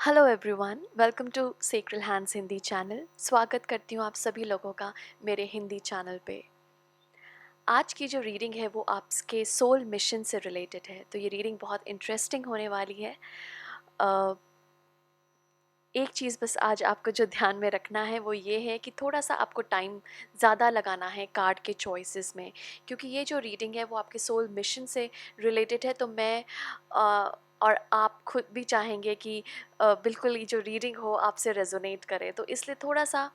Hello everyone, welcome to sacred hands Hindi channel. स्वागत करती हूँ आप सभी लोगों का मेरे हिंदी चैनल पे। आज की जो रीडिंग है वो आपके सोल मिशन से रिलेटेड है, तो ये रीडिंग बहुत इंटरेस्टिंग होने वाली है। एक चीज़ बस आज आपको जो ध्यान में रखना है वो ये है कि थोड़ा सा आपको टाइम ज़्यादा लगाना है कार्ड के चॉइसेस में, क्योंकि ये जो रीडिंग है वो आपके सोल मिशन से रिलेटेड है। तो मैं और आप खुद भी चाहेंगे कि बिल्कुल ये जो रीडिंग हो आपसे रेजोनेट करे, तो इसलिए थोड़ा सा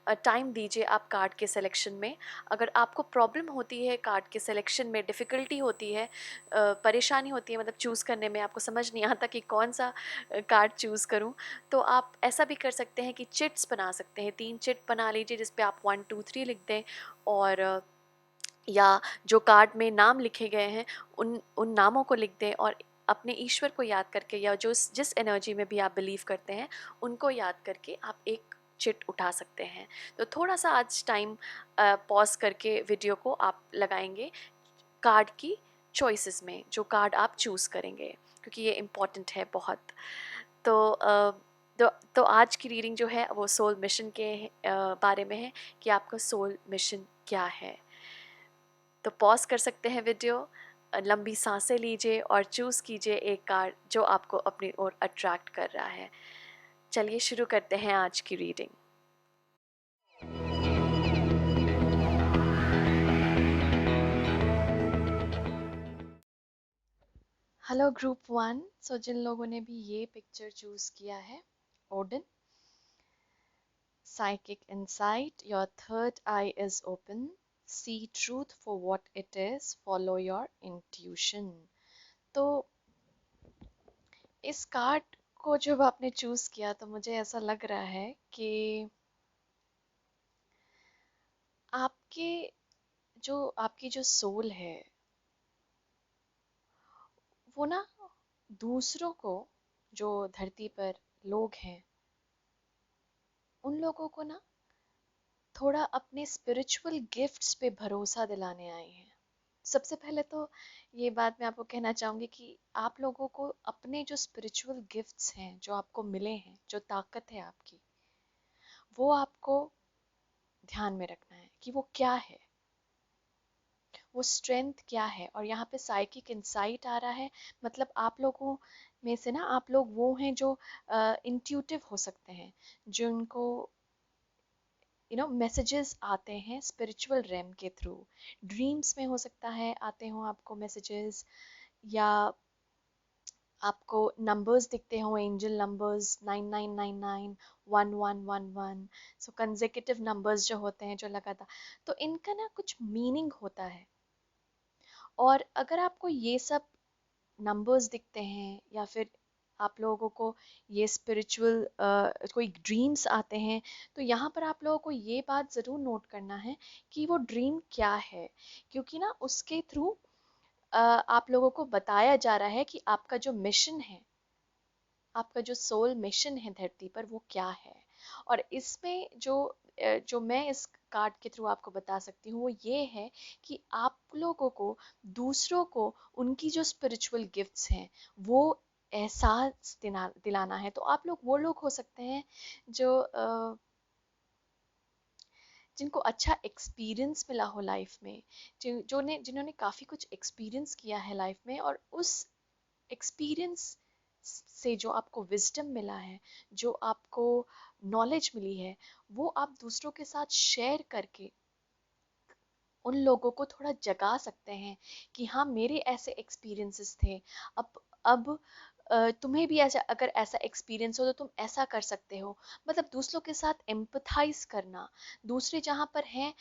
टाइम दीजिए आप कार्ड के सिलेक्शन में। अगर आपको प्रॉब्लम होती है कार्ड के सिलेक्शन में, डिफ़िकल्टी होती है, परेशानी होती है, मतलब चूज़ करने में आपको समझ नहीं आता कि कौन सा कार्ड चूज़ करूं, तो आप ऐसा भी कर सकते हैं कि चिट्स बना सकते हैं। 3 चिट बना लीजिए जिस पे आप 1 2 3 लिख दें, और या जो कार्ड में नाम लिखे गए हैं उन उन नामों को लिख दें, और अपने ईश्वर को याद करके या जो जिस एनर्जी में भी आप बिलीव करते हैं उनको याद करके आप एक चिट उठा सकते हैं। तो थोड़ा सा आज टाइम पॉज करके वीडियो को आप लगाएंगे कार्ड की चॉइसेस में, जो कार्ड आप चूज़ करेंगे, क्योंकि ये इम्पॉर्टेंट है बहुत। तो तो आज की रीडिंग जो है वो सोल मिशन के बारे में है कि आपका सोल मिशन क्या है। तो पॉज कर सकते हैं वीडियो, लंबी सांसें लीजिए और चूज़ कीजिए एक कार्ड जो आपको अपनी ओर अट्रैक्ट कर रहा है। चलिए शुरू करते हैं आज की रीडिंग। Hello group 1। सो जिन लोगों ने भी ये पिक्चर चूज़ किया है, Odean, psychic insight, your third eye is open, see truth for what it is, follow your intuition। तो इस कार्ड को जब आपने चूज किया तो मुझे ऐसा लग रहा है कि आपके आपकी जो सोल है वो ना दूसरों को, जो धरती पर लोग हैं, उन लोगों को ना थोड़ा अपने स्पिरिचुअल गिफ्ट्स पे भरोसा दिलाने आए हैं। सबसे पहले तो ये बात मैं आपको कहना चाहूँगी कि आप लोगों को अपने जो स्पिरिचुअल गिफ्ट्स हैं, जो आपको मिले हैं, जो ताकत है आपकी, वो आपको ध्यान में रखना है कि वो क्या है, वो स्ट्रेंथ क्या है। और यहाँ पे साइकिक इंसाइट आ रहा है, मतलब आप लोगों में से ना आप लोग वो हैं जो इंट्यूटिव हो सकते हैं, जिनको मैसेजेस आते हैं स्पिरिचुअल रेम के थ्रू। ड्रीम्स में हो सकता है आते हो आपको मैसेजेस, या आपको नंबर्स दिखते हो, एंजल नंबर्स 9999, 1111। सो कंसेक्यूटिव नंबर्स जो होते हैं, जो लगातार, तो इनका ना कुछ मीनिंग होता है। और अगर आपको ये सब नंबर्स दिखते हैं, या फिर आप लोगों को ये स्पिरिचुअल कोई ड्रीम्स आते हैं, तो यहाँ पर आप लोगों को ये बात ज़रूर नोट करना है कि वो ड्रीम क्या है, क्योंकि ना उसके थ्रू आप लोगों को बताया जा रहा है कि आपका जो मिशन है, आपका जो सोल मिशन है धरती पर, वो क्या है। और इसमें जो मैं इस कार्ड के थ्रू आपको बता सकती हूँ वो ये है कि आप लोगों को दूसरों को उनकी जो स्पिरिचुअल गिफ्ट्स हैं वो एहसास दिलाना है। तो आप लोग वो लोग हो सकते हैं जो जिनको अच्छा एक्सपीरियंस मिला हो लाइफ में, जिन्होंने काफ़ी कुछ एक्सपीरियंस किया है लाइफ में, और उस एक्सपीरियंस से जो आपको विजडम मिला है, जो आपको नॉलेज मिली है, वो आप दूसरों के साथ शेयर करके उन लोगों को थोड़ा जगा सकते हैं कि हाँ, मेरे ऐसे एक्सपीरियंसेस थे। अब तुम्हें भी ऐसा, अगर ऐसा एक्सपीरियंस हो तो तुम ऐसा कर सकते हो। मतलब दूसरों के साथ एम्पथाइज करना, दूसरे जहाँ पर हैं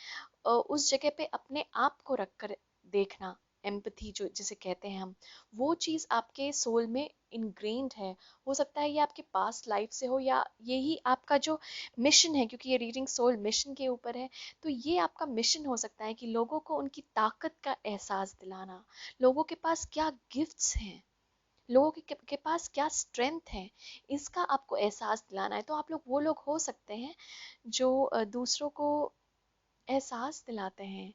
उस जगह पे अपने आप को रख कर देखना, एम्पथी जो जिसे कहते हैं हम, वो चीज़ आपके सोल में इनग्रेन्ड है। हो सकता है ये आपके पास्ट लाइफ से हो, या यही आपका जो मिशन है, क्योंकि ये रीडिंग सोल मिशन के ऊपर है। तो ये आपका मिशन हो सकता है कि लोगों को उनकी ताकत का एहसास दिलाना, लोगों के पास क्या गिफ्ट्स हैं, लोगों के पास क्या स्ट्रेंथ है, इसका आपको एहसास दिलाना है। तो आप लोग वो लोग हो सकते हैं जो दूसरों को एहसास दिलाते हैं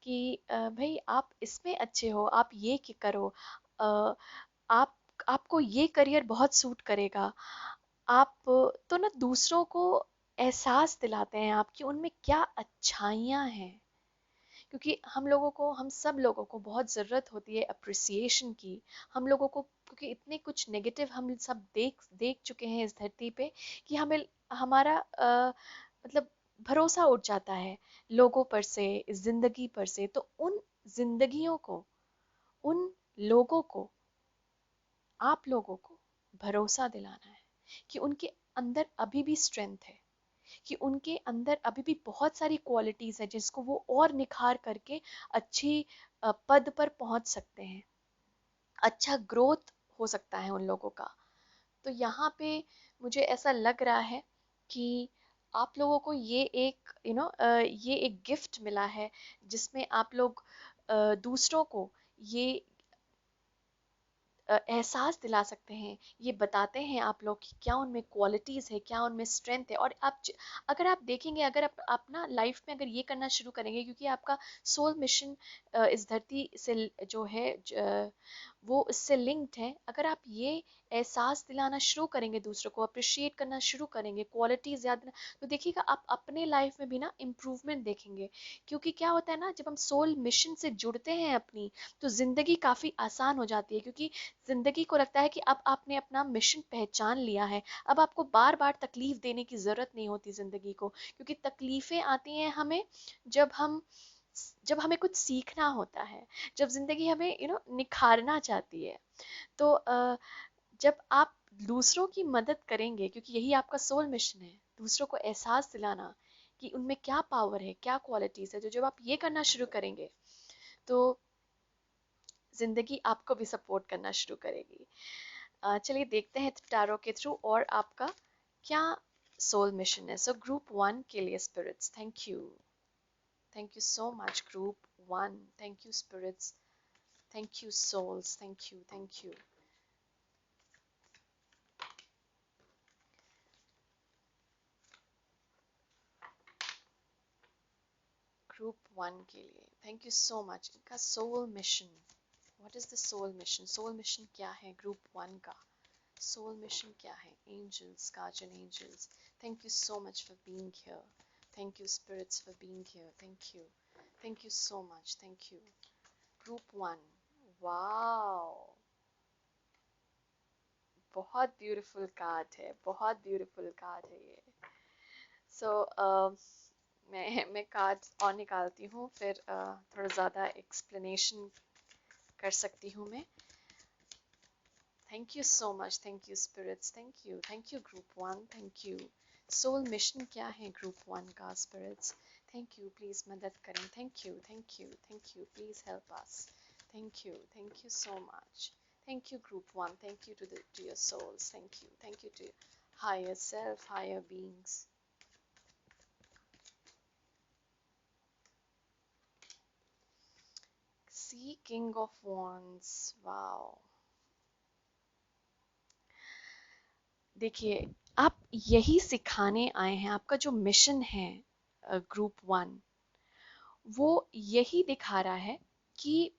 कि भाई आप इसमें अच्छे हो, आप ये करो, अ, आप आपको ये करियर बहुत सूट करेगा, आप तो ना दूसरों को एहसास दिलाते हैं आपकी उनमें क्या अच्छाइयाँ हैं, क्योंकि हम सब लोगों को बहुत ज़रूरत होती है अप्रिसिएशन की। हम लोगों को क्योंकि इतने कुछ नेगेटिव हम सब देख देख चुके हैं इस धरती पे कि हमें हमारा मतलब भरोसा उठ जाता है लोगों पर से, इस जिंदगी पर से। तो उन जिंदगियों को, उन लोगों को, आप लोगों को भरोसा दिलाना है कि उनके अंदर अभी भी स्ट्रेंथ है, कि उनके अंदर अभी भी बहुत सारी क्वालिटीज है जिसको वो और निखार करके अच्छी पद पर पहुंच सकते हैं, अच्छा ग्रोथ हो सकता है उन लोगों का। तो यहाँ पे मुझे ऐसा लग रहा है कि आप लोगों को ये एक ये एक गिफ्ट मिला है जिसमें आप लोग दूसरों को ये एहसास दिला सकते हैं, ये बताते हैं आप लोग कि क्या उनमें क्वालिटीज़ है, क्या उनमें स्ट्रेंथ है। और अगर आप देखेंगे, अगर आप ना लाइफ में अगर ये करना शुरू करेंगे, क्योंकि आपका सोल मिशन इस धरती से जो है वो इससे लिंक्ड है। अगर आप ये एहसास दिलाना शुरू करेंगे, दूसरों को अप्रिशिएट करना शुरू करेंगे, क्वालिटीज याद, तो देखिएगा आप अपने लाइफ में भी ना इम्प्रूवमेंट देखेंगे। क्योंकि क्या होता है ना, जब हम सोल मिशन से जुड़ते हैं अपनी, तो जिंदगी काफी आसान हो जाती है, क्योंकि जिंदगी को लगता है कि अब आपने अपना मिशन पहचान लिया है, अब आपको बार बार तकलीफ देने की जरूरत नहीं होती जिंदगी को। क्योंकि तकलीफें आती हैं हमें जब हम जब हमें कुछ सीखना होता है, जब जिंदगी हमें निखारना चाहती है। तो जब आप दूसरों की मदद करेंगे, क्योंकि यही आपका सोल मिशन है, दूसरों को एहसास दिलाना कि उनमें क्या पावर है, क्या क्वालिटीज है, तो जब आप ये करना शुरू करेंगे तो जिंदगी आपको भी सपोर्ट करना शुरू करेगी। चलिए देखते हैं टैरो के थ्रू और आपका क्या सोल मिशन है। सो ग्रुप 1 के लिए spirits, thank you so much group 1, thank you spirits, thank you souls, thank you. Group 1 के लिए थैंक यू सो मच। इनका soul mission, what is the soul mission? Soul mission क्या है group 1 का? Soul mission क्या है? Angels, guardian angels, thank you so much for being here, thank you spirits for being here, thank you so much, thank you. Group 1, wow, बहुत beautiful card है, बहुत beautiful card है ये। सो मैं cards और निकालती हूँ, फिर थोड़ा ज़्यादा एक्सप्लेनेशन कर सकती हूँ मैं। Thank you so much, thank you spirits, thank you group 1, thank you. Soul mission क्या है ग्रुप 1 का स्पिरिट्स? थैंक यू, प्लीज़ मदद करें। Thank you, please help us. Thank you so much. Thank you group 1, thank you to your souls, thank you to higher self, higher beings. See king of wands, wow. देखिए, आप यही सिखाने आए हैं, आपका जो मिशन है ग्रुप 1, वो यही दिखा रहा है कि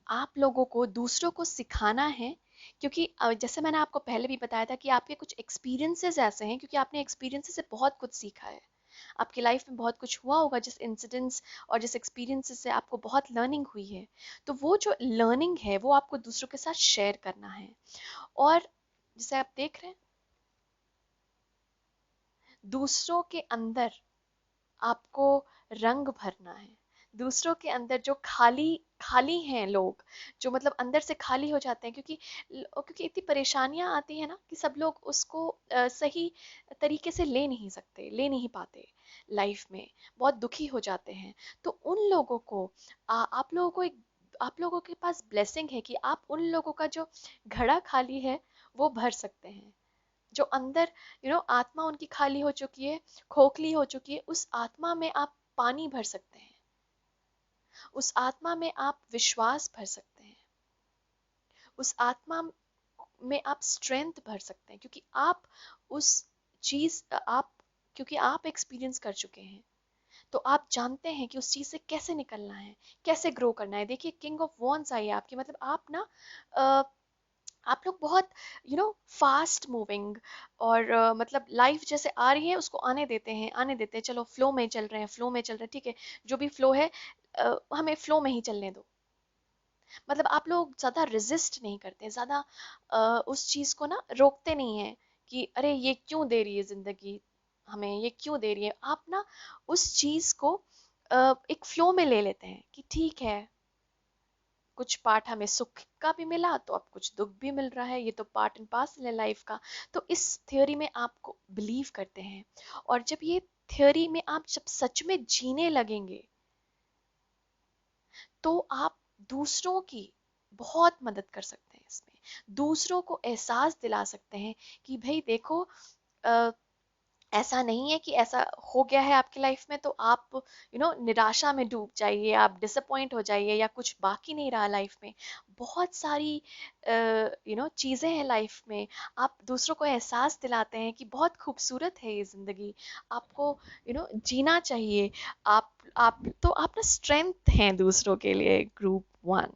आप लोगों को दूसरों को सिखाना है। क्योंकि जैसे मैंने आपको पहले भी बताया था कि आपके कुछ एक्सपीरियंसेस ऐसे हैं, क्योंकि आपने एक्सपीरियंसेस से बहुत कुछ सीखा है, आपकी लाइफ में बहुत कुछ हुआ होगा, जिस इंसिडेंट्स और जिस एक्सपीरियंसेस से आपको बहुत लर्निंग हुई है। तो वो जो लर्निंग है वो आपको दूसरों के साथ शेयर करना है। और जैसे आप देख रहे हैं, दूसरों के अंदर आपको रंग भरना है। दूसरों के अंदर जो खाली खाली हैं लोग, जो मतलब अंदर से खाली हो जाते हैं, क्योंकि इतनी परेशानियां आती है ना कि सब लोग उसको सही तरीके से ले नहीं सकते, ले नहीं पाते, लाइफ में बहुत दुखी हो जाते हैं। तो उन लोगों को आप लोगों को एक आप लोगों के पास ब्लेसिंग है कि आप उन लोगों का जो घड़ा खाली है वो भर सकते हैं। जो अंदर आत्मा उनकी खाली हो चुकी है, खोखली हो चुकी है, उस आत्मा में आप पानी भर सकते हैं, उस आत्मा में आप विश्वास भर सकते हैं, उस आत्मा में आप स्ट्रेंथ भर सकते हैं, क्योंकि आप उस चीज आप क्योंकि आप एक्सपीरियंस कर चुके हैं। तो आप जानते हैं कि उस चीज से कैसे निकलना है, कैसे ग्रो करना है। देखिए किंग ऑफ वॉन्ड्स आई है आपकी, मतलब आप ना आप लोग बहुत फास्ट मूविंग और मतलब लाइफ जैसे आ रही है उसको आने देते हैं, चलो फ्लो में चल रहे हैं, फ्लो में चल रहे हैं, ठीक है, जो भी फ्लो है हमें फ्लो में ही चलने दो। मतलब आप लोग ज़्यादा रेजिस्ट नहीं करते, ज़्यादा उस चीज़ को ना रोकते नहीं हैं कि अरे ये क्यों दे रही है ज़िंदगी हमें, ये क्यों दे रही है। आप ना उस चीज़ को एक फ्लो में ले लेते हैं कि ठीक है, कुछ पार्ट हमें सुख का भी मिला तो अब कुछ दुख भी मिल रहा है, ये तो पार्ट एंड पार्सल है लाइफ का। तो इस थियोरी में आपको बिलीव करते हैं, और जब ये थियोरी में आप जब सच में जीने लगेंगे तो आप दूसरों की बहुत मदद कर सकते हैं इसमें, दूसरों को एहसास दिला सकते हैं कि भाई देखो, अ, ऐसा नहीं है कि ऐसा हो गया है आपकी लाइफ में तो आप निराशा में डूब जाइए, आप डिसअपॉइंट हो जाइए या कुछ बाकी नहीं रहा लाइफ में। बहुत सारी चीज़ें हैं लाइफ में। आप दूसरों को एहसास दिलाते हैं कि बहुत खूबसूरत है ये ज़िंदगी, आपको जीना चाहिए। आप ना स्ट्रेंथ हैं दूसरों के लिए। ग्रुप वन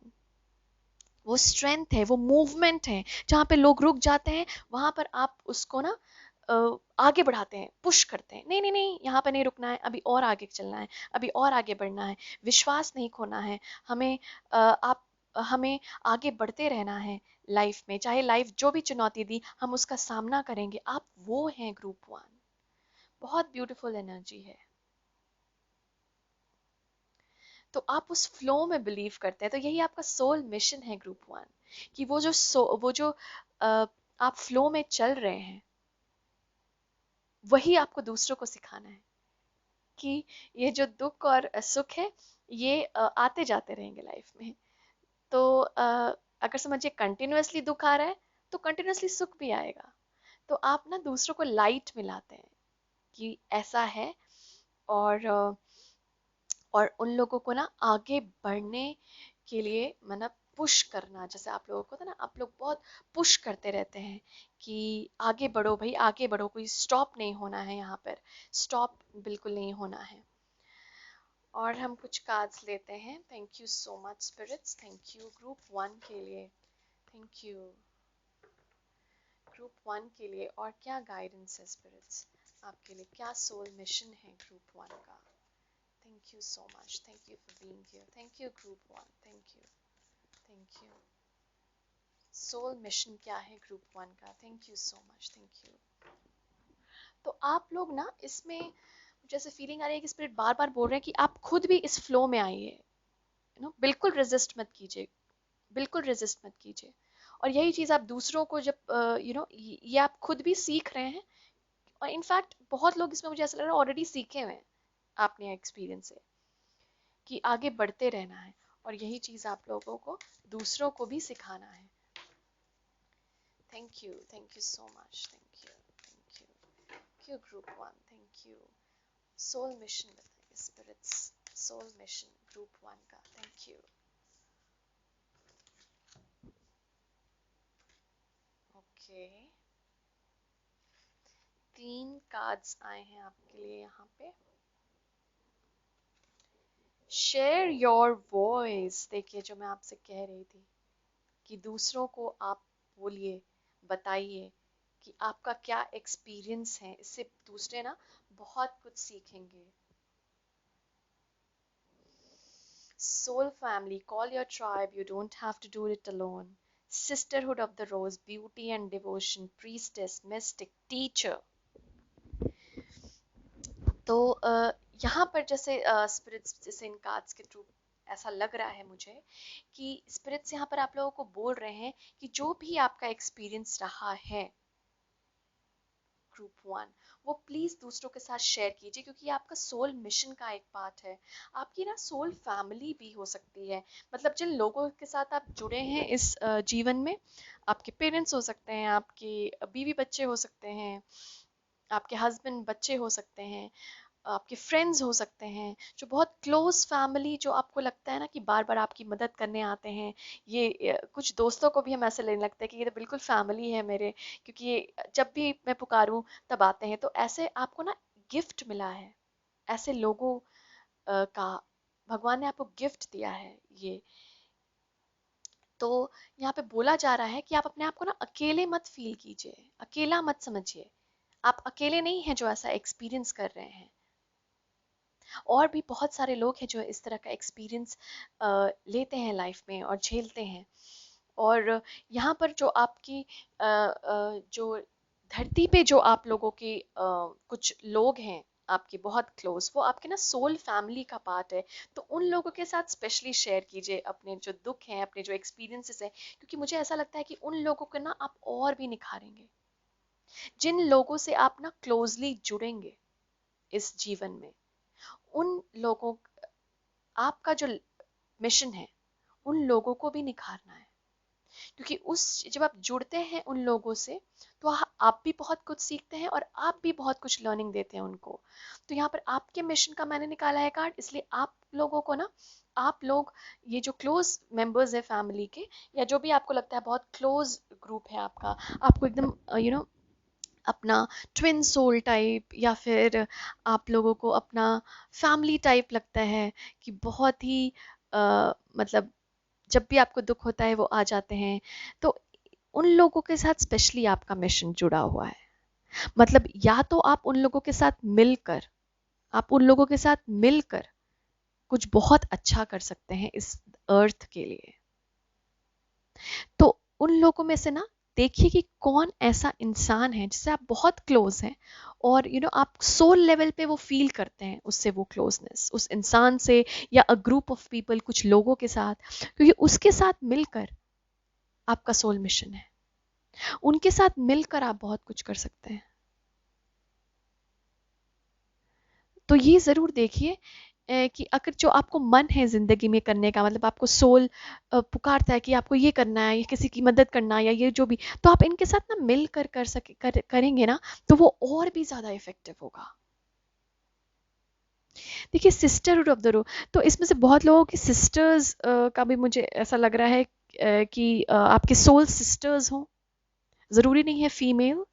वो स्ट्रेंथ है, वो मूवमेंट है, जहाँ पे लोग रुक जाते हैं वहां पर आप उसको ना आगे बढ़ाते हैं, पुश करते हैं, नहीं नहीं नहीं यहाँ पे नहीं रुकना है, अभी और आगे चलना है, अभी और आगे बढ़ना है, विश्वास नहीं खोना है हमें। आप हमें आगे बढ़ते रहना है लाइफ में, चाहे लाइफ जो भी चुनौती दी हम उसका सामना करेंगे। आप वो हैं ग्रुप वन। बहुत ब्यूटीफुल एनर्जी है। तो आप उस फ्लो में बिलीव करते हैं, तो यही आपका सोल मिशन है ग्रुप वन, कि वो जो आप फ्लो में चल रहे हैं वही आपको दूसरों को सिखाना है कि ये जो दुख और सुख है ये आते जाते रहेंगे लाइफ में। तो अगर समझिए कंटिन्यूअसली दुख आ रहा है तो कंटिन्यूअसली सुख भी आएगा। तो आप ना दूसरों को लाइट में लाते हैं कि ऐसा है, और और उन लोगों को ना आगे बढ़ने के लिए मतलब पुश करना, जैसे आप लोगों को था ना, आप लोग बहुत पुश करते रहते हैं कि आगे बढ़ो भाई, आगे बढ़ो, कोई स्टॉप नहीं होना है यहाँ पर, स्टॉप बिल्कुल नहीं होना है। और हम कुछ कार्ड्स लेते हैं। Thank you so much spirits, thank you group one के लिए, थैंक यू ग्रुप वन के लिए। और क्या गाइडेंस है स्पिरिट्स आपके लिए, क्या सोल मिशन है ग्रुप वन का। Thank you so much. Thank you for being here. Thank you, Group One. Thank you. Thank you. Soul mission क्या है Group One का? Thank you so much. Thank you. तो आप लोग ना इसमें जैसे फीलिंग आ रही है कि स्पिरिट बार बार बोल रहे हैं कि आप खुद भी इस फ्लो में आइए, बिल्कुल रेजिस्ट मत कीजिए, बिल्कुल रेजिस्ट मत कीजिए। और यही चीज़ आप दूसरों को जब ये आप खुद भी सीख रहे हैं, और इनफैक्ट बहुत लोग इसमें मुझे ऐसा लग रहा है ऑलरेडी सीखे हुए हैं आपने एक्सपीरियंस से, कि आगे बढ़ते रहना है, और यही चीज़ आप लोगों को दूसरों को भी सिखाना है। Thank you so much, thank you, thank you, thank you group one, thank you. Soul mission बताइए spirits, soul mission group one का। Thank you. ओके, 3 कार्ड्स आए हैं आपके लिए यहाँ पे। Share your voice. देखिए जो मैं आपसे कह रही थी कि दूसरों को आप बोलिए, बताइए कि आपका क्या एक्सपीरियंस है, इससे दूसरे ना बहुत कुछ सीखेंगे। Soul family, call your tribe, you don't have to do it alone. Sisterhood of the Rose, beauty and devotion, priestess, mystic, teacher. तो यहाँ पर जैसे स्पिरिट्स, जैसे इन कार्ड्स के थ्रू ऐसा लग रहा है मुझे कि स्पिरिट्स यहाँ पर आप लोगों को बोल रहे हैं कि जो भी आपका एक्सपीरियंस रहा है ग्रुप वन, वो प्लीज दूसरों के साथ शेयर कीजिए, क्योंकि ये आपका सोल मिशन का एक पार्ट है। आपकी ना सोल फैमिली भी हो सकती है, मतलब जिन लोगों के साथ आप जुड़े हैं इस जीवन में, आपके पेरेंट्स हो सकते हैं, आपके बीवी बच्चे हो सकते हैं, आपके हस्बैंड बच्चे हो सकते हैं, आपके फ्रेंड्स हो सकते हैं, जो बहुत क्लोज फैमिली, जो आपको लगता है ना कि बार बार आपकी मदद करने आते हैं। ये कुछ दोस्तों को भी हम ऐसे लेने लगते हैं कि ये तो बिल्कुल फैमिली है मेरे, क्योंकि ये जब भी मैं पुकारूं तब आते हैं। तो ऐसे आपको ना गिफ्ट मिला है, ऐसे लोगों का भगवान ने आपको गिफ्ट दिया है। ये तो यहाँ पे बोला जा रहा है कि आप अपने आप को ना अकेले मत फील कीजिए, अकेला मत समझिए। आप अकेले नहीं हैं जो ऐसा एक्सपीरियंस कर रहे हैं। और भी बहुत सारे लोग हैं जो इस तरह का एक्सपीरियंस लेते हैं लाइफ में और झेलते हैं। और यहाँ पर जो आपकी जो धरती पे जो आप लोगों की कुछ लोग हैं आपके बहुत क्लोज, वो आपके ना सोल फैमिली का पार्ट है। तो उन लोगों के साथ स्पेशली शेयर कीजिए अपने जो दुख हैं, अपने जो एक्सपीरियंसेस हैं, क्योंकि मुझे ऐसा लगता है कि उन लोगों को ना आप और भी निखारेंगे। जिन लोगों से आप ना क्लोजली जुड़ेंगे इस जीवन में, उन लोगों, आपका जो मिशन है उन लोगों को भी निखारना है। क्योंकि उस जब आप जुड़ते हैं उन लोगों से, तो आप भी बहुत कुछ सीखते हैं और आप भी बहुत कुछ लर्निंग देते हैं उनको। तो यहाँ पर आपके मिशन का मैंने निकाला है कार्ड, इसलिए आप लोगों को ना, आप लोग ये जो क्लोज मेंबर्स है फैमिली के, या जो भी आपको लगता है बहुत क्लोज ग्रुप है आपका, आपको एकदम अपना ट्विन सोल टाइप, या फिर आप लोगों को अपना फैमिली टाइप लगता है कि बहुत ही मतलब जब भी आपको दुख होता है वो आ जाते हैं, तो उन लोगों के साथ स्पेशली आपका मिशन जुड़ा हुआ है। मतलब या तो आप उन लोगों के साथ मिलकर, आप उन लोगों के साथ मिलकर कुछ बहुत अच्छा कर सकते हैं इस अर्थ के लिए। तो उन लोगों में से ना देखिए कि कौन ऐसा इंसान है जिससे आप बहुत क्लोज हैं, और आप सोल लेवल पे वो फील करते हैं उससे वो क्लोजनेस, उस इंसान से या अ ग्रुप ऑफ पीपल, कुछ लोगों के साथ, क्योंकि उसके साथ मिलकर आपका सोल मिशन है। उनके साथ मिलकर आप बहुत कुछ कर सकते हैं। तो ये ज़रूर देखिए कि अगर जो आपको मन है ज़िंदगी में करने का, मतलब आपको सोल पुकारता है कि आपको ये करना है, या किसी की मदद करना है, या ये जो भी, तो आप इनके साथ ना मिलकर करेंगे ना, तो वो और भी ज़्यादा इफेक्टिव होगा। देखिए सिस्टरहुड ऑफ द रो, तो इसमें से बहुत लोगों की सिस्टर्स का भी मुझे ऐसा लग रहा है कि आपके सोल सिस्टर्स हों, ज़रूरी नहीं है फीमेल,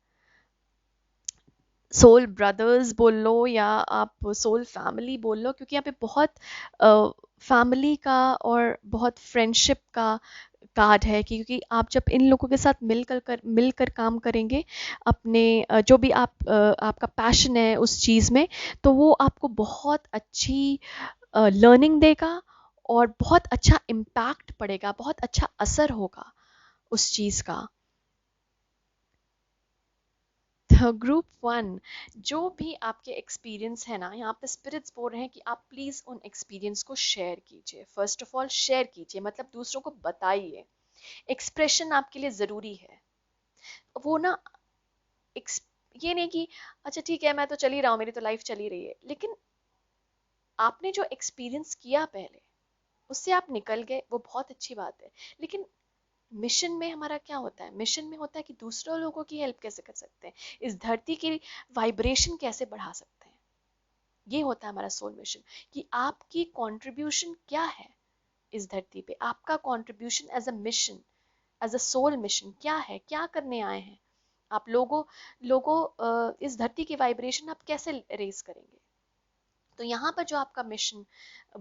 सोल ब्रदर्स बोल लो या आप सोल फैमिली बोल लो, क्योंकि यहाँ पे बहुत फैमिली का और बहुत फ्रेंडशिप का कार्ड है कि क्योंकि आप जब इन लोगों के साथ मिलकर काम करेंगे अपने जो भी आपका पैशन है उस चीज़ में, तो वो आपको बहुत अच्छी लर्निंग देगा और बहुत अच्छा इम्पैक्ट पड़ेगा, बहुत अच्छा असर होगा उस चीज़ का। ग्रुप वन, जो भी आपके एक्सपीरियंस है ना, यहाँ पे स्पिरिट्स बोल रहे हैं कि आप प्लीज़ उन एक्सपीरियंस को शेयर कीजिए। फर्स्ट ऑफ ऑल शेयर कीजिए, मतलब दूसरों को बताइए। एक्सप्रेशन आपके लिए ज़रूरी है। वो ना ये नहीं कि अच्छा ठीक है मैं तो चल ही रहा हूँ, मेरी तो लाइफ चली रही है, लेकिन आपने जो एक्सपीरियंस किया पहले, उससे आप निकल गए, वो बहुत अच्छी बात है। लेकिन मिशन में हमारा क्या होता है? मिशन में होता है कि दूसरों लोगों की हेल्प कैसे कर सकते हैं, इस धरती की वाइब्रेशन कैसे बढ़ा सकते हैं। ये होता है हमारा सोल मिशन, कि आपकी कंट्रीब्यूशन क्या है इस धरती पे, आपका contribution as a mission, as a soul mission क्या है, क्या करने आए हैं आप लोगों लोगों इस धरती की वाइब्रेशन आप कैसे रेस करेंगे। तो यहाँ पर जो आपका मिशन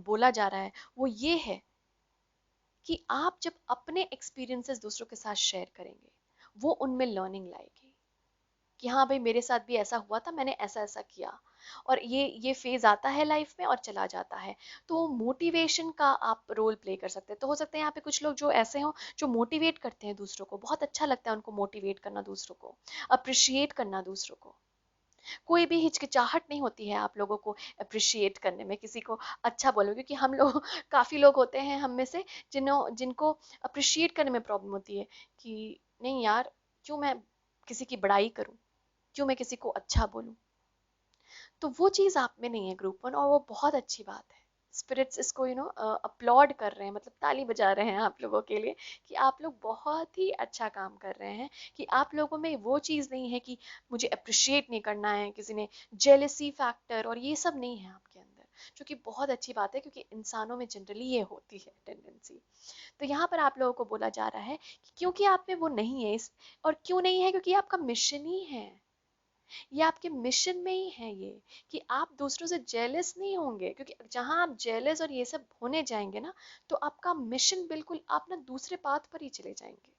बोला जा रहा है वो ये है कि आप जब अपने एक्सपीरियंसेस दूसरों के साथ शेयर करेंगे, वो उनमें लर्निंग लाएगी कि हाँ भाई मेरे साथ भी ऐसा हुआ था, मैंने ऐसा ऐसा किया, और ये फेज आता है लाइफ में और चला जाता है। तो मोटिवेशन का आप रोल प्ले कर सकते हैं। तो हो सकता है यहाँ पे कुछ लोग जो ऐसे हों जो मोटिवेट करते हैं दूसरों को, बहुत अच्छा लगता है उनको मोटिवेट करना दूसरों को, अप्रिशिएट करना दूसरों को। कोई भी हिचकिचाहट नहीं होती है आप लोगों को अप्रिशिएट करने में, किसी को अच्छा बोलो, क्योंकि हम लोग काफ़ी लोग होते हैं हम में से जिनको अप्रिशिएट करने में प्रॉब्लम होती है कि नहीं यार, क्यों मैं किसी की बड़ाई करूं, क्यों मैं किसी को अच्छा बोलूं। तो वो चीज़ आप में नहीं है ग्रुप वन, और वो बहुत अच्छी बात है। स्पिरिट्स इसको अपलॉड कर रहे हैं, मतलब ताली बजा रहे हैं आप लोगों के लिए कि आप लोग बहुत ही अच्छा काम कर रहे हैं, कि आप लोगों में वो चीज़ नहीं है कि मुझे अप्रिशिएट नहीं करना है, किसी ने जेलसी फैक्टर और ये सब नहीं है आपके अंदर, जो कि बहुत अच्छी बात है क्योंकि इंसानों में जनरली ये होती है टेंडेंसी। तो यहाँ पर आप लोगों को बोला जा रहा है कि क्योंकि आप में वो नहीं है, इस और क्यों नहीं है, क्योंकि आपका मिशन ही है ये आपके मिशन में ही है ये, कि आप दूसरों से जेलस नहीं होंगे, क्योंकि जहां आप जेलस और ये सब होने जाएंगे ना, तो आपका मिशन बिल्कुल आप ना दूसरे पाथ पर ही चले जाएंगे,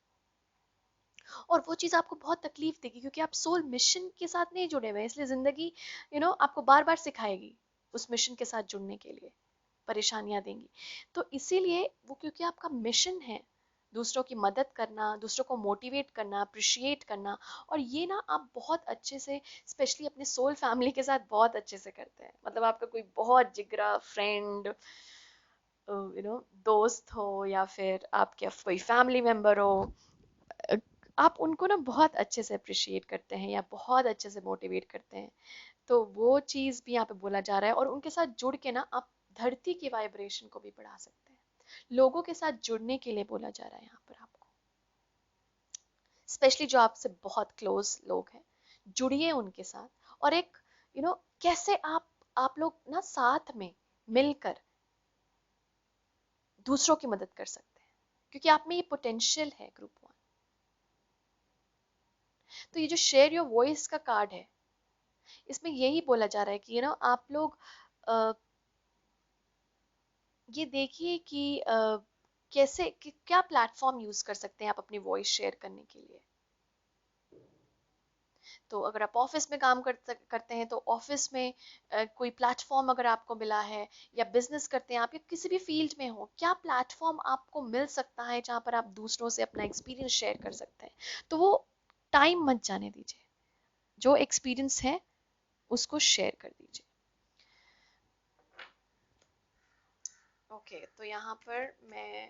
और वो चीज़ आपको बहुत तकलीफ देगी, क्योंकि आप सोल मिशन के साथ नहीं जुड़े हुए हैं। इसलिए ज़िंदगी आपको बार बार सिखाएगी उस मिशन के साथ जुड़ने के लिए, परेशानियां देंगी। तो इसीलिए वो, क्योंकि आपका मिशन है दूसरों की मदद करना, दूसरों को मोटिवेट करना, अप्रिशिएट करना, और ये ना आप बहुत अच्छे से, स्पेशली अपने सोल फैमिली के साथ बहुत अच्छे से करते हैं। मतलब आपका कोई बहुत जिगरा फ्रेंड, दोस्त हो, या फिर आपके कोई फैमिली मेंबर हो, आप उनको ना बहुत अच्छे से अप्रिशिएट करते हैं या बहुत अच्छे से मोटिवेट करते हैं। तो वो चीज़ भी यहाँ पे बोला जा रहा है, और उनके साथ जुड़ के ना आप धरती की वाइब्रेशन को भी बढ़ा सकते हैं। लोगों के साथ जुड़ने के लिए बोला जा रहा है यहाँ पर आपको, स्पेशली जो आपसे बहुत क्लोज लोग हैं, जुड़िए उनके साथ। और एक कैसे आप लोग ना साथ में मिलकर दूसरों की मदद कर सकते हैं, क्योंकि आप में ये पोटेंशियल है ग्रुप वन। तो ये जो शेयर योर वॉइस का कार्ड है, इसमें यही बोला जा रहा है कि आप लोग ये देखिए कि कैसे क्या प्लेटफॉर्म यूज कर सकते हैं आप अपनी वॉइस शेयर करने के लिए। तो अगर आप ऑफिस में काम करते हैं, तो ऑफिस में कोई प्लेटफॉर्म अगर आपको मिला है, या बिजनेस करते हैं आप, या किसी भी फील्ड में हो, क्या प्लेटफॉर्म आपको मिल सकता है जहां पर आप दूसरों से अपना एक्सपीरियंस शेयर कर सकते हैं। तो वो टाइम मत जाने दीजिए, जो एक्सपीरियंस है उसको शेयर कर दीजिए। ओके, तो यहाँ पर मैं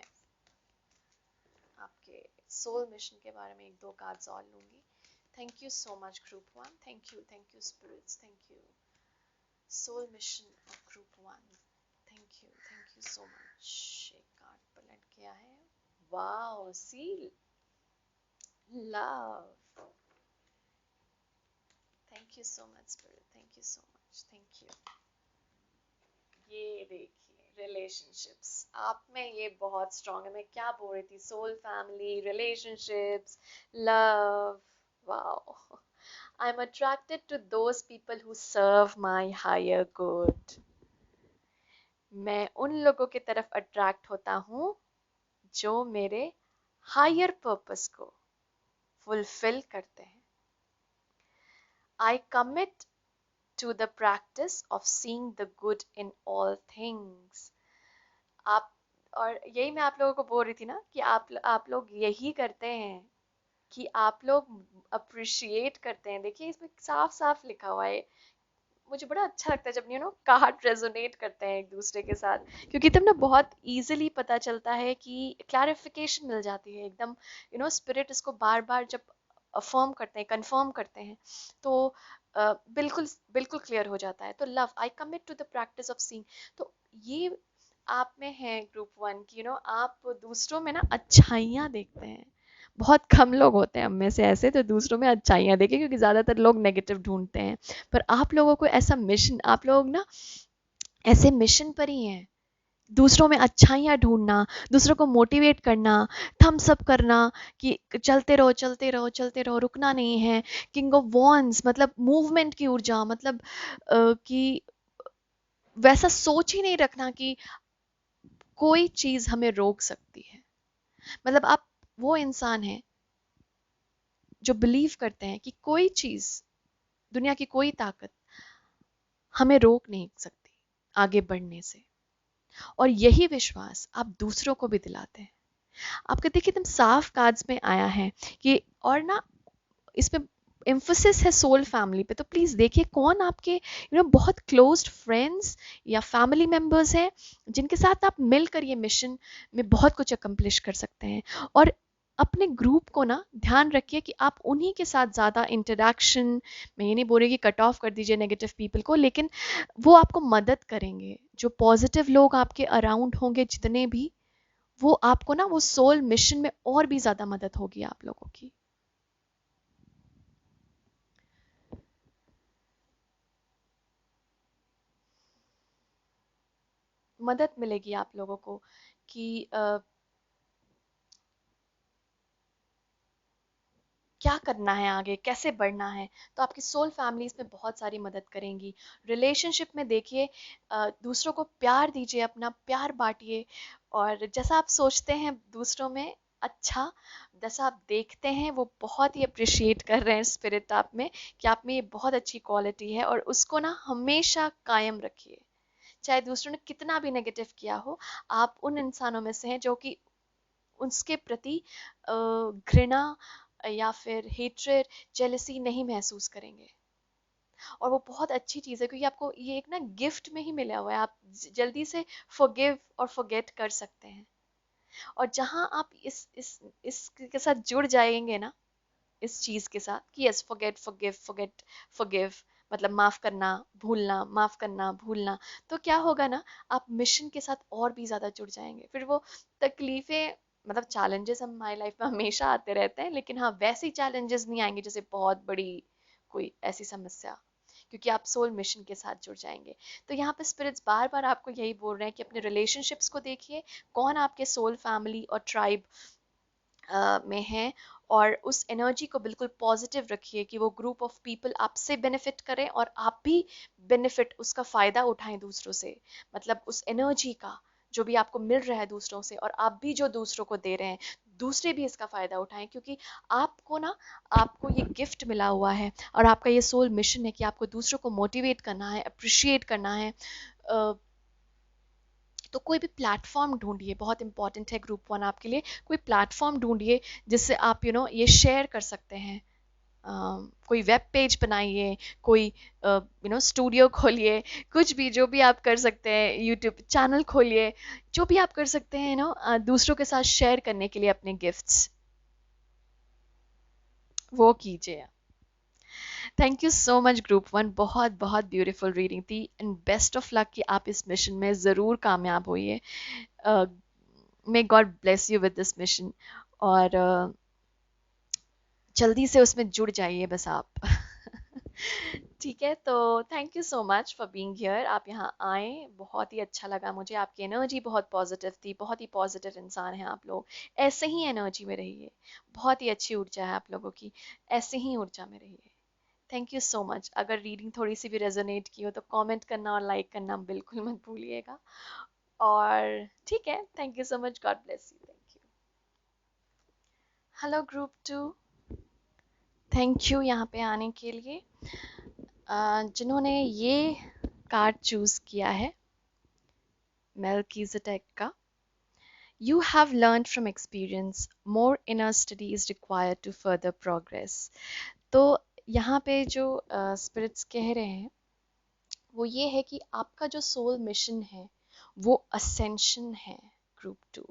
आपके सोल मिशन के बारे में एक दो कार्ड्स और लूंगी। Thank you so much group one, thank you spirits, thank you soul mission of group one, thank you so much. एक कार्ड पलट गया है, wow, see, love, thank you so much spirit, thank you so much, thank you. ये देखिए, relationships आप में ये बहुत स्ट्रांग है। मैं क्या बोल रही थी, soul family, relationships, love, wow. I am attracted to those people who serve my higher good. मैं उन लोगों की तरफ अट्रैक्ट होता हूँ जो मेरे हायर पर्पस को फुलफिल करते हैं। I commit to the practice of seeing the good in all things। आप, और यही मैं आप लोगों को बोल रही थी ना, कि आप लोग यही करते हैं, कि आप लोग अप्रिशिएट करते हैं। देखिए इसमें साफ साफ लिखा हुआ है। मुझे बड़ा अच्छा लगता है जब कार्ड रेजोनेट करते हैं एक दूसरे के साथ, क्योंकि तब ना बहुत इजीली पता चलता है, कि क्लैरिफिकेशन मिल जाती है एकदम। स्पिरिट इसको बार बार जब अफर्म करते हैं, कंफर्म करते हैं, तो बिल्कुल बिल्कुल क्लियर हो जाता है। तो love, I commit to the practice of seeing. तो ये आप में है ग्रुप वन की, आप दूसरों में ना अच्छाइयाँ देखते हैं। बहुत कम लोग होते हैं हम में से ऐसे, तो दूसरों में अच्छाइयाँ देखें, क्योंकि ज़्यादातर लोग नेगेटिव ढूंढते हैं। पर आप लोगों को ऐसा मिशन, आप लोग ना ऐसे मिशन पर ही हैं, दूसरों में अच्छाइयाँ ढूंढना, दूसरों को मोटिवेट करना, थम्स अप करना, कि चलते रहो चलते रहो चलते रहो, रुकना नहीं है। किंग ऑफ वॉन्स मतलब मूवमेंट की ऊर्जा, मतलब कि वैसा सोच ही नहीं रखना कि कोई चीज हमें रोक सकती है। मतलब आप वो इंसान हैं जो बिलीव करते हैं कि कोई चीज, दुनिया की कोई ताकत हमें रोक नहीं सकती आगे बढ़ने से। और यही विश्वास आप दूसरों को भी दिलाते हैं। आपका देखिए एकदम साफ कार्ड्स में आया है कि, और ना इसमें एम्फोसिस है सोल फैमिली पे। तो प्लीज देखिए कौन आपके बहुत क्लोज्ड फ्रेंड्स या फैमिली मेंबर्स हैं जिनके साथ आप मिलकर ये मिशन में बहुत कुछ अकम्प्लिश कर सकते हैं। और अपने ग्रुप को ना ध्यान रखिए कि आप उन्हीं के साथ ज़्यादा इंटरेक्शन, मैं ये नहीं बोल रही कि कट ऑफ कर दीजिए नेगेटिव पीपल को, लेकिन वो आपको मदद करेंगे। जो पॉजिटिव लोग आपके अराउंड होंगे जितने भी, वो आपको ना वो सोल मिशन में और भी ज़्यादा मदद होगी आप लोगों की। मदद मिलेगी आप लोगों को कि क्या करना है आगे, कैसे बढ़ना है, तो आपकी सोल फैमिली इसमें बहुत सारी मदद करेंगी। रिलेशनशिप में देखिए, दूसरों को प्यार दीजिए, अपना प्यार बांटिए, और जैसा आप सोचते हैं दूसरों में अच्छा, जैसा आप देखते हैं वो बहुत ही अप्रिशिएट कर रहे हैं स्पिरिट आप में, कि आप में ये बहुत अच्छी क्वालिटी है, और उसको ना हमेशा कायम रखिए। चाहे दूसरों ने कितना भी नेगेटिव किया हो, आप उन इंसानों में से हैं जो कि उसके प्रति घृणा या फिर हेट्रेड, जेलसी नहीं महसूस करेंगे। और वो बहुत अच्छी चीज़ है, क्योंकि आपको ये एक ना गिफ्ट में ही मिला हुआ है, आप जल्दी से फॉरगिव और फॉरगेट कर सकते हैं। और जहाँ आप इसके साथ जुड़ जाएंगे ना, इस चीज़ के साथ कि yes, forget, forgive, forget, forgive, मतलब माफ़ करना, भूलना, माफ़ करना, भूलना, तो क्या होगा ना, आप मिशन के साथ और भी ज़्यादा जुड़ जाएंगे। फिर वो तकलीफ़ें, मतलब चैलेंजेस हमारी लाइफ में हमेशा आते रहते हैं, लेकिन हाँ, वैसे चैलेंजेस नहीं आएंगे जैसे बहुत बड़ी कोई ऐसी समस्या, क्योंकि आप सोल मिशन के साथ जुड़ जाएंगे। तो यहाँ पे स्पिरिट्स बार बार आपको यही बोल रहे हैं कि अपने रिलेशनशिप्स को देखिए, कौन आपके सोल फैमिली और ट्राइब में हैं, और उस एनर्जी को बिल्कुल पॉजिटिव रखिए कि वो ग्रुप ऑफ पीपल आपसे बेनिफिट करें और आप भी बेनिफिट, उसका फ़ायदा उठाएं दूसरों से, मतलब उस एनर्जी का जो भी आपको मिल रहा है दूसरों से, और आप भी जो दूसरों को दे रहे हैं, दूसरे भी इसका फ़ायदा उठाएं, क्योंकि आपको ना, आपको ये गिफ्ट मिला हुआ है, और आपका ये सोल मिशन है कि आपको दूसरों को मोटिवेट करना है, अप्रिशिएट करना है। तो कोई भी प्लेटफॉर्म ढूंढिए, बहुत इंपॉर्टेंट है ग्रुप वन आपके लिए, कोई प्लेटफॉर्म ढूंढिए जिससे आप ये शेयर कर सकते हैं। कोई वेब पेज बनाइए, कोई स्टूडियो खोलिए, कुछ भी, जो भी आप कर सकते हैं, यूट्यूब चैनल खोलिए, जो भी आप कर सकते हैं दूसरों के साथ शेयर करने के लिए अपने गिफ्ट्स, वो कीजिए। Thank you so much group one, बहुत बहुत ब्यूटीफुल रीडिंग थी, एंड बेस्ट ऑफ लक कि आप इस मिशन में ज़रूर कामयाब होइए। May God bless you with this mission, और जल्दी से उसमें जुड़ जाइए बस आप। ठीक है, तो thank you so much for being here, आप यहाँ आए, बहुत ही अच्छा लगा मुझे, आपकी एनर्जी बहुत पॉजिटिव थी, बहुत ही पॉजिटिव इंसान हैं आप लोग, ऐसे ही एनर्जी में रहिए, बहुत ही अच्छी ऊर्जा है आप लोगों की, ऐसे ही ऊर्जा में रहिए। Thank you so much. अगर रीडिंग थोड़ी सी भी रेजोनेट की हो तो कमेंट करना और लाइक करना बिल्कुल मत भूलिएगा। और ठीक है, thank you so much, God bless you, thank you. Hello group two, thank you यहाँ पे आने के लिए। जिन्होंने ये कार्ड चूज किया है मेल्कीज़ेडेक का, You have learned from experience. More inner study is required to further progress. तो यहाँ पे जो स्पिरिट्स कह रहे हैं वो ये है कि आपका जो सोल मिशन है वो असेंशन है। ग्रुप टू,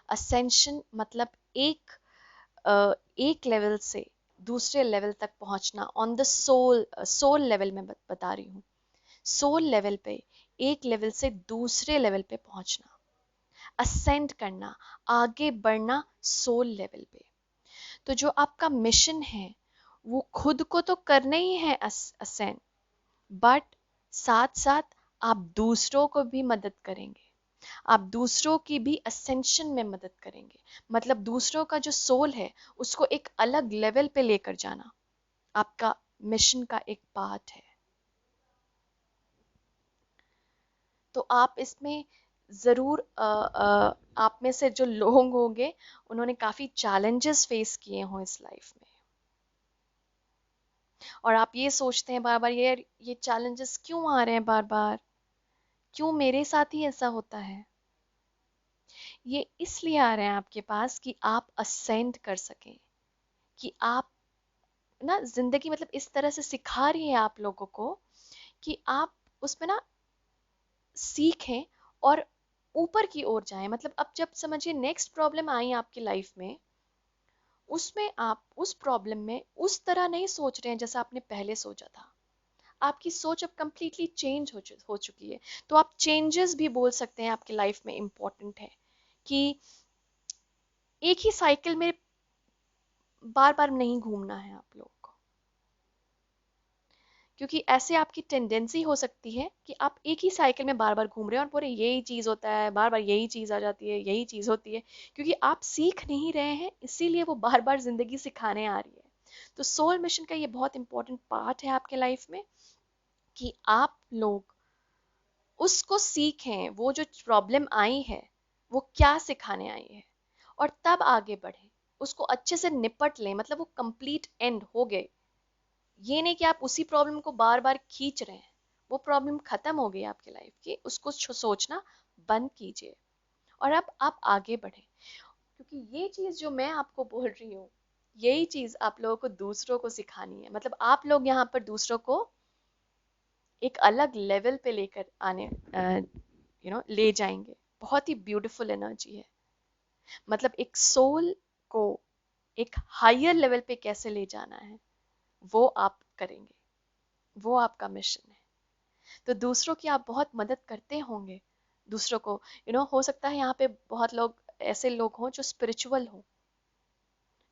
असेंशन मतलब एक लेवल से दूसरे लेवल तक पहुंचना, ऑन द सोल लेवल में बता रही हूँ, सोल लेवल पे एक लेवल से दूसरे लेवल पे पहुंचना, असेंड करना, आगे बढ़ना सोल लेवल पे। तो जो आपका मिशन है वो खुद को तो करना ही है असेंड, बट साथ साथ आप दूसरों को भी मदद करेंगे, आप दूसरों की भी असेंशन में मदद करेंगे, मतलब दूसरों का जो सोल है उसको एक अलग लेवल पे लेकर जाना आपका मिशन का एक पार्ट है। तो आप इसमें ज़रूर आप में से जो लोग होंगे उन्होंने काफ़ी चैलेंजेस फेस किए हों इस लाइफ में, और आप ये सोचते हैं बार बार, ये चैलेंजेस क्यों आ रहे हैं बार बार, क्यों मेरे साथ ही ऐसा होता है। ये इसलिए आ रहे हैं आपके पास कि आप असेंड कर सकें, कि आप ना जिंदगी मतलब इस तरह से सिखा रही है आप लोगों को कि आप उसमें ना सीखें और ऊपर की ओर जाएं। मतलब अब जब समझिए नेक्स्ट प्रॉब्लम आई आपकी लाइफ में, उसमें आप उस प्रॉब्लम में उस तरह नहीं सोच रहे हैं जैसा आपने पहले सोचा था, आपकी सोच अब कंप्लीटली चेंज हो चुकी है। तो आप चेंजेस भी बोल सकते हैं आपकी लाइफ में इम्पोर्टेंट है, कि एक ही साइकिल में बार बार नहीं घूमना है आप लोगों को, क्योंकि ऐसे आपकी टेंडेंसी हो सकती है कि आप एक ही साइकिल में बार बार घूम रहे हैं और पूरे यही चीज़ होता है, बार बार यही चीज़ आ जाती है, यही चीज़ होती है, क्योंकि आप सीख नहीं रहे हैं, इसीलिए वो बार बार जिंदगी सिखाने आ रही है। तो सोल मिशन का ये बहुत इंपॉर्टेंट पार्ट है आपके लाइफ में कि आप लोग उसको सीखें, वो जो प्रॉब्लम आई है वो क्या सिखाने आई है, और तब आगे बढ़े, उसको अच्छे से निपट लें, मतलब वो कंप्लीट एंड हो गए। ये नहीं कि आप उसी प्रॉब्लम को बार बार खींच रहे हैं, वो प्रॉब्लम खत्म हो गई आपकी लाइफ की, उसको सोचना बंद कीजिए और अब आप आगे बढ़े। क्योंकि ये चीज जो मैं आपको बोल रही हूँ, यही चीज आप लोगों को दूसरों को सिखानी है। मतलब आप लोग यहाँ पर दूसरों को एक अलग लेवल पे लेकर आने ले जाएंगे। बहुत ही ब्यूटीफुल एनर्जी है। मतलब एक सोल को एक हायर लेवल पे कैसे ले जाना है वो आप करेंगे, वो आपका मिशन है। तो दूसरों की आप बहुत मदद करते होंगे, दूसरों को हो सकता है यहाँ पे बहुत लोग ऐसे लोग हों जो स्पिरिचुअल हों,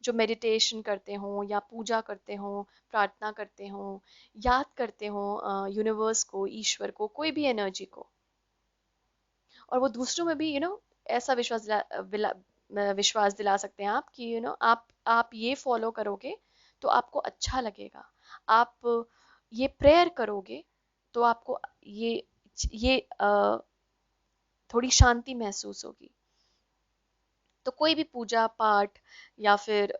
जो मेडिटेशन करते हों या पूजा करते हों, प्रार्थना करते हों, याद करते हों यूनिवर्स को, ईश्वर को, कोई भी एनर्जी को, और वो दूसरों में भी ऐसा विश्वास दिला सकते हैं आप कि आप ये फॉलो करोगे तो आपको अच्छा लगेगा, आप ये प्रेयर करोगे तो आपको ये थोड़ी शांति महसूस होगी। तो कोई भी पूजा पाठ या फिर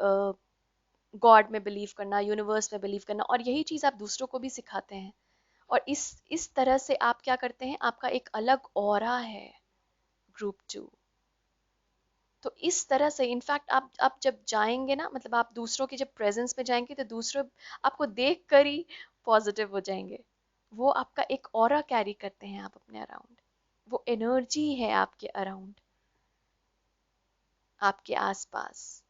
गॉड में बिलीव करना, यूनिवर्स में बिलीव करना, और यही चीज़ आप दूसरों को भी सिखाते हैं। और इस तरह से आप क्या करते हैं, आपका एक अलग ऑरा है ग्रुप 2। तो इस तरह से इनफैक्ट आप जब जाएंगे ना, मतलब आप दूसरों की जब प्रेजेंस में जाएंगे तो दूसरों आपको देख कर ही पॉजिटिव हो जाएंगे। वो आपका एक ऑरा कैरी करते हैं आप अपने अराउंड, वो एनर्जी है आपके अराउंड, आपके आसपास।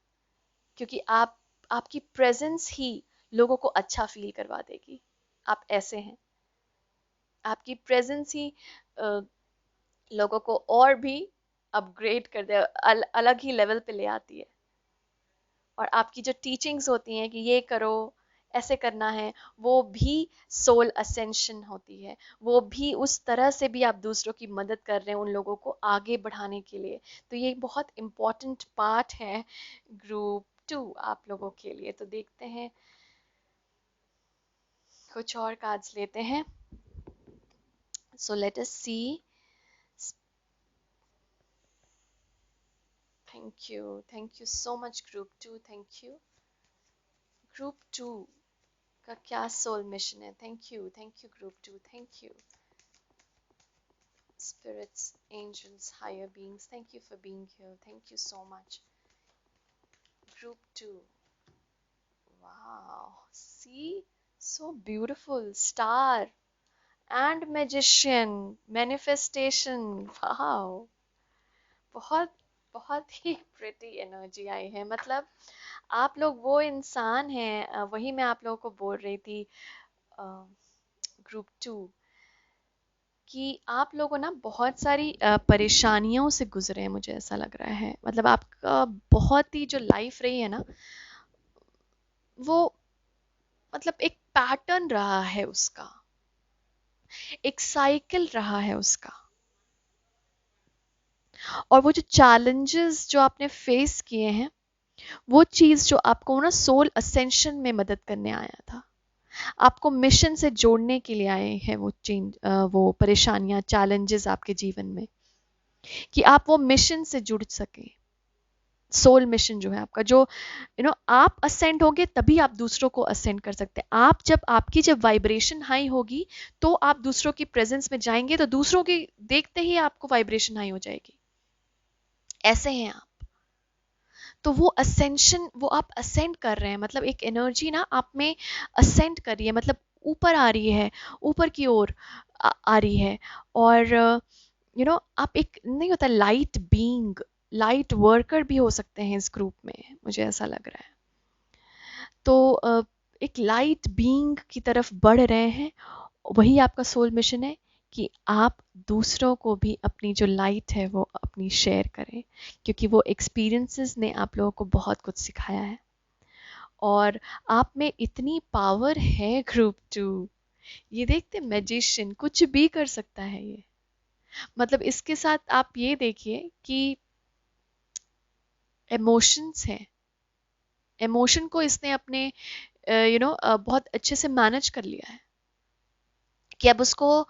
क्योंकि आपकी प्रेजेंस ही लोगों को अच्छा फील करवा देगी। आप ऐसे हैं, आपकी प्रेजेंस ही लोगों को और भी अपग्रेड कर दे, अलग ही लेवल पे ले आती है। और आपकी जो टीचिंग्स होती हैं कि ये करो, ऐसे करना है, वो भी सोल असेंशन होती है। वो भी उस तरह से भी आप दूसरों की मदद कर रहे हैं उन लोगों को आगे बढ़ाने के लिए। तो ये बहुत इम्पोर्टेंट पार्ट है ग्रुप 2 आप लोगों के लिए। तो देखते हैं, कुछ और कार्ड्स लेते हैं। So let us see. Thank you so much group 2, thank you. Group 2 का क्या सोल मिशन है? Thank you group 2, thank you. Spirits, angels, higher beings, thank you for being here. Thank you so much. Group 2. Wow. See? So beautiful. Star and magician. Manifestation. Wow. बहुत बहुत ही pretty energy आई है। मतलब आप लोग वो इंसान हैं, वही मैं आप लोगों को बोल रही थी ग्रुप 2, कि आप लोगों ना बहुत सारी परेशानियों से गुजरे हैं, मुझे ऐसा लग रहा है। मतलब आपका बहुत ही जो लाइफ रही है ना, वो मतलब एक पैटर्न रहा है उसका, एक साइकिल रहा है उसका। और वो जो चैलेंजेस जो आपने फेस किए हैं, वो चीज़ जो आपको ना सोल असेंशन में मदद करने आया था, आपको मिशन से जोड़ने के लिए आए हैं वो वो परेशानियां, चैलेंजेस आपके जीवन में, कि आप वो मिशन से जुड़ सके। सोल मिशन जो है आपका, जो आप असेंड होंगे तभी आप दूसरों को असेंड कर सकते हैं। आपकी जब वाइब्रेशन हाई होगी तो आप दूसरों की प्रेजेंस में जाएंगे, तो दूसरों की देखते ही आपको वाइब्रेशन हाई हो जाएगी। ऐसे हैं आप। तो वो असेंशन, वो आप असेंड कर रहे हैं, मतलब एक एनर्जी ना आप में असेंड कर रही है, मतलब ऊपर आ रही है, ऊपर की ओर आ रही है। और आप एक, नहीं होता लाइट बीइंग, लाइट वर्कर भी हो सकते हैं इस ग्रुप में, मुझे ऐसा लग रहा है। तो एक लाइट बीइंग की तरफ बढ़ रहे हैं, वही आपका सोल मिशन है, कि आप दूसरों को भी अपनी जो लाइट है वो अपनी शेयर करें, क्योंकि वो एक्सपीरियंसेस ने आप लोगों को बहुत कुछ सिखाया है। और आप में इतनी पावर है ग्रुप 2। ये देखते, मैजिशियन कुछ भी कर सकता है ये। मतलब इसके साथ आप ये देखिए कि इमोशंस हैं, इमोशन को इसने अपने बहुत अच्छे से मैनेज कर लिया है कि अब उसको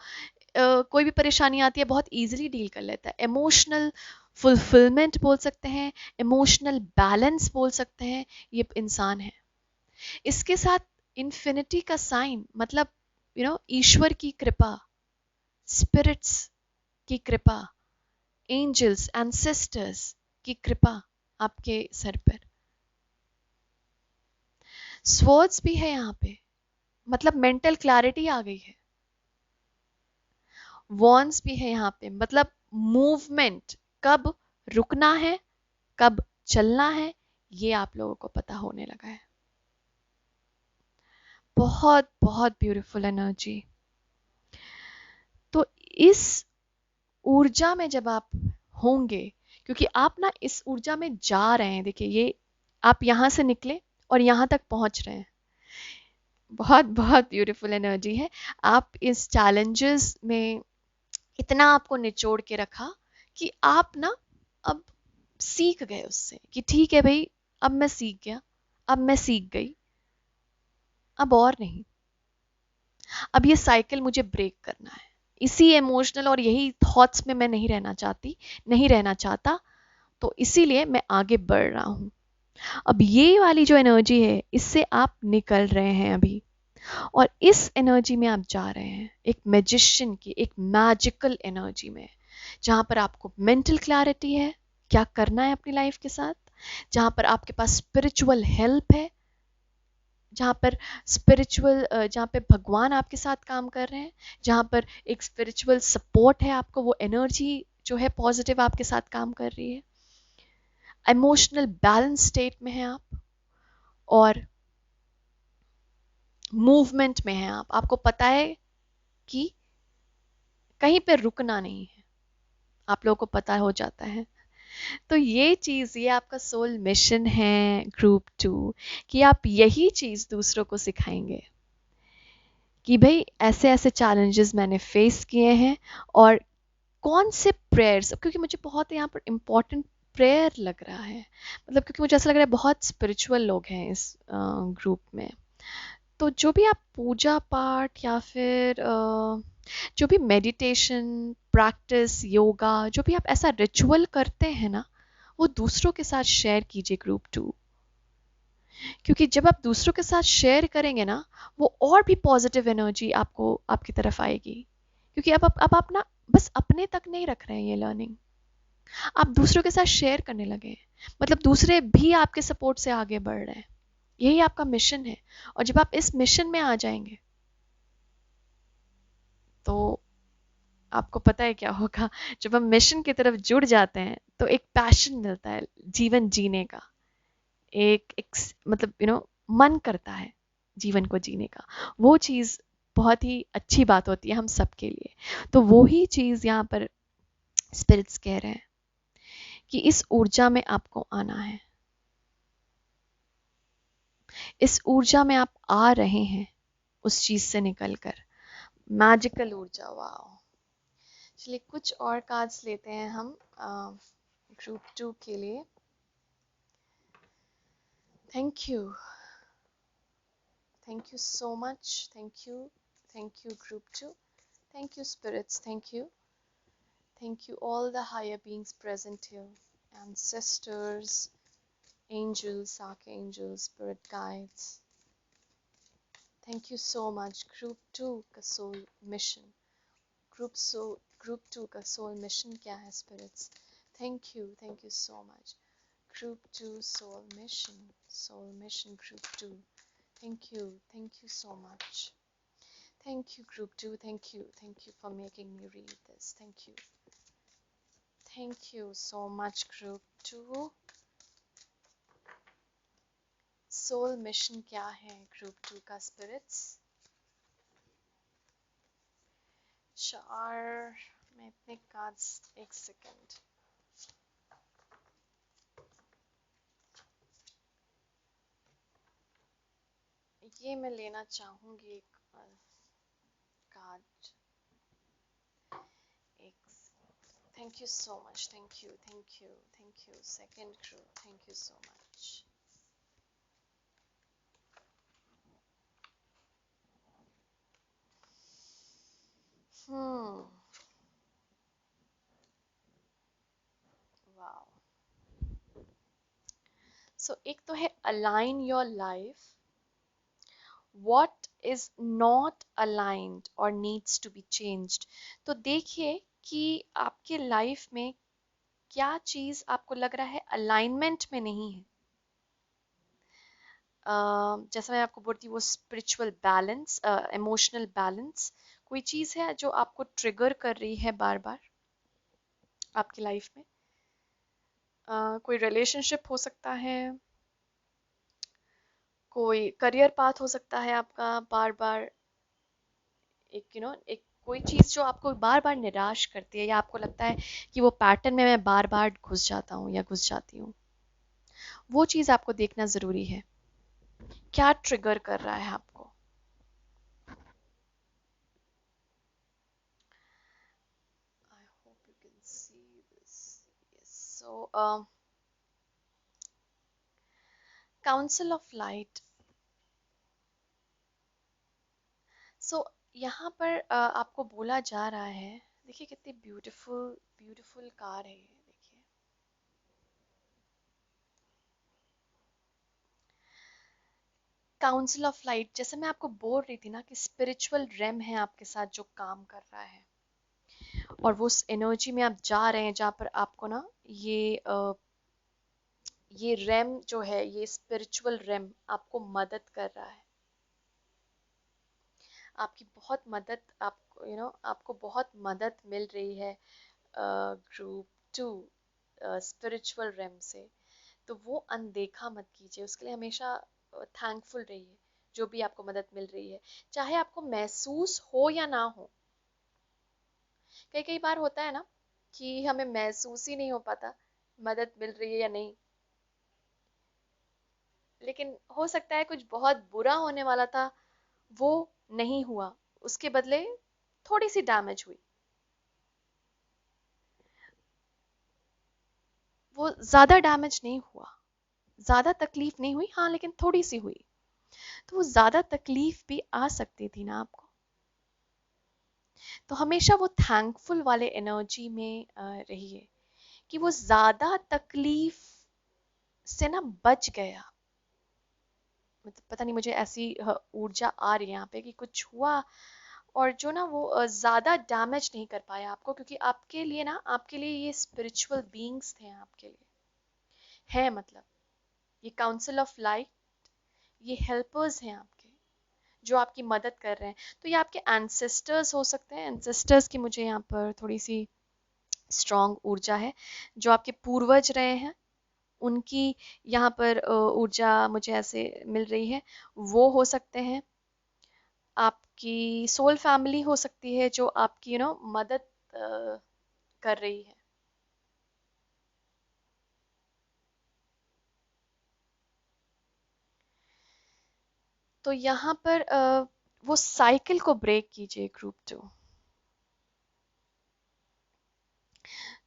कोई भी परेशानी आती है बहुत इजीली डील कर लेता है। इमोशनल फुलफिलमेंट बोल सकते हैं, इमोशनल बैलेंस बोल सकते हैं, ये इंसान है। इसके साथ इन्फिनिटी का साइन मतलब ईश्वर की कृपा, स्पिरिट्स की कृपा, एंजल्स एंसेस्टर्स की कृपा आपके सर पर। स्वर्ड्स भी है यहाँ पे, मतलब मेंटल क्लैरिटी आ गई है। वॉन्स भी है यहाँ पे, मतलब मूवमेंट, कब रुकना है कब चलना है ये आप लोगों को पता होने लगा है। बहुत बहुत ब्यूटीफुल एनर्जी। तो इस ऊर्जा में जब आप होंगे, क्योंकि आप ना इस ऊर्जा में जा रहे हैं, देखिए ये आप यहां से निकले और यहां तक पहुंच रहे हैं। बहुत बहुत ब्यूटीफुल एनर्जी है। आप इस चैलेंजेस में इतना आपको निचोड़ के रखा कि आप ना अब सीख गए उससे कि ठीक है भाई, अब मैं सीख गया, अब मैं सीख गई, अब और नहीं, अब ये साइकिल मुझे ब्रेक करना है। इसी इमोशनल और यही थॉट्स में मैं नहीं रहना चाहती, नहीं रहना चाहता, तो इसीलिए मैं आगे बढ़ रहा हूं। अब ये वाली जो एनर्जी है इससे आप निकल रहे हैं अभी, और इस एनर्जी में आप जा रहे हैं एक मैजिशियन की, एक मैजिकल एनर्जी में, जहां पर आपको मेंटल क्लैरिटी है क्या करना है अपनी लाइफ के साथ, जहां पर आपके पास स्पिरिचुअल हेल्प है, जहाँ पे भगवान आपके साथ काम कर रहे हैं, जहाँ पर एक स्पिरिचुअल सपोर्ट है आपको, वो एनर्जी जो है पॉजिटिव आपके साथ काम कर रही है। इमोशनल बैलेंस स्टेट में है आप, और मूवमेंट में है आप। आपको पता है कि कहीं पे रुकना नहीं है, आप लोगों को पता हो जाता है। तो ये चीज, ये आपका सोल मिशन है ग्रुप 2, कि आप यही चीज दूसरों को सिखाएंगे कि भाई ऐसे ऐसे चैलेंजेस मैंने फेस किए हैं, और कौन से प्रेयर्स, क्योंकि मुझे बहुत यहाँ पर इम्पोर्टेंट प्रेयर लग रहा है, मतलब क्योंकि मुझे ऐसा लग रहा है बहुत स्पिरिचुअल लोग हैं इस ग्रुप में। तो जो भी आप पूजा पाठ या फिर जो भी मेडिटेशन प्रैक्टिस, योगा, जो भी आप ऐसा रिचुअल करते हैं ना, वो दूसरों के साथ शेयर कीजिए ग्रुप 2। क्योंकि जब आप दूसरों के साथ शेयर करेंगे ना, वो और भी पॉजिटिव एनर्जी आपको आपकी तरफ आएगी। क्योंकि अब आप ना बस अपने तक नहीं रख रहे हैं ये लर्निंग, आप दूसरों के साथ शेयर करने लगे हैं, मतलब दूसरे भी आपके सपोर्ट से आगे बढ़ रहे हैं। यही आपका मिशन है। और जब आप इस मिशन में आ जाएंगे तो आपको पता है क्या होगा, जब हम मिशन की तरफ जुड़ जाते हैं तो एक पैशन मिलता है जीवन जीने का, एक मतलब मन करता है जीवन को जीने का। वो चीज बहुत ही अच्छी बात होती है हम सबके लिए। तो वो ही चीज यहाँ पर स्पिरिट्स कह रहे हैं कि इस ऊर्जा में आपको आना है, इस ऊर्जा में आप आ रहे हैं उस चीज से निकलकर। मैजिकल ऊर्जा, वाओ। चलिए कुछ और कार्ड्स लेते हैं हम ग्रुप 2 के लिए। Thank you, thank you so much, thank you group 2, thank you spirits, thank you all the higher beings present here, ancestors, angels, archangels, spirit guides. Thank you so much. Group 2 का soul mission, group 2 का soul mission क्या है spirits? Thank you so much. Group 2 soul mission group 2. Thank you so much. Thank you group 2. Thank you for making me read this. Thank you so much group 2. Soul mission क्या है group 2 का spirits? 4 मैं इतने cards, एक second, ये मैं लेना चाहूंगी एक कार्ड। एक, thank you so much, thank you second group, thank you so much. So एक तो है align your life, what is not aligned or needs to be changed। तो देखिए कि आपके लाइफ में क्या चीज आपको लग रहा है अलाइनमेंट में नहीं है। जैसा मैं आपको बोलती हूँ वो स्पिरिचुअल बैलेंस, इमोशनल बैलेंस, कोई चीज है जो आपको ट्रिगर कर रही है बार बार आपकी लाइफ में। कोई रिलेशनशिप हो सकता है, कोई करियर पाथ हो सकता है आपका बार बार, एक एक कोई चीज जो आपको बार बार निराश करती है, या आपको लगता है कि वो पैटर्न में मैं बार बार घुस जाता हूँ या घुस जाती हूँ। वो चीज आपको देखना जरूरी है, क्या ट्रिगर कर रहा है आपको। I hope you can see this. Yes, so council of light. So यहाँ पर आपको बोला जा रहा है, देखिए कितनी ब्यूटीफुल ब्यूटीफुल कार है ये, देखिए। काउंसिल ऑफ लाइट, जैसे मैं आपको बोल रही थी ना कि स्पिरिचुअल रेम है आपके साथ जो काम कर रहा है, और वो उस एनर्जी में आप जा रहे हैं जहाँ पर आपको ना ये रेम जो है, ये स्पिरिचुअल रेम आपको मदद कर रहा है। आपकी बहुत मदद, आपको आपको बहुत मदद मिल रही है ग्रुप टू स्पिरिचुअल रेम से। तो वो अनदेखा मत कीजिए, उसके लिए हमेशा थैंकफुल रहिए जो भी आपको मदद मिल रही है, चाहे आपको महसूस हो या ना हो। कई कई बार होता है ना कि हमें महसूस ही नहीं हो पाता मदद मिल रही है या नहीं, लेकिन हो सकता है कुछ बहुत बुरा होने वाला था, वो नहीं हुआ, उसके बदले थोड़ी सी डैमेज हुई, वो ज्यादा डैमेज नहीं हुआ, ज्यादा तकलीफ नहीं हुई, हाँ लेकिन थोड़ी सी हुई। तो वो ज्यादा तकलीफ भी आ सकती थी ना आपको। तो हमेशा वो थैंकफुल वाले एनर्जी में रहिए कि वो ज्यादा तकलीफ से ना बच गया। मतलब पता नहीं, मुझे ऐसी ऊर्जा आ रही है यहाँ पे कि कुछ हुआ और जो ना वो ज्यादा डैमेज नहीं कर पाया आपको, क्योंकि आपके लिए ना, आपके लिए ये स्पिरिचुअल बीइंग्स थे आपके लिए, है मतलब ये काउंसिल ऑफ लाइट, ये हेल्पर्स हैं आपके जो आपकी मदद कर रहे हैं। तो ये आपके एंसेस्टर्स हो सकते हैं, एंसेस्टर्स की मुझे यहाँ पर थोड़ी सी स्ट्रॉन्ग ऊर्जा है, जो आपके पूर्वज रहे हैं उनकी यहाँ पर ऊर्जा मुझे ऐसे मिल रही है। वो हो सकते हैं, आपकी सोल फैमिली हो सकती है जो आपकी मदद कर रही है। तो यहाँ पर वो साइकिल को ब्रेक कीजिए ग्रुप टू।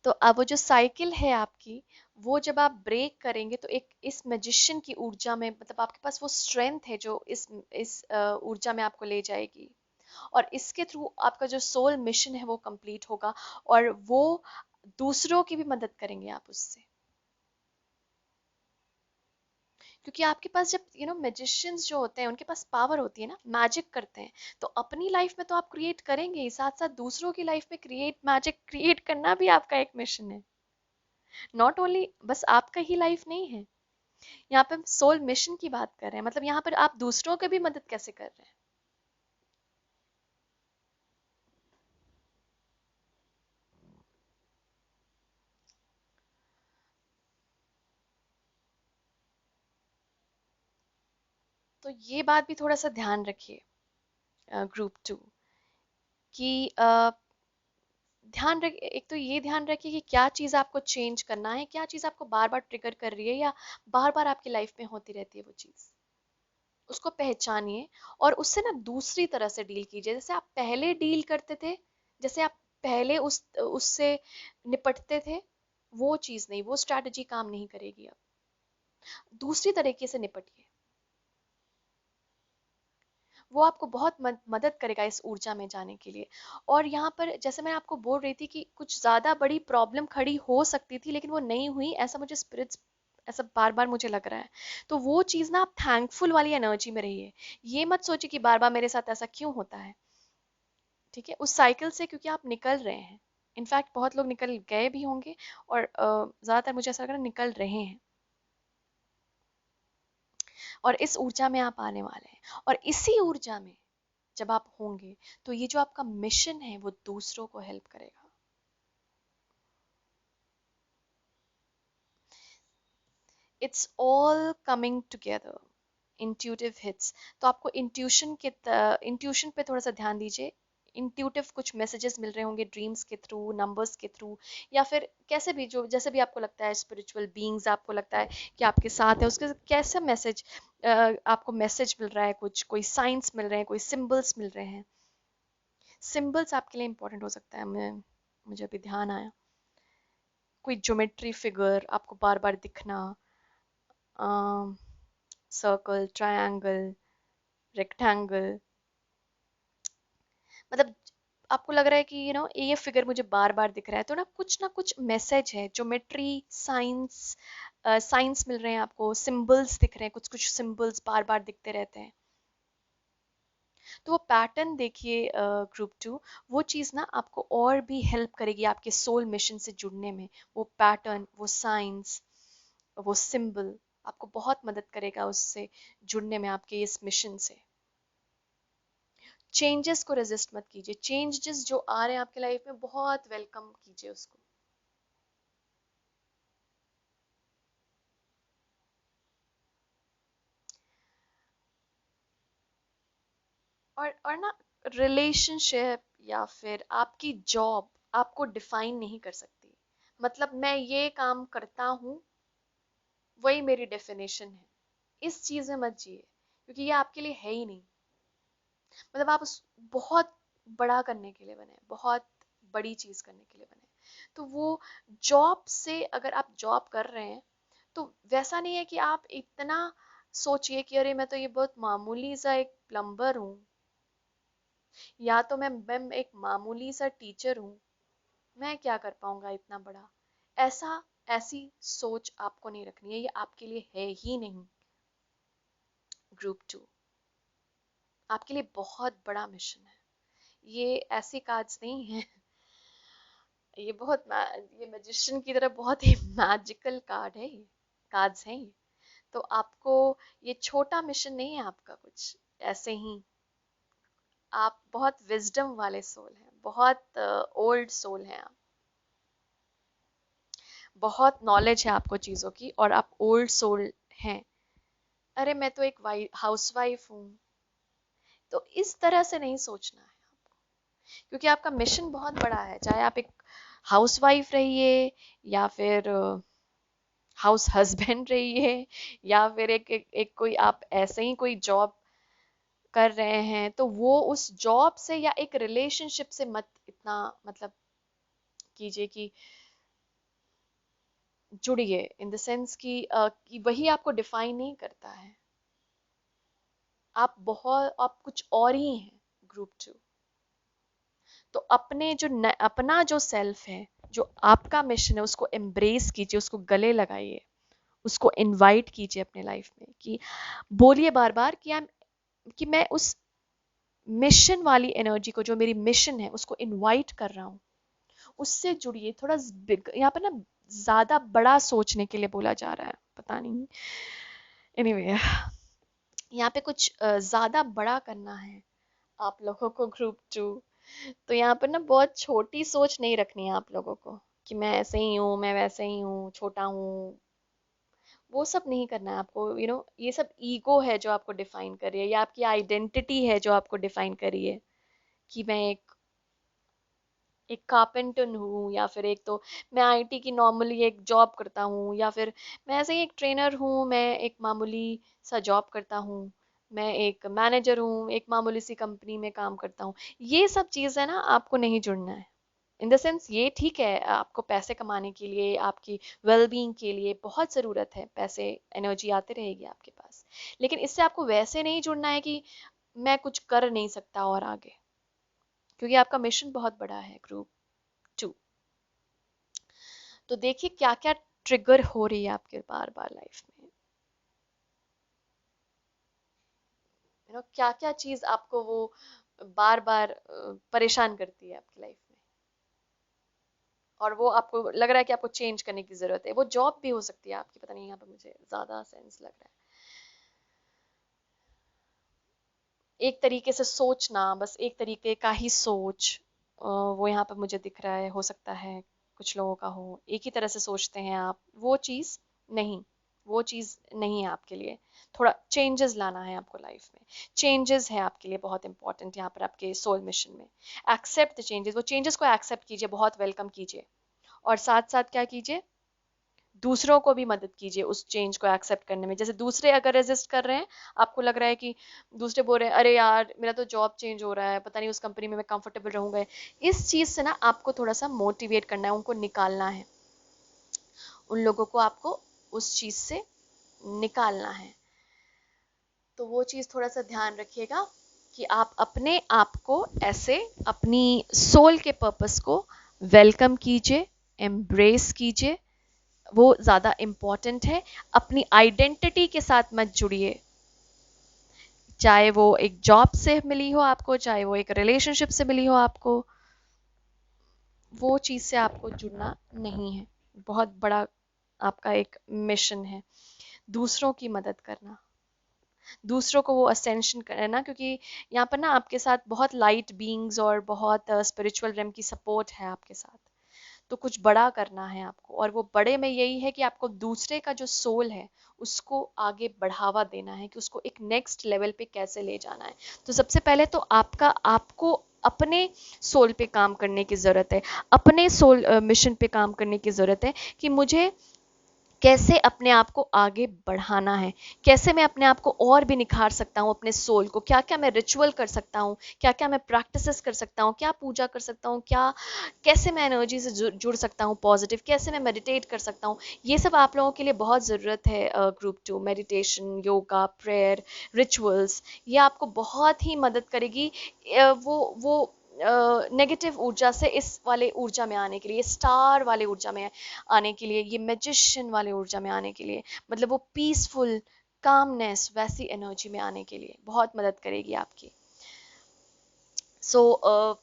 तो अब वो जो साइकिल है आपकी, वो जब आप ब्रेक करेंगे तो एक इस मैजिशियन की ऊर्जा में, मतलब आपके पास वो स्ट्रेंथ है जो इस ऊर्जा में आपको ले जाएगी, और इसके थ्रू आपका जो सोल मिशन है वो कंप्लीट होगा, और वो दूसरों की भी मदद करेंगे आप उससे। क्योंकि आपके पास जब मैजिशियंस जो होते हैं उनके पास पावर होती है ना, मैजिक करते हैं, तो अपनी लाइफ में तो आप क्रिएट करेंगे ही, साथ साथ दूसरों की लाइफ में मैजिक क्रिएट करना भी आपका एक मिशन है। नॉट ओनली बस आपका ही लाइफ नहीं है, यहाँ पे हम सोल मिशन की बात कर रहे हैं, मतलब यहाँ पर आप दूसरों की भी मदद कैसे कर रहे हैं। तो ये बात भी थोड़ा सा ध्यान रखिए ग्रुप टू कि ध्यान रख, एक तो ये ध्यान रखिए कि क्या चीज़ आपको चेंज करना है, क्या चीज़ आपको बार बार ट्रिगर कर रही है या बार बार आपकी लाइफ में होती रहती है वो चीज़, उसको पहचानिए और उससे ना दूसरी तरह से डील कीजिए, जैसे आप पहले डील करते थे, जैसे आप पहले उससे निपटते थे, वो चीज़ नहीं, वो स्ट्रैटेजी काम नहीं करेगी। अब दूसरी तरीके से निपटिए, वो आपको बहुत मदद करेगा इस ऊर्जा में जाने के लिए। और यहाँ पर जैसे मैं आपको बोल रही थी कि कुछ ज़्यादा बड़ी प्रॉब्लम खड़ी हो सकती थी लेकिन वो नहीं हुई, ऐसा मुझे स्पिरिट्स ऐसा बार बार मुझे लग रहा है। तो वो चीज़ ना, आप थैंकफुल वाली एनर्जी में रहिए। ये मत सोचिए कि बार बार मेरे साथ ऐसा क्यों होता है, ठीक है, उस साइकिल से, क्योंकि आप निकल रहे हैं। इनफैक्ट बहुत लोग निकल गए भी होंगे, और ज़्यादातर मुझे ऐसा लग रहा है निकल रहे हैं, और इस ऊर्जा में आप आने वाले हैं। और इसी ऊर्जा में जब आप होंगे, तो ये जो आपका मिशन है वो दूसरों को हेल्प करेगा। It's all coming together, intuitive hits. तो आपको इंट्यूशन पे थोड़ा सा ध्यान दीजिए। इंट्यूटिव कुछ मैसेजेस मिल रहे होंगे ड्रीम्स के थ्रू, नंबर्स के थ्रू, या फिर कैसे भी, जो जैसे भी आपको लगता है, स्पिरिचुअल बीइंग्स आपको लगता है कि आपके साथ है, उसके कैसा मैसेज आपको मैसेज मिल रहा है, कुछ कोई साइंस मिल रहे हैं, कोई सिंबल्स मिल रहे हैं। सिंबल्स आपके लिए इंपॉर्टेंट हो सकता है। मुझे अभी ध्यान आया, कोई ज्योमेट्री फिगर आपको बार बार दिखना, सर्कल, ट्रायंगल, रेक्टेंगल, मतलब आपको लग रहा है कि ये फिगर मुझे बार बार दिख रहा है, तो ना कुछ मैसेज है। ज्योमेट्री, साइंस, साइंस मिल रहे हैं आपको, सिंबल्स दिख रहे हैं, कुछ कुछ सिंबल्स बार बार दिखते रहते हैं। तो वो पैटर्न देखिए ग्रुप 2, वो चीज़ ना आपको और भी हेल्प करेगी आपके सोल मिशन से जुड़ने में। वो पैटर्न, वो साइंस, वो सिंबल आपको बहुत मदद करेगा उससे जुड़ने में, आपके इस मिशन से। चेंजेस को रेजिस्ट मत कीजिए। चेंजेस जो आ रहे हैं आपके लाइफ में, बहुत वेलकम कीजिए उसको। और ना, रिलेशनशिप या फिर आपकी जॉब आपको डिफाइन नहीं कर सकती। मतलब मैं ये काम करता हूँ, वही मेरी डेफिनेशन है, इस चीज में मत जिए, क्योंकि ये आपके लिए है ही नहीं। मतलब आप उस बहुत बड़ा करने के लिए बने, बहुत बड़ी चीज करने के लिए बने। तो वो जॉब से, अगर आप जॉब कर रहे हैं, तो वैसा नहीं है कि आप इतना सोचिए कि अरे मैं तो ये बहुत मामूली सा एक प्लम्बर हूँ, या तो मैं एक मामूली सा टीचर हूँ, मैं क्या कर पाऊंगा इतना बड़ा। ऐसा ऐसी सोच आपको नहीं रखनी है, ये आपके लिए है ही नहीं। ग्रुप 2 आपके लिए बहुत बड़ा मिशन है। ये ऐसी कार्ड्स नहीं है, ये ये मैजिशियन की तरह बहुत ही मैजिकल कार्ड है, ये कार्ड्स हैं ये। तो आपको, ये छोटा मिशन नहीं है आपका कुछ ऐसे ही। आप बहुत विजडम वाले सोल हैं, बहुत ओल्ड सोल हैं आप, बहुत नॉलेज है आपको चीज़ों की, और आप ओल्ड सोल हैं। अरे मैं तो एक हाउसवाइफ हूँ, तो इस तरह से नहीं सोचना है आपको, क्योंकि आपका मिशन बहुत बड़ा है। चाहे आप एक हाउसवाइफ रहिए, या फिर हाउस हस्बैंड रहिए, या फिर एक कोई आप ऐसे ही कोई जॉब कर रहे हैं, तो वो उस जॉब से या एक रिलेशनशिप से मत इतना मतलब कीजिए कि जुड़िए, इन द सेंस कि वही आपको डिफाइन नहीं करता है। आप कुछ और ही हैं। ग्रुप 2 तो अपना जो सेल्फ है, जो आपका मिशन है, उसको एम्ब्रेस कीजिए, उसको गले लगाइए, उसको इनवाइट कीजिए अपने लाइफ में, कि बोलिए बार बार कि मैं उस मिशन वाली एनर्जी को, जो मेरी मिशन है, उसको इनवाइट कर रहा हूँ। उससे जुड़िए थोड़ा। यहाँ पर ना ज्यादा बड़ा सोचने के लिए बोला जा रहा है, पता नहीं, एनीवे यहाँ पे कुछ ज्यादा बड़ा करना है आप लोगों को। ग्रुप 2 तो यहाँ पर ना बहुत छोटी सोच नहीं रखनी है आप लोगों को, कि मैं ऐसे ही हूँ, मैं वैसे ही हूँ, छोटा हूँ। वो सब नहीं करना है आपको। ये सब ईगो है जो आपको डिफाइन कर रही है, या आपकी आइडेंटिटी है जो आपको डिफाइन कर रही है, कि मैं एक कारपेंटर हूँ, या फिर एक तो मैं आईटी की नॉर्मली एक जॉब करता हूँ, या फिर मैं ऐसे ही एक ट्रेनर हूँ, मैं एक मामूली सा जॉब करता हूँ, मैं एक मैनेजर हूँ, एक मामूली सी कंपनी में काम करता हूँ। ये सब चीज़ है ना, आपको नहीं जुड़ना है। इन द सेंस ये ठीक है, आपको पैसे कमाने के लिए, आपकी वेलबींग के लिए बहुत ज़रूरत है पैसे, एनर्जी आती रहेगी आपके पास, लेकिन इससे आपको वैसे नहीं जुड़ना है कि मैं कुछ कर नहीं सकता और आगे, क्योंकि आपका मिशन बहुत बड़ा है। ग्रुप 2 तो देखिए क्या क्या ट्रिगर हो रही है आपके बार बार लाइफ में, क्या क्या चीज आपको वो बार बार परेशान करती है आपकी लाइफ में, और वो आपको लग रहा है कि आपको चेंज करने की जरूरत है। वो जॉब भी हो सकती है आपकी, पता नहीं, यहाँ पे मुझे ज्यादा सेंस लग रहा है। एक तरीके से सोचना, बस एक तरीके का ही सोच, वो यहाँ पे मुझे दिख रहा है। हो सकता है कुछ लोगों का हो, एक ही तरह से सोचते हैं आप, वो चीज़ नहीं, वो चीज़ नहीं है आपके लिए। थोड़ा चेंजेस लाना है आपको लाइफ में। चेंजेस है आपके लिए बहुत इंपॉर्टेंट यहाँ पर आपके सोल मिशन में। एक्सेप्ट द चेंजेस, वो चेंजेस को एक्सेप्ट कीजिए, बहुत वेलकम कीजिए, और साथ साथ क्या कीजिए, दूसरों को भी मदद कीजिए उस चेंज को एक्सेप्ट करने में। जैसे दूसरे अगर रेजिस्ट कर रहे हैं, आपको लग रहा है कि दूसरे बोल रहे हैं अरे यार मेरा तो जॉब चेंज हो रहा है, पता नहीं उस कंपनी में मैं कंफर्टेबल रहूंगा, इस चीज से ना आपको थोड़ा सा मोटिवेट करना है, उनको निकालना है, उन लोगों को आपको उस चीज से निकालना है। तो वो चीज थोड़ा सा ध्यान रखिएगा कि आप अपने आप को ऐसे, अपनी सोल के पर्पस को वेलकम कीजिए, एम्ब्रेस कीजिए, वो ज़्यादा इम्पॉर्टेंट है। अपनी आइडेंटिटी के साथ मत जुड़िए, चाहे वो एक जॉब से मिली हो आपको, चाहे वो एक रिलेशनशिप से मिली हो आपको, वो चीज़ से आपको जुड़ना नहीं है। बहुत बड़ा आपका एक मिशन है दूसरों की मदद करना, दूसरों को वो असेंशन करना, क्योंकि यहाँ पर ना आपके साथ बहुत लाइट बीइंग्स और बहुत स्पिरिचुअल रेम की सपोर्ट है आपके साथ। तो कुछ बड़ा करना है आपको, और वो बड़े में यही है कि आपको दूसरे का जो सोल है उसको आगे बढ़ावा देना है, कि उसको एक नेक्स्ट लेवल पे कैसे ले जाना है। तो सबसे पहले तो आपको अपने सोल पे काम करने की ज़रूरत है, अपने सोल मिशन पे काम करने की ज़रूरत है, कि मुझे कैसे अपने आप को आगे बढ़ाना है, कैसे मैं अपने आप को और भी निखार सकता हूँ, अपने सोल को क्या क्या मैं रिचुअल कर सकता हूँ, क्या क्या मैं प्रैक्टिसेस कर सकता हूँ, क्या पूजा कर सकता हूँ, क्या कैसे मैं एनर्जी से जुड़ सकता हूँ पॉजिटिव, कैसे मैं मेडिटेट कर सकता हूँ। ये सब आप लोगों के लिए बहुत ज़रूरत है। Group 2 meditation, yoga, prayer, rituals, ये आपको बहुत ही मदद करेगी वो नेगेटिव ऊर्जा से इस वाले ऊर्जा में आने के लिए, स्टार वाले ऊर्जा में आने के लिए, ये मैजिशियन वाले ऊर्जा में आने के लिए, मतलब वो पीसफुल कामनेस वैसी एनर्जी में आने के लिए बहुत मदद करेगी आपकी। सो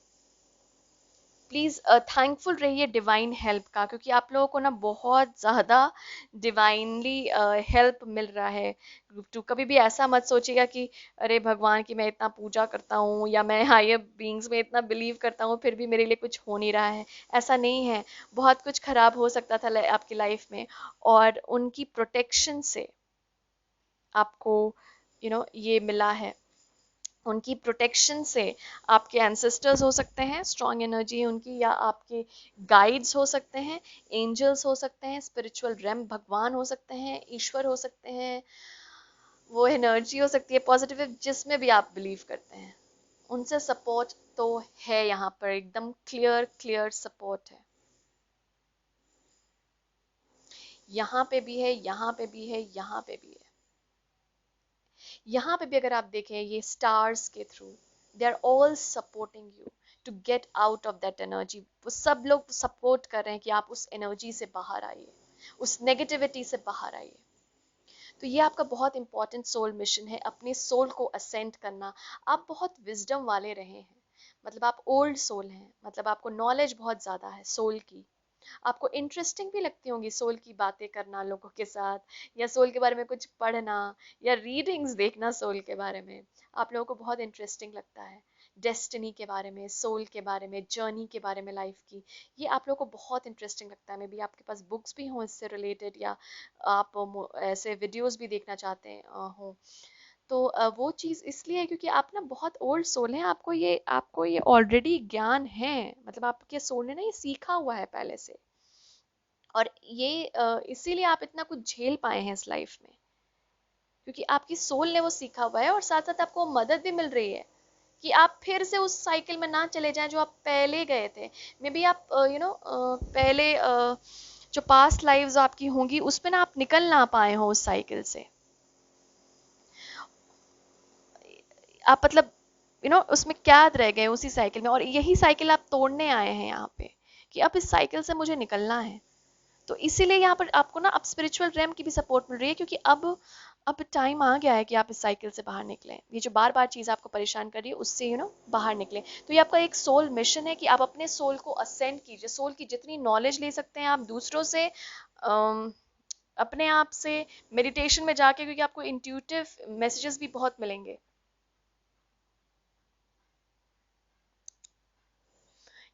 प्लीज़ थैंकफुल रहिए डिवाइन हेल्प का, क्योंकि आप लोगों को ना बहुत ज़्यादा डिवाइनली हेल्प मिल रहा है। ग्रुप 2 कभी भी ऐसा मत सोचिएगा कि अरे भगवान की मैं इतना पूजा करता हूँ या मैं हायर बीइंग्स में इतना बिलीव करता हूँ फिर भी मेरे लिए कुछ हो नहीं रहा है। ऐसा नहीं है, बहुत कुछ खराब हो सकता था आपकी लाइफ में, और उनकी प्रोटेक्शन से आपको ये मिला है। उनकी प्रोटेक्शन से आपके एंसेस्टर्स हो सकते हैं, स्ट्रॉन्ग एनर्जी है उनकी, या आपके गाइड्स हो सकते हैं, एंजल्स हो सकते हैं, स्पिरिचुअल रेम भगवान हो सकते हैं, ईश्वर हो सकते हैं, वो एनर्जी हो सकती है पॉजिटिव, जिसमें भी आप बिलीव करते हैं, उनसे सपोर्ट तो है यहाँ पर, एकदम क्लियर क्लियर सपोर्ट है। यहाँ पे भी है, यहाँ पे भी है, यहाँ पे भी है। यहाँ पे भी अगर आप देखें ये स्टार्स के through, they are all supporting you to get out of that energy. वो सब लोग सपोर्ट कर रहे हैं कि आप उस एनर्जी से बाहर आइए, उस नेगेटिविटी से बाहर आइए। तो ये आपका बहुत इंपॉर्टेंट सोल मिशन है, अपने सोल को असेंड करना। आप बहुत विजडम वाले रहे हैं, मतलब आप ओल्ड सोल हैं, मतलब आपको नॉलेज बहुत ज़्यादा है सोल की। आपको इंटरेस्टिंग भी लगती होंगी सोल की बातें करना लोगों के साथ, या सोल के बारे में कुछ पढ़ना, या रीडिंग्स देखना सोल के बारे में। आप लोगों को बहुत इंटरेस्टिंग लगता है डेस्टिनी के बारे में, सोल के बारे में, जर्नी के बारे में लाइफ की। ये आप लोगों को बहुत इंटरेस्टिंग लगता है। मे बी आपके पास बुक्स भी हों इससे रिलेटेड, या आप ऐसे वीडियोस भी देखना चाहते हैं हो। तो वो चीज़ इसलिए है क्योंकि आप ना बहुत ओल्ड सोल हैं, आपको ये ऑलरेडी ज्ञान है, मतलब आपके सोल ने ना ये सीखा हुआ है पहले से, और ये इसीलिए आप इतना कुछ झेल पाए हैं इस लाइफ में, क्योंकि आपकी सोल ने वो सीखा हुआ है, और साथ साथ आपको मदद भी मिल रही है कि आप फिर से उस साइकिल में ना चले जाएं जो आप पहले गए थे। मे बी आप पहले जो पास्ट लाइव्स आपकी होंगी उसमें ना आप निकल ना पाए हो उस साइकिल से, आप मतलब उसमें कैद रह गए उसी साइकिल में, और यही साइकिल आप तोड़ने आए हैं यहाँ पे, कि अब इस साइकिल से मुझे निकलना है। तो इसीलिए यहाँ पर आपको ना अब स्पिरिचुअल रैम की भी सपोर्ट मिल रही है, क्योंकि अब टाइम आ गया है कि आप इस साइकिल से बाहर निकलें। ये जो बार बार चीज़ आपको परेशान कर रही है उससे बाहर निकलें। तो ये आपका एक सोल मिशन है कि आप अपने सोल को असेंड कीजिए। सोल की जितनी नॉलेज ले सकते हैं आप दूसरों से, अपने आप से, मेडिटेशन में जाके, क्योंकि आपको इंट्यूटिव मैसेजेस भी बहुत मिलेंगे।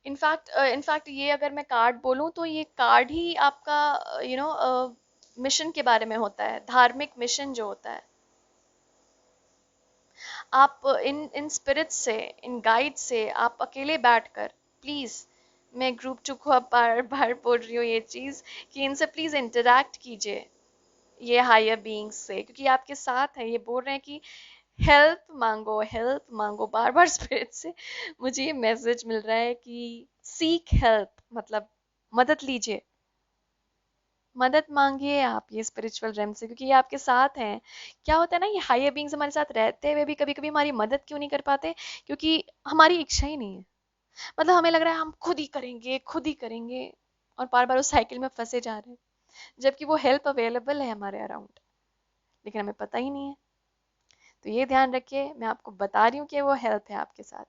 इनफैक्ट ये अगर मैं कार्ड बोलूं तो ये कार्ड ही आपका मिशन के बारे में होता है, धार्मिक मिशन जो होता है। आप इन स्पिरिट से, इन गाइड से आप अकेले बैठकर, प्लीज, मैं ग्रुप 2 को अब बार बार बोल रही हूँ ये चीज कि इनसे प्लीज इंटरेक्ट कीजिए, ये हायर बीइंग्स से, क्योंकि ये आपके साथ है। ये बोल रहे हैं कि हेल्प मांगो, हेल्प मांगो, बार बार स्पिरिट से मुझे ये मैसेज मिल रहा है कि सीक हेल्प, मतलब मदद लीजिए, मदद मांगिए आप ये स्पिरिचुअल रेम से, क्योंकि ये आपके साथ हैं। क्या होता है ना, ये हायर बीइंग्स हमारे साथ रहते हुए भी कभी कभी हमारी मदद क्यों नहीं कर पाते? क्योंकि हमारी इच्छा ही नहीं है। मतलब हमें लग रहा है हम खुद ही करेंगे, खुद ही करेंगे, और बार बार उस साइकिल में फंसे जा रहे हैं, जबकि वो हेल्प अवेलेबल है हमारे अराउंड, लेकिन हमें पता ही नहीं है। तो ये ध्यान रखिए, मैं आपको बता रही हूँ कि वो हेल्प है आपके साथ।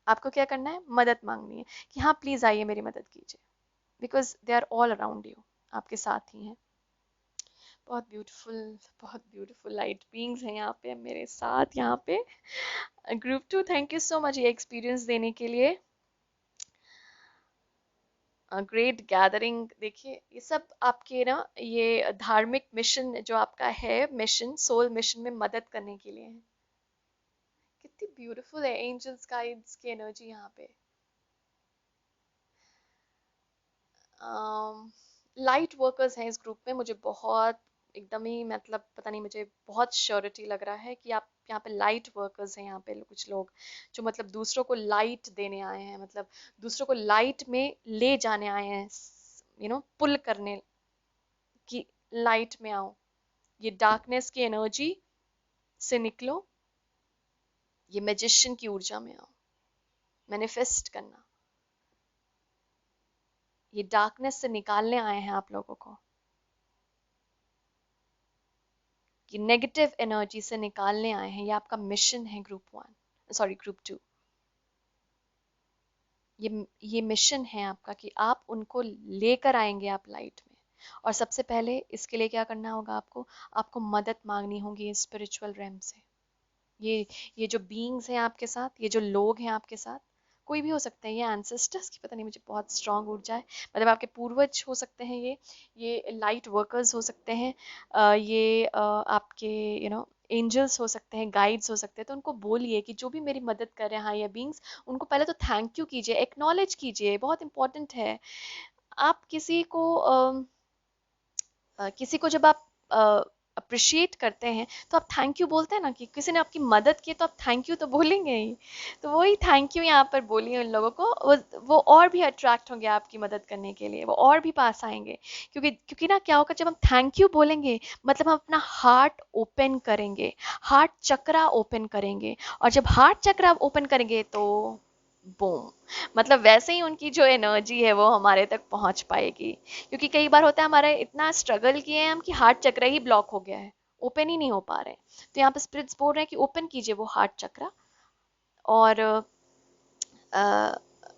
आपको क्या करना है? मदद मांगनी है कि हाँ प्लीज आइए मेरी मदद कीजिए, because they are all around you, आपके साथ ही हैं। बहुत ब्यूटीफुल, बहुत ब्यूटीफुल लाइट बीइंग्स हैं यहाँ पे मेरे साथ, यहाँ पे। Group 2, thank you so much ये एक्सपीरियंस देने के लिए। Great gathering. देखिए ये सब आपके ना, ये धार्मिक मिशन जो आपका है, मिशन, सोल मिशन में मदद करने के लिए है। कितनी ब्यूटीफुल है एंजल्स गाइड्स की एनर्जी यहाँ पे। लाइट वर्कर्स हैं इस ग्रुप में, मुझे बहुत एकदम ही, मतलब पता नहीं, मुझे बहुत श्योरिटी लग रहा है कि आप यहाँ पे लाइट वर्कर्स हैं। यहाँ पे कुछ लोग जो मतलब दूसरों को लाइट देने आए हैं, मतलब दूसरों को लाइट में ले जाने आए हैं, पुल करने की, लाइट में आओ, ये डार्कनेस की एनर्जी से निकलो, ये मैजिशियन की ऊर्जा में आओ, मैनिफेस्ट करना। ये डार्कनेस से निकालने आए हैं आप लोगों को, कि नेगेटिव एनर्जी से निकालने आए हैं। ये आपका मिशन है ग्रुप 1, सॉरी ग्रुप 2। ये मिशन है आपका कि आप उनको लेकर आएंगे आप लाइट में। और सबसे पहले इसके लिए क्या करना होगा आपको? आपको मदद मांगनी होगी इस स्पिरिचुअल रेम से। ये ये जो बीइंग्स हैं आपके साथ, ये जो लोग हैं आपके साथ, कोई भी हो सकते हैं, ये एंसेस्टर्स की पता नहीं, मुझे बहुत स्ट्रांग ऊर्जा है, मतलब आपके पूर्वज हो सकते हैं, ये लाइट वर्कर्स हो सकते हैं, ये आपके एंजल्स हो सकते हैं, गाइड्स हो सकते हैं। तो उनको बोलिए कि जो भी मेरी मदद कर रहे हैं हायर बीइंग्स, उनको पहले तो थैंक यू कीजिए, एक्नॉलेज कीजिए, बहुत इंपॉर्टेंट है। आप किसी को जब आप अप्रिशिएट करते हैं तो आप थैंक यू बोलते हैं ना, कि किसी ने आपकी मदद की तो आप थैंक यू तो बोलेंगे ही। तो वही थैंक यू यहाँ पर बोलिए उन लोगों को, वो और भी अट्रैक्ट होंगे आपकी मदद करने के लिए, वो और भी पास आएंगे। क्योंकि क्योंकि ना क्या होगा, जब हम थैंक यू बोलेंगे मतलब हम अपना हार्ट ओपन करेंगे, हार्ट चक्रा ओपन करेंगे, और जब हार्ट चक्रा ओपन करेंगे तो बूम, मतलब वैसे ही उनकी जो एनर्जी है वो हमारे तक पहुंच पाएगी। क्योंकि कई बार होता है हमारा इतना स्ट्रगल किए हैं हम कि हार्ट चक्र ही ब्लॉक हो गया है, ओपन ही नहीं हो पा रहे हैं। तो यहाँ पे स्पिरिट्स बोल रहे हैं कि ओपन कीजिए वो हार्ट चक्र, और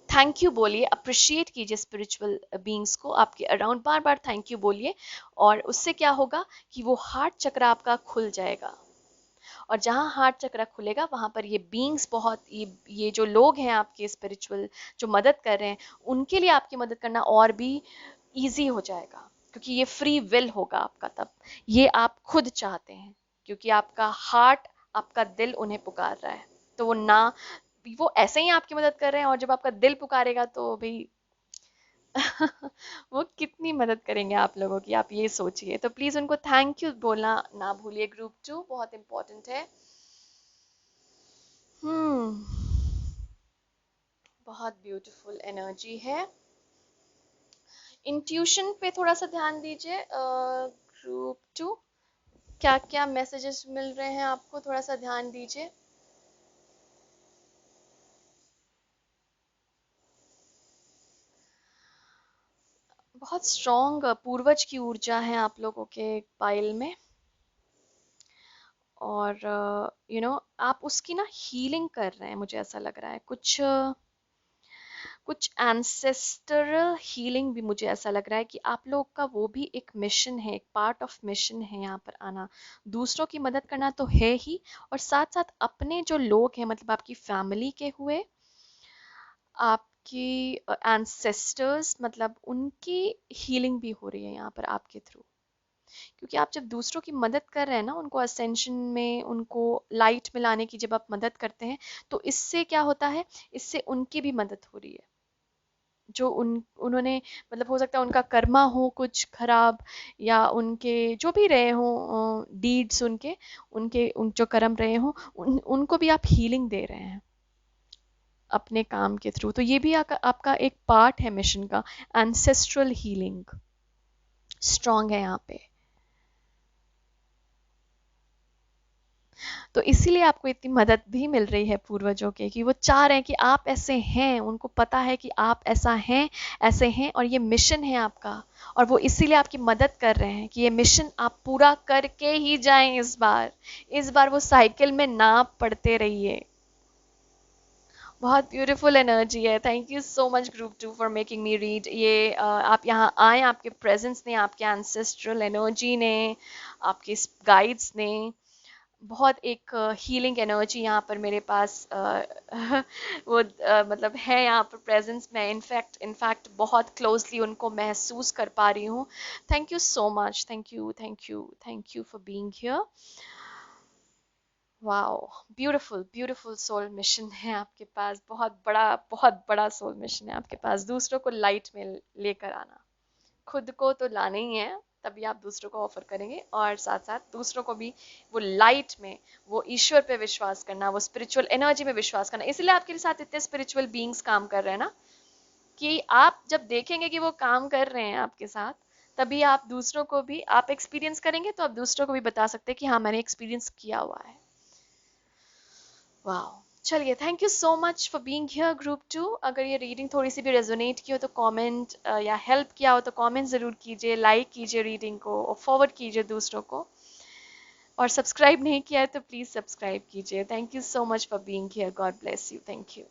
थैंक यू बोलिए, अप्रिशिएट कीजिए स्पिरिचुअल बीइंग्स को आपके around, bar bar thank you बोलिए। और उससे क्या होगा कि वो हार्ट चक्र आपका खुल जाएगा, और जहाँ हार्ट चक्र खुलेगा वहां पर ये बीइंग्स, बहुत ये जो लोग हैं आपके स्पिरिचुअल जो मदद कर रहे हैं, उनके लिए आपकी मदद करना और भी इजी हो जाएगा, क्योंकि ये फ्री विल होगा आपका तब, ये आप खुद चाहते हैं, क्योंकि आपका हार्ट, आपका दिल उन्हें पुकार रहा है। तो वो ऐसे ही आपकी मदद कर रहे हैं, और जब आपका दिल पुकारेगा तो भाई वो कितनी मदद करेंगे आप लोगों की, आप ये सोचिए। तो प्लीज उनको थैंक यू बोलना ना भूलिए, ग्रुप 2 बहुत इंपॉर्टेंट है। बहुत ब्यूटीफुल एनर्जी है। इंट्यूशन पे थोड़ा सा ध्यान दीजिए ग्रुप 2, क्या क्या मैसेजेस मिल रहे हैं आपको, थोड़ा सा ध्यान दीजिए। बहुत स्ट्रॉन्ग पूर्वज की ऊर्जा है आप लोगों के पाइल में। और आप उसकी ना हीलिंग कर रहे हैं, मुझे ऐसा लग रहा है कुछ एंसेस्टरल हीलिंग भी, मुझे ऐसा लग रहा है कि आप लोग का वो भी एक मिशन है, एक पार्ट ऑफ मिशन है यहाँ पर आना। दूसरों की मदद करना तो है ही, और साथ साथ अपने जो लोग हैं, मतलब आपकी फैमिली के हुए, आपकी एंसेस्टर्स, मतलब उनकी हीलिंग भी हो रही है यहाँ पर आपके थ्रू। क्योंकि आप जब दूसरों की मदद कर रहे हैं ना, उनको असेंशन में, उनको लाइट में लाने की जब आप मदद करते हैं, तो इससे क्या होता है, इससे उनकी भी मदद हो रही है। जो उन्होंने, मतलब हो सकता है उनका कर्मा हो कुछ खराब, या उनके जो भी रहे हो डीड्स, उन जो कर्म रहे हो, उनको भी आप हीलिंग दे रहे हैं अपने काम के थ्रू। तो ये भी आपका एक पार्ट है मिशन का। एंसेस्ट्रल हीलिंग स्ट्रांग है यहाँ पे। तो इसीलिए आपको इतनी मदद भी मिल रही है पूर्वजों के, कि वो चाह रहे हैं कि आप ऐसे हैं, उनको पता है कि आप ऐसा हैं, ऐसे हैं, और ये मिशन है आपका, और वो इसीलिए आपकी मदद कर रहे हैं कि ये मिशन आप पूरा करके ही जाएं इस बार वो साइकिल में ना पड़ते रहिए। बहुत ब्यूटीफुल एनर्जी है। Thank you so much group 2 for making me read. ये आप यहाँ आए, आपके प्रेजेंस ने, आपके एंसेस्ट्रल एनर्जी ने, आपके गाइड्स ने बहुत एक हीलिंग एनर्जी यहाँ पर मेरे पास वो मतलब है यहाँ पर प्रेजेंस में। इनफैक्ट बहुत क्लोजली उनको महसूस कर पा रही हूँ। Thank you so much, thank you, thank you, thank you for being here. Wow, beautiful beautiful soul mission है आपके पास, बहुत बड़ा सोल मिशन है आपके पास। दूसरों को लाइट में लेकर आना, खुद को तो लाना ही है, तभी आप दूसरों को ऑफर करेंगे, और साथ साथ दूसरों को भी वो लाइट में, वो ईश्वर पे विश्वास करना, वो स्पिरिचुअल एनर्जी में विश्वास करना। इसलिए आपके साथ इतने स्पिरिचुअल बीइंग्स काम कर रहे हैं ना, कि आप जब देखेंगे कि वो काम कर रहे हैं आपके साथ, तभी आप दूसरों को भी, आप एक्सपीरियंस करेंगे तो आप दूसरों को भी बता सकते हैं कि हाँ, मैंने एक्सपीरियंस किया हुआ है। वाह, चलिए, thank you so much for being here group 2। अगर ये रीडिंग थोड़ी सी भी रेजोनेट की हो तो कमेंट, या हेल्प किया हो तो कमेंट ज़रूर कीजिए, लाइक कीजिए रीडिंग को, और फॉरवर्ड कीजिए दूसरों को, और सब्सक्राइब नहीं किया है तो प्लीज़ सब्सक्राइब कीजिए। Thank you so much for being here, God bless you, thank you.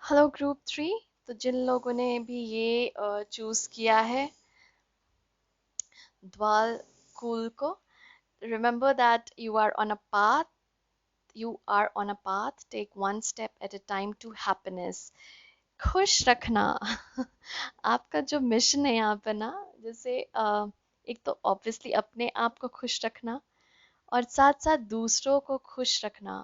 Hello group 3। तो जिन लोगों ने भी ये चूज़ किया है द्वाल कुल को, remember that you are on a path, take one step at a time to happiness। खुश रखना आपका जो मिशन है यहाँ पर ना, जैसे एक तो ऑब्वियसली अपने आप को खुश रखना, और साथ साथ दूसरों को खुश रखना।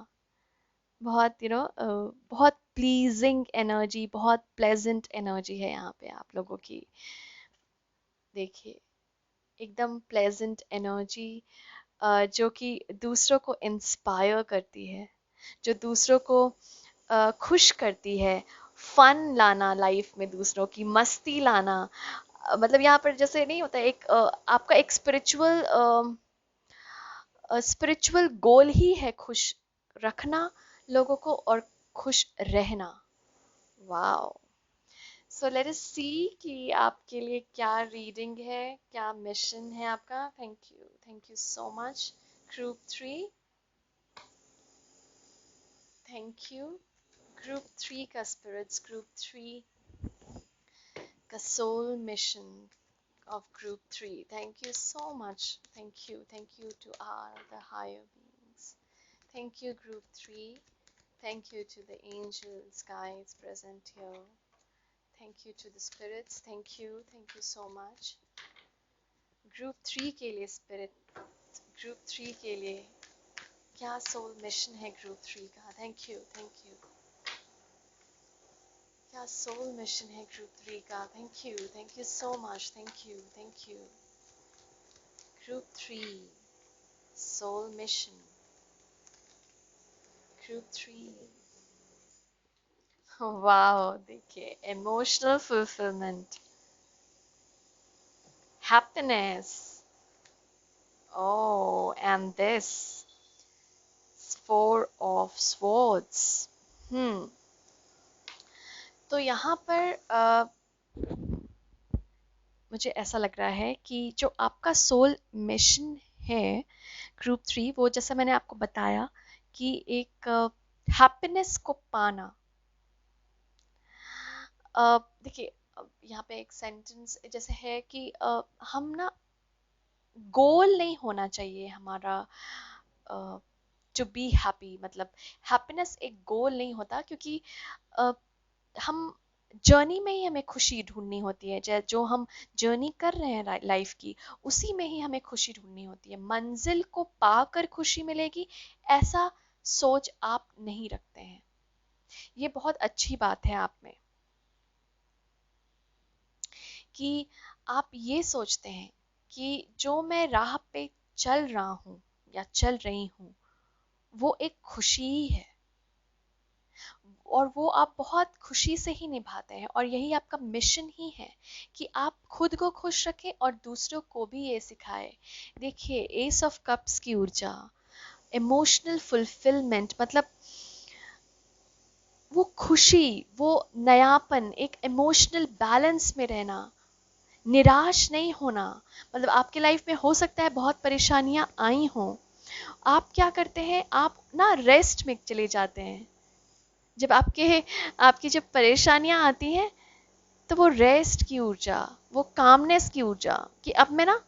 बहुत बहुत प्लीजिंग एनर्जी, बहुत प्लेजेंट एनर्जी है यहाँ पे आप लोगों की। देखिए, एकदम प्लेजेंट एनर्जी, जो कि दूसरों को इंस्पायर करती है, जो दूसरों को खुश करती है। फन लाना लाइफ में, दूसरों की मस्ती लाना, मतलब यहाँ पर जैसे नहीं होता, एक आपका एक स्पिरिचुअल गोल ही है खुश रखना लोगों को, और खुश रहना। वाओ, सो लेट अस सी कि आपके लिए क्या रीडिंग है, क्या मिशन है आपका। Thank you so much group 3। Thank you group 3 का स्पिरिट्स, ग्रुप 3 का soul mission of group 3, thank you so much, thank you to all the higher beings, thank you group 3, thank you to the angels guides present here, thank you to the spirits, thank you so much group 3 के लिए। spirit group 3 के लिए क्या soul mission है group 3 का। thank you क्या soul mission है group 3 का। thank you so much, thank you group 3 soul mission, group 3। वाह, देखिए, emotional fulfilment, happiness, oh and this four of swords। तो यहाँ पर मुझे ऐसा लग रहा है कि जो आपका सोल मिशन है ग्रुप 3, वो जैसा मैंने आपको बताया कि एक हैप्पीनेस को पाना। देखिए, यहाँ पे एक सेंटेंस जैसे है कि हम ना, गोल नहीं होना चाहिए हमारा टू बी हैप्पी। मतलब हैप्पीनेस एक गोल नहीं होता, क्योंकि अ, हम जर्नी में ही हमें खुशी ढूंढनी होती है। जो हम जर्नी कर रहे हैं लाइफ की, उसी में ही हमें खुशी ढूंढनी होती है। मंजिल को पाकर खुशी मिलेगी, ऐसा सोच आप नहीं रखते हैं। ये बहुत अच्छी बात है आप में, कि आप ये सोचते हैं कि जो मैं राह पे चल रहा हूँ या चल रही हूँ, वो एक खुशी ही है, और वो आप बहुत खुशी से ही निभाते हैं। और यही आपका मिशन ही है कि आप खुद को खुश रखें और दूसरों को भी ये सिखाएं। देखिए, एस ऑफ कप्स की ऊर्जा, इमोशनल फुलफिलमेंट, मतलब वो खुशी, वो नयापन, एक इमोशनल बैलेंस में रहना, निराश नहीं होना। मतलब आपके लाइफ में हो सकता है बहुत परेशानियां आई हों, आप क्या करते हैं, आप ना रेस्ट में चले जाते हैं। जब आपकी जब परेशानियां आती हैं, तो वो रेस्ट की ऊर्जा, वो कामनेस की ऊर्जा, कि अब मैं ना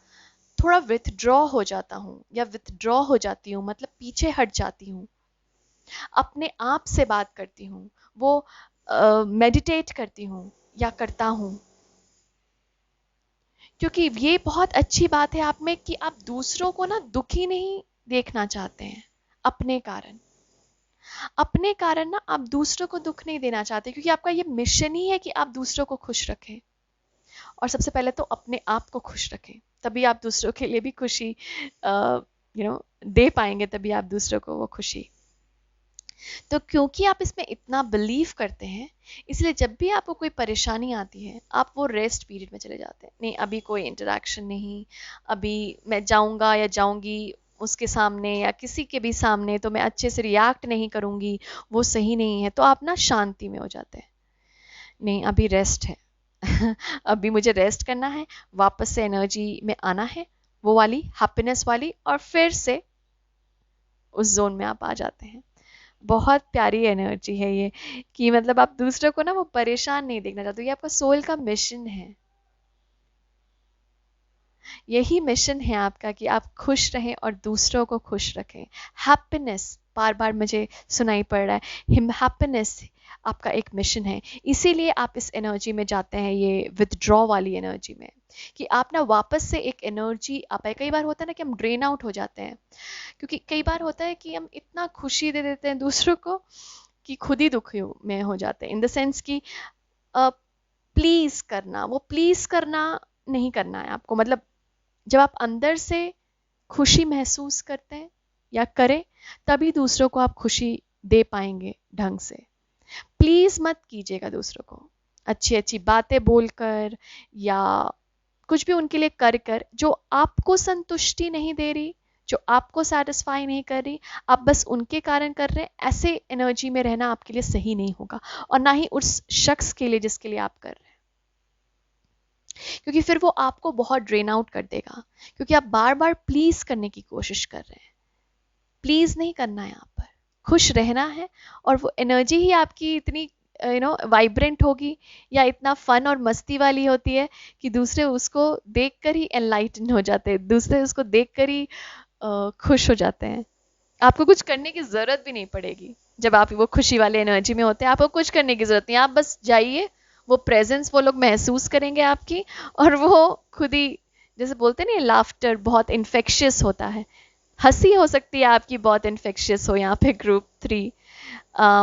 थोड़ा विथड्रॉ हो जाता हूँ या विथड्रॉ हो जाती हूँ, मतलब पीछे हट जाती हूँ, अपने आप से बात करती हूँ, वो मेडिटेट करती हूँ या करता हूँ। क्योंकि ये बहुत अच्छी बात है आप में कि आप दूसरों को ना दुखी नहीं देखना चाहते हैं। अपने कारण ना आप दूसरों को दुख नहीं देना चाहते, क्योंकि आपका ये मिशन ही है कि आप दूसरों को खुश रखें। और सबसे पहले तो अपने आप को खुश रखें, तभी आप दूसरों के लिए भी खुशी दे पाएंगे, तभी आप दूसरों को वो खुशी। तो क्योंकि आप इसमें इतना बिलीव करते हैं, इसलिए जब भी आपको कोई परेशानी आती है, आप वो रेस्ट पीरियड में चले जाते हैं। नहीं, अभी कोई इंटरेक्शन नहीं, अभी मैं जाऊंगा या जाऊंगी उसके सामने या किसी के भी सामने तो मैं अच्छे से रिएक्ट नहीं करूंगी, वो सही नहीं है। तो आप ना शांति में हो जाते हैं। नहीं, अभी रेस्ट है अभी मुझे रेस्ट करना है, वापस से एनर्जी में आना है, वो वाली हैप्पीनेस वाली, और फिर से उस जोन में आप आ जाते हैं। बहुत प्यारी एनर्जी है ये, कि मतलब आप दूसरों को ना वो परेशान नहीं देखना चाहते। ये आपका सोल का मिशन है, यही मिशन है आपका, कि आप खुश रहें और दूसरों को खुश रखें। हैप्पीनेस, बार बार मुझे सुनाई पड़ रहा है, हैप्पीनेस आपका एक मिशन है। इसीलिए आप इस एनर्जी में जाते हैं, ये विथड्रॉ वाली एनर्जी में, कि आप ना वापस से एक एनर्जी आ पाए। कई बार होता है ना कि हम ड्रेन आउट हो जाते हैं, क्योंकि कई बार होता है कि हम इतना खुशी दे देते हैं दूसरों को कि खुद ही दुखी में हो जाते हैं। इन द सेंस कि प्लीज करना, वो प्लीज करना नहीं करना है आपको। मतलब जब आप अंदर से खुशी महसूस करते हैं या करें, तभी दूसरों को आप खुशी दे पाएंगे ढंग से। प्लीज मत कीजिएगा दूसरों को, अच्छी अच्छी बातें बोलकर या कुछ भी उनके लिए कर कर जो आपको संतुष्टि नहीं दे रही, जो आपको सेटिस्फाई नहीं कर रही, आप बस उनके कारण कर रहे हैं। ऐसे एनर्जी में रहना आपके लिए सही नहीं होगा, और ना ही उस शख्स के लिए जिसके लिए आप कर रहे हैं, क्योंकि फिर वो आपको बहुत ड्रेन आउट कर देगा। क्योंकि आप बार बार प्लीज करने की कोशिश कर रहे हैं। प्लीज नहीं करना है, यहाँ पर खुश रहना है। और वो एनर्जी ही आपकी इतनी वाइब्रेंट होगी, या इतना फन और मस्ती वाली होती है, कि दूसरे उसको देखकर ही एनलाइटन हो जाते हैं, दूसरे उसको देखकर ही खुश हो जाते हैं। आपको कुछ करने की जरूरत भी नहीं पड़ेगी। जब आप वो खुशी वाले एनर्जी में होते हैं, आपको कुछ करने की जरूरत नहीं, आप बस जाइए, वो प्रेजेंस वो लोग महसूस करेंगे आपकी, और वो खुद ही, जैसे बोलते हैं ना, लाफ्टर बहुत इन्फेक्शियस होता है। हंसी हो सकती है आपकी बहुत इन्फेक्शियस हो यहाँ पे ग्रुप 3।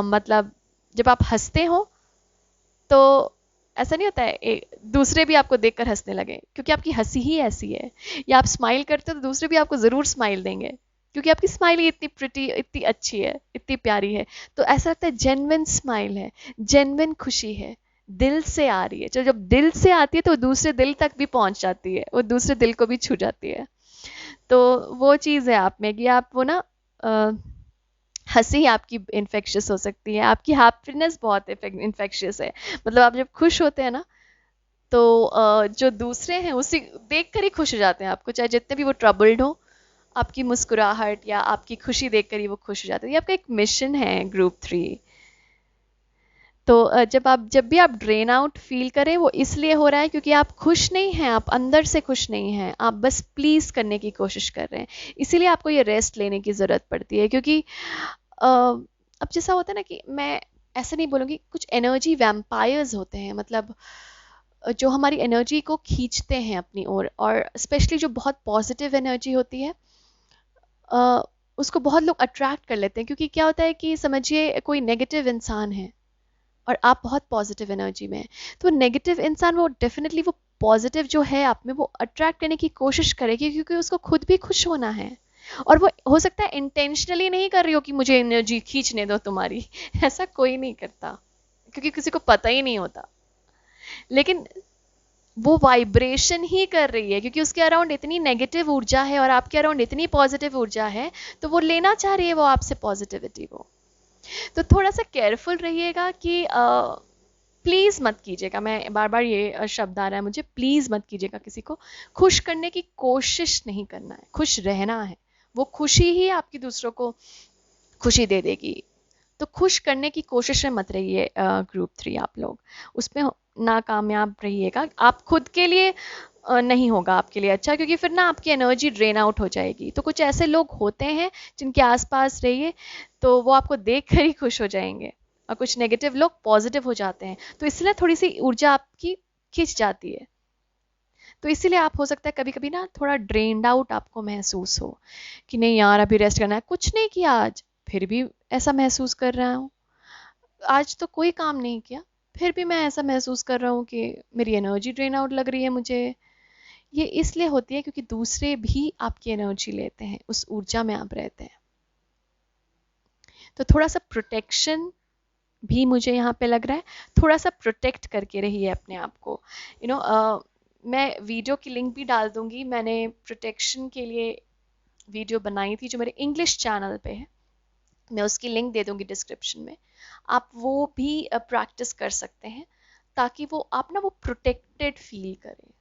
मतलब जब आप हंसते हो, तो ऐसा नहीं होता है दूसरे भी आपको देखकर हंसने लगे, क्योंकि आपकी हंसी ही ऐसी है। या आप स्माइल करते हो तो दूसरे भी आपको जरूर स्माइल देंगे, क्योंकि आपकी स्माइल ही इतनी प्रिटी, इतनी अच्छी है, इतनी प्यारी है। तो ऐसा लगता है जेन्युइन स्माइल है, जेन्युइन खुशी है, दिल से आ रही है। जो जब दिल से आती है तो दूसरे दिल तक भी पहुंच जाती है, वो दूसरे दिल को भी छू जाती है। तो वो चीज़ है आप में, कि आप वो ना हंसी आपकी इन्फेक्शियस हो सकती है, आपकी हैप्पीनेस बहुत इन्फेक्शियस है। मतलब आप जब खुश होते हैं ना, तो जो दूसरे हैं उसी देख कर ही खुश हो जाते हैं आपको, चाहे जितने भी वो ट्रबल्ड हो, आपकी मुस्कुराहट या आपकी खुशी देख कर ही वो खुश हो जाते हैं। ये आपका एक मिशन है ग्रुप 3। तो जब भी आप ड्रेन आउट फील करें, वो इसलिए हो रहा है क्योंकि आप खुश नहीं हैं, आप अंदर से खुश नहीं हैं, आप बस प्लीज करने की कोशिश कर रहे हैं। इसीलिए आपको ये रेस्ट लेने की ज़रूरत पड़ती है, क्योंकि अब जैसा होता है ना कि मैं ऐसे नहीं बोलूँगी, कुछ एनर्जी वैम्पायर्स होते हैं, मतलब जो हमारी एनर्जी को खींचते हैं अपनी ओर, और स्पेशली जो बहुत पॉजिटिव एनर्जी होती है, अ, उसको बहुत लोग अट्रैक्ट कर लेते हैं। क्योंकि क्या होता है कि समझिए कोई नेगेटिव इंसान है और आप बहुत पॉजिटिव एनर्जी में हैं, तो नेगेटिव इंसान वो डेफिनेटली वो पॉजिटिव जो है आप में वो अट्रैक्ट करने की कोशिश करेगी, क्योंकि उसको खुद भी खुश होना है। और वो हो सकता है इंटेंशनली नहीं कर रही हो कि मुझे एनर्जी खींचने दो तुम्हारी ऐसा कोई नहीं करता, क्योंकि किसी को पता ही नहीं होता। लेकिन वो वाइब्रेशन ही कर रही है, क्योंकि उसके अराउंड इतनी नेगेटिव ऊर्जा है और आपके अराउंड इतनी पॉजिटिव ऊर्जा है, तो वो लेना चाह रही है वो आपसे पॉजिटिविटी को। तो थोड़ा सा केयरफुल रहिएगा कि प्लीज़ मत कीजिएगा, मैं बार बार ये शब्द आ रहा है मुझे, प्लीज़ मत कीजिएगा किसी को खुश करने की कोशिश नहीं करना है, खुश रहना है। वो खुशी ही आपकी दूसरों को खुशी दे देगी। तो खुश करने की कोशिश में मत रहिए ग्रुप 3 आप लोग, उसमें नाकामयाब रहिएगा। आप खुद के लिए नहीं होगा आपके लिए अच्छा, क्योंकि फिर ना आपकी एनर्जी ड्रेन आउट हो जाएगी। तो कुछ ऐसे लोग होते हैं जिनके आसपास रहिए, तो वो आपको देख कर ही खुश हो जाएंगे, और कुछ नेगेटिव लोग पॉजिटिव हो जाते हैं, तो इसलिए थोड़ी सी ऊर्जा आपकी खिंच जाती है। तो इसीलिए आप हो सकता है कभी कभी ना थोड़ा ड्रेन्ड आउट आपको महसूस हो कि नहीं यार अभी रेस्ट करना है, कुछ नहीं किया आज फिर भी ऐसा महसूस कर रहा हूँ, आज तो कोई काम नहीं किया फिर भी मैं ऐसा महसूस कर रहा हूँ कि मेरी एनर्जी ड्रेन आउट लग रही है मुझे। ये इसलिए होती है क्योंकि दूसरे भी आपकी एनर्जी लेते हैं, उस ऊर्जा में आप रहते हैं। तो थोड़ा सा प्रोटेक्शन भी मुझे यहाँ पे लग रहा है, थोड़ा सा प्रोटेक्ट करके रहिए अपने आप को। यू नो मैं वीडियो की लिंक भी डाल दूंगी, मैंने प्रोटेक्शन के लिए वीडियो बनाई थी जो मेरे इंग्लिश चैनल पे है, मैं उसकी लिंक दे दूंगी डिस्क्रिप्शन में। आप वो भी प्रैक्टिस कर सकते हैं, ताकि वो आप ना वो प्रोटेक्टेड फील करें।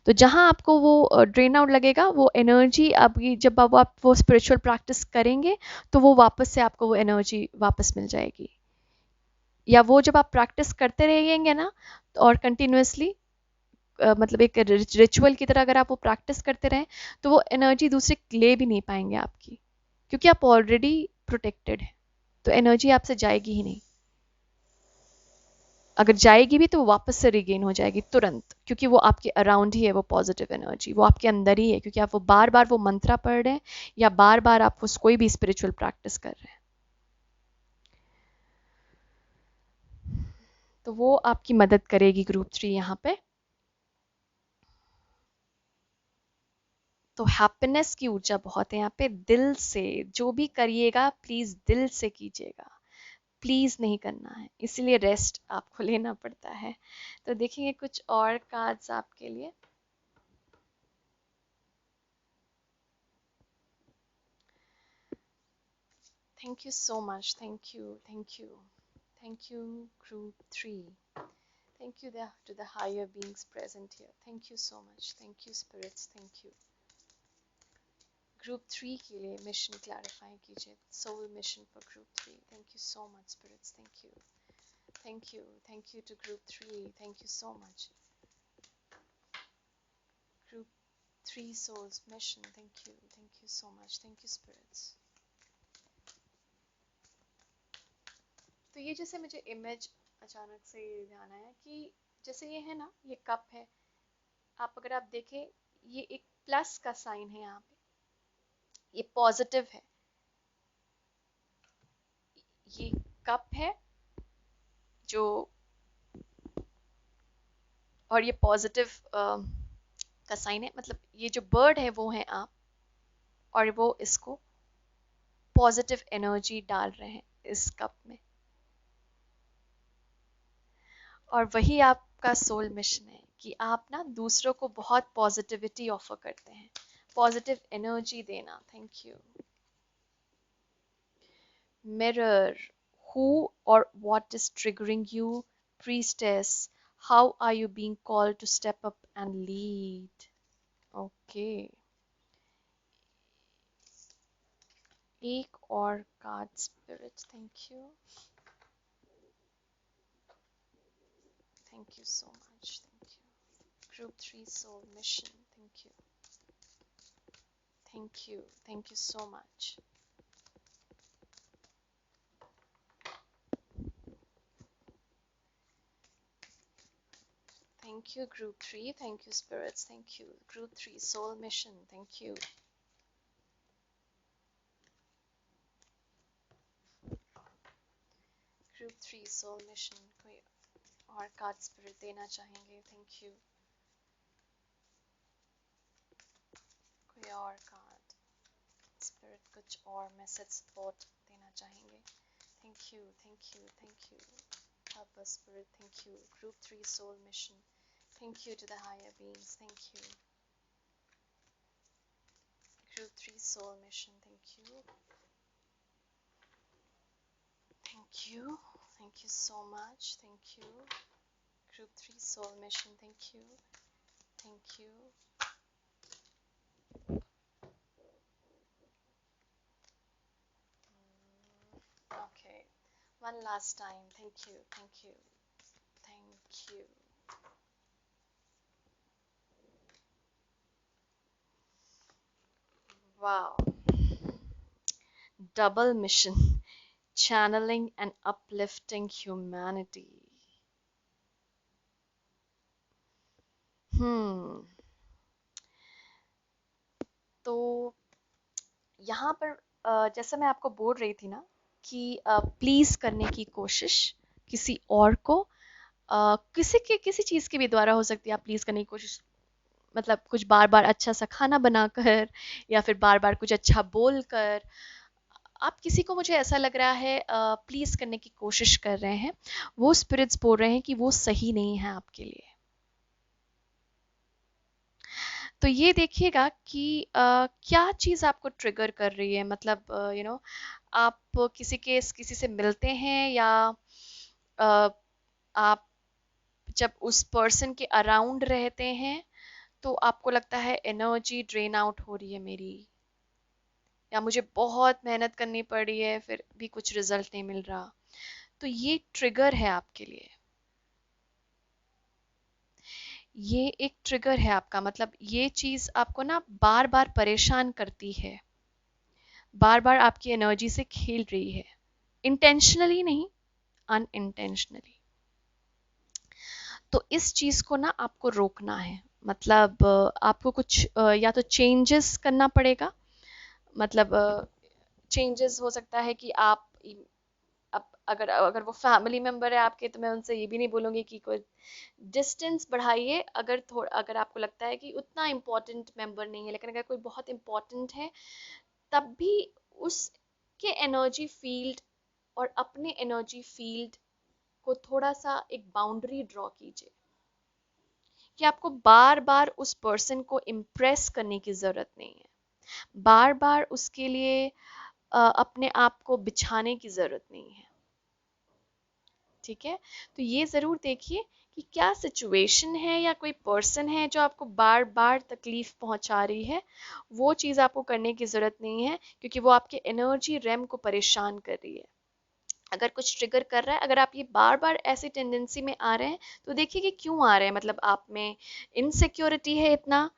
तो जहाँ आपको वो ड्रेन आउट लगेगा, वो एनर्जी आपकी जब आप वो स्पिरिचुअल प्रैक्टिस करेंगे, तो वो वापस से आपको वो एनर्जी वापस मिल जाएगी। या वो जब आप प्रैक्टिस करते रहेंगे ना, और कंटिन्यूसली मतलब एक रिचुअल की तरह अगर आप वो प्रैक्टिस करते रहें, तो वो एनर्जी दूसरे ले भी नहीं पाएंगे आपकी, क्योंकि आप ऑलरेडी प्रोटेक्टेड हैं। तो एनर्जी आपसे जाएगी ही नहीं, अगर जाएगी भी तो वो वापस से रिगेन हो जाएगी तुरंत, क्योंकि वो आपके अराउंड ही है, वो पॉजिटिव एनर्जी वो आपके अंदर ही है, क्योंकि आप वो बार बार वो मंत्रा पढ़ रहे हैं, या बार बार आप वो कोई भी स्पिरिचुअल प्रैक्टिस कर रहे हैं। तो वो आपकी मदद करेगी ग्रुप 3 यहाँ पे। तो हैप्पीनेस की ऊर्जा बहुत है यहाँ पे। दिल से जो भी करिएगा प्लीज दिल से कीजिएगा, प्लीज नहीं करना है, इसीलिए रेस्ट आपको लेना पड़ता है। तो देखेंगे कुछ और कार्ड्स आपके लिए। Thank you so much, thank you, thank you, thank you group 3, thank you to the higher beings present here, thank you so much, thank you spirits, thank you। Group 3 के लिए मिशन क्लैरिफाई कीजिए, soul mission for group 3। Thank you so much spirits, thank you, thank you to group 3, thank you so much group 3 souls mission, thank you so much, thank you spirits। तो ये जैसे मुझे image अचानक से ध्यान आया कि जैसे ये है ना, ये कप है, आप अगर आप देखें ये एक प्लस का साइन है यहाँ पे, ये पॉजिटिव है, ये कप है जो, और ये पॉजिटिव का साइन है, मतलब ये जो बर्ड है वो है आप, और वो इसको पॉजिटिव एनर्जी डाल रहे हैं इस कप में, और वही आपका सोल मिशन है कि आप ना दूसरों को बहुत पॉजिटिविटी ऑफर करते हैं, पॉजिटिव एनर्जी देना। Thank you. Mirror, who or what is triggering you, priestess, How are you being called to step up and lead? Okay. एक और card spirit, thank you, thank you so much, thank you. Group 3 soul mission, thank you, thank you so much. Thank you, Group 3. Thank you, Spirits. Thank you. Group 3, Soul Mission. Thank you. Group 3, Soul Mission. कोई और card spirit देना चाहेंगे? Thank you. कोई और card spirit कुछ और message support देना चाहेंगे? Thank you, thank you, thank you. Help us, Spirit. Thank you. Group 3, Soul Mission. Thank you to the higher beings. Thank you. Group 3, Soul Mission. Thank you. Thank you. Thank you so much. Thank you. Group 3 Soul Mission. Thank you. Thank you. Okay. One last time. Thank you. Thank you. Thank you. Wow. Double mission. Channeling and uplifting humanity. तो यहाँ पर जैसे मैं आपको बोल रही थी ना कि प्लीज करने की कोशिश किसी और को, किसी चीज़ के भी द्वारा हो सकती है। आप प्लीज करने की कोशिश मतलब कुछ बार बार अच्छा सा खाना बनाकर या फिर बार बार कुछ अच्छा बोलकर आप किसी को, मुझे ऐसा लग रहा है, प्लीज करने की कोशिश कर रहे हैं। वो स्पिरिट्स बोल रहे हैं कि वो सही नहीं है आपके लिए। तो ये देखिएगा कि क्या चीज़ आपको ट्रिगर कर रही है। मतलब आप किसी से मिलते हैं या आप जब उस पर्सन के अराउंड रहते हैं तो आपको लगता है एनर्जी ड्रेन आउट हो रही है मेरी, या मुझे बहुत मेहनत करनी पड़ी है फिर भी कुछ रिजल्ट नहीं मिल रहा। तो ये ट्रिगर है आपके लिए, ये एक ट्रिगर है आपका। मतलब ये चीज़ आपको ना बार बार परेशान करती है, बार बार आपकी एनर्जी से खेल रही है, इंटेंशनली नहीं, अनइंटेंशनली। तो इस चीज़ को ना आपको रोकना है। मतलब आपको कुछ या तो चेंजेस करना पड़ेगा। मतलब चेंजेस हो सकता है कि आप अगर अगर वो फैमिली मेम्बर है आपके, तो मैं उनसे ये भी नहीं बोलूँगी कि कोई डिस्टेंस बढ़ाइए। अगर आपको लगता है कि उतना इम्पोर्टेंट मेंबर नहीं है, लेकिन अगर कोई बहुत इम्पोर्टेंट है तब भी उसके एनर्जी फील्ड और अपने एनर्जी फील्ड को थोड़ा सा एक बाउंड्री ड्रॉ कीजिए कि आपको बार बार उस पर्सन को इम्प्रेस करने की ज़रूरत नहीं है, बार बार उसके लिए अपने आप को बिछाने की ज़रूरत नहीं है। ठीक है, तो ये ज़रूर देखिए कि क्या सिचुएशन है या कोई पर्सन है जो आपको बार बार तकलीफ पहुंचा रही है। वो चीज़ आपको करने की ज़रूरत नहीं है, क्योंकि वो आपके एनर्जी रैम को परेशान कर रही है। अगर कुछ ट्रिगर कर रहा है, अगर आप ये बार बार ऐसी टेंडेंसी में आ रहे हैं, तो देखिए कि क्यों आ रहे हैं। मतलब आप में इनसिक्योरिटी है इतना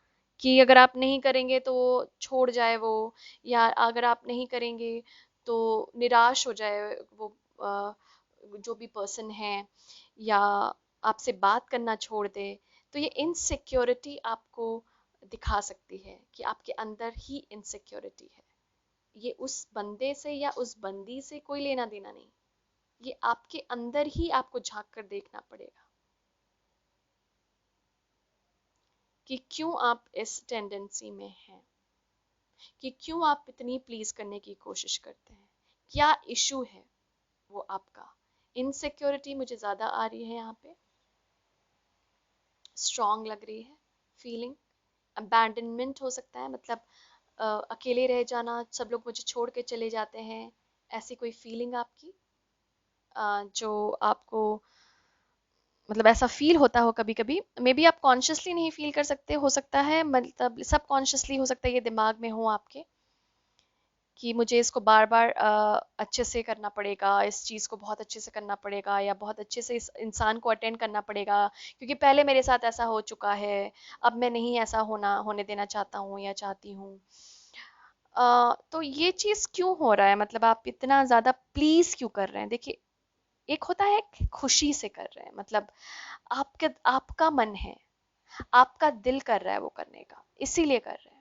कि अगर आप नहीं करेंगे तो छोड़ जाए वो, या अगर आप नहीं करेंगे तो निराश हो जाए वो जो भी पर्सन है, या आपसे बात करना छोड़ दे। तो ये इनसिक्योरिटी आपको दिखा सकती है कि आपके अंदर ही इनसिक्योरिटी है। ये उस बंदे से या उस बंदी से कोई लेना देना नहीं, ये आपके अंदर ही आपको झांक कर देखना पड़ेगा कि क्यों आप इस टेंडेंसी में हैं, कि क्यों आप इतनी प्लीज करने की कोशिश करते हैं, क्या इशू है वो आपका। इनसिक्योरिटी मुझे ज़्यादा आ रही है यहाँ पे, स्ट्रॉन्ग लग रही है फीलिंग। अबैंडनमेंट हो सकता है, मतलब अकेले रह जाना, सब लोग मुझे छोड़ के चले जाते हैं, ऐसी कोई फीलिंग आपकी जो आपको मतलब ऐसा फील होता हो कभी कभी, मे बी आप कॉन्शियसली नहीं फील कर सकते, हो सकता है मतलब सब कॉन्शियसली हो सकता है ये दिमाग में हो आपके कि मुझे इसको बार बार अच्छे से करना पड़ेगा, इस चीज़ को बहुत अच्छे से करना पड़ेगा, या बहुत अच्छे से इस इंसान को अटेंड करना पड़ेगा क्योंकि पहले मेरे साथ ऐसा हो चुका है, अब मैं नहीं ऐसा होने देना चाहता हूँ या चाहती हूँ। तो ये चीज़ क्यों हो रहा है, मतलब आप इतना ज़्यादा प्लीज क्यों कर रहे हैं? देखिए, एक होता है कि खुशी से कर रहे हैं, मतलब आपका मन है, आपका दिल कर रहा है वो करने का, इसीलिए कर रहे हैं,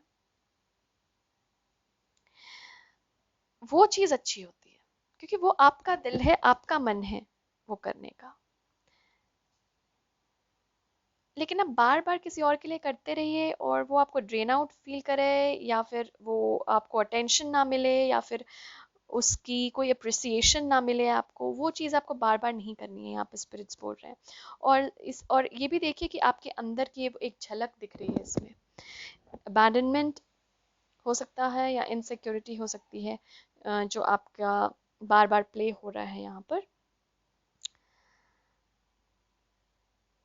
वो चीज़ अच्छी होती है क्योंकि वो आपका दिल है, आपका मन है वो करने का। लेकिन आप बार बार किसी और के लिए करते रहिए और वो आपको ड्रेन आउट फील करे, या फिर वो आपको अटेंशन ना मिले, या फिर उसकी कोई अप्रिसिएशन ना मिले आपको, वो चीज़ आपको बार बार नहीं करनी है, यहाँ पे स्पिरिट्स बोल रहे हैं। और ये भी देखिए कि आपके अंदर की एक झलक दिख रही है इसमें, अबैंडनमेंट हो सकता है या इनसिक्योरिटी हो सकती है, जो आपका बार बार प्ले हो रहा है यहाँ पर।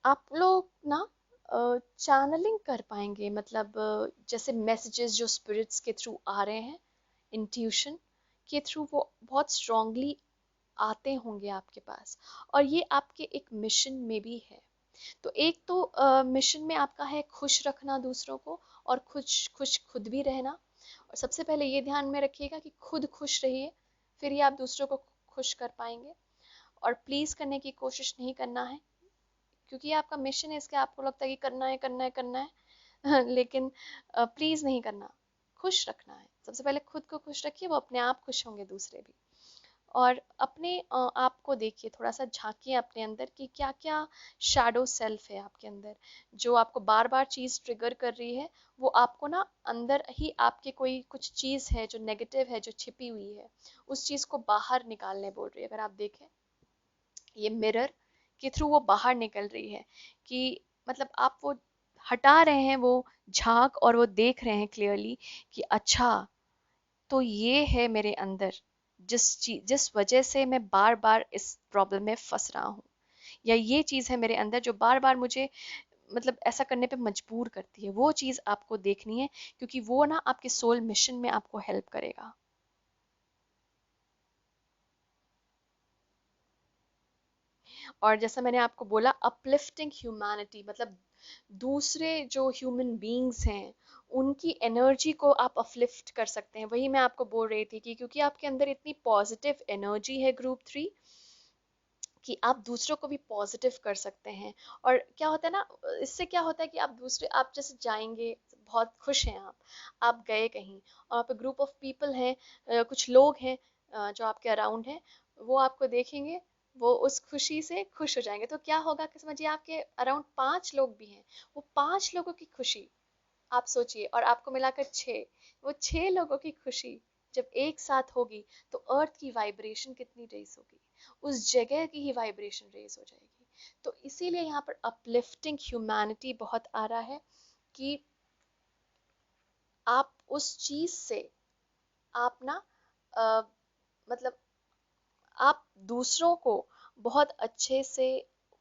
आप लोग ना चैनलिंग कर पाएंगे, मतलब जैसे मैसेजेस जो स्पिरिट्स के थ्रू आ रहे हैं, इंट्यूशन के थ्रू वो बहुत स्ट्रांगली आते होंगे आपके पास, और ये आपके एक मिशन में भी है। तो एक तो मिशन में आपका है खुश रखना दूसरों को, और खुश खुश खुद भी रहना। और सबसे पहले ये ध्यान में रखिएगा कि खुद खुश रहिए, फिर ही आप दूसरों को खुश कर पाएंगे। और प्लीज करने की कोशिश नहीं करना है, क्योंकि ये आपका मिशन है, इसके आपको लगता है कि करना है करना है करना है लेकिन प्लीज नहीं करना, खुश रखना है। सबसे पहले खुद को खुश रखिए, वो अपने आप खुश होंगे, दूसरे भी। और अपने आप को देखिए, थोड़ा सा झांकिए अपने अंदर कि क्या क्या शैडो सेल्फ है आपके अंदर, जो आपको बार बार चीज ट्रिगर कर रही है। वो आपको ना अंदर ही आपके कोई कुछ चीज है जो नेगेटिव है, जो छिपी हुई है, उस चीज को बाहर निकालने बोल रही है। अगर आप देखें, ये मिरर के थ्रू वो बाहर निकल रही है कि मतलब आप वो हटा रहे हैं वो झाग, और वो देख रहे हैं क्लियरली कि अच्छा, तो ये है मेरे अंदर, जिस वजह से मैं बार बार इस प्रॉब्लम में फंस रहा हूँ, या ये चीज़ है मेरे अंदर जो बार बार मुझे मतलब ऐसा करने पे मजबूर करती है। वो चीज़ आपको देखनी है, क्योंकि वो ना आपके सोल मिशन में आपको हेल्प करेगा। और जैसा मैंने आपको बोला, अपलिफ्टिंग ह्यूमैनिटी, मतलब दूसरे जो ह्यूमन बीइंग्स हैं उनकी एनर्जी को आप अपलिफ्ट कर सकते हैं। वही मैं आपको बोल रही थी कि क्योंकि आपके अंदर इतनी पॉजिटिव एनर्जी है ग्रुप 3, कि आप दूसरों को भी पॉजिटिव कर सकते हैं। और क्या होता है ना, इससे क्या होता है कि आप जैसे जाएंगे, बहुत खुश हैं आप गए कहीं और आप ग्रुप ऑफ पीपल हैं, कुछ लोग हैं जो आपके अराउंड हैं, वो आपको देखेंगे, वो उस खुशी से खुश हो जाएंगे। तो क्या होगा कि समझिए आपके अराउंड 5 लोग भी हैं, वो 5 लोगों की खुशी आप सोचिए, और आपको मिलाकर 6, वो 6 लोगों की खुशी जब एक साथ होगी, तो अर्थ की वाइब्रेशन कितनी रेज होगी, उस जगह की ही वाइब्रेशन रेज हो जाएगी। तो इसीलिए यहाँ पर अपलिफ्टिंग ह्यूमैनिटी बहुत आ रहा है कि आप उस चीज से आप ना अ, मतलब आप दूसरों को बहुत अच्छे से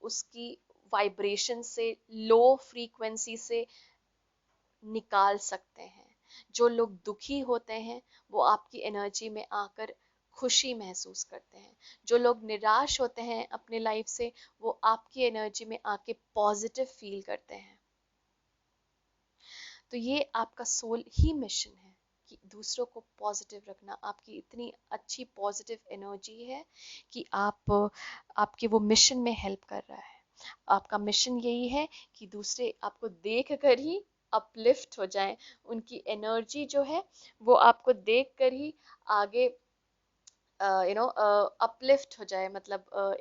उसकी वाइब्रेशन से, लो फ्रीक्वेंसी से निकाल सकते हैं। जो लोग दुखी होते हैं वो आपकी एनर्जी में आकर खुशी महसूस करते हैं। जो लोग निराश होते हैं अपने लाइफ से, वो आपकी एनर्जी में आके पॉजिटिव फील करते हैं। तो ये आपका सोल ही मिशन है कि दूसरों को पॉजिटिव रखना। आपकी इतनी अच्छी पॉजिटिव एनर्जी है कि आपके वो मिशन में हेल्प कर रहा है। आपका मिशन यही है कि दूसरे आपको देख कर ही अपलिफ्ट हो जाएं, उनकी एनर्जी जो है वो आपको देख कर ही आगे अपलिफ्ट हो जाए, मतलब अ,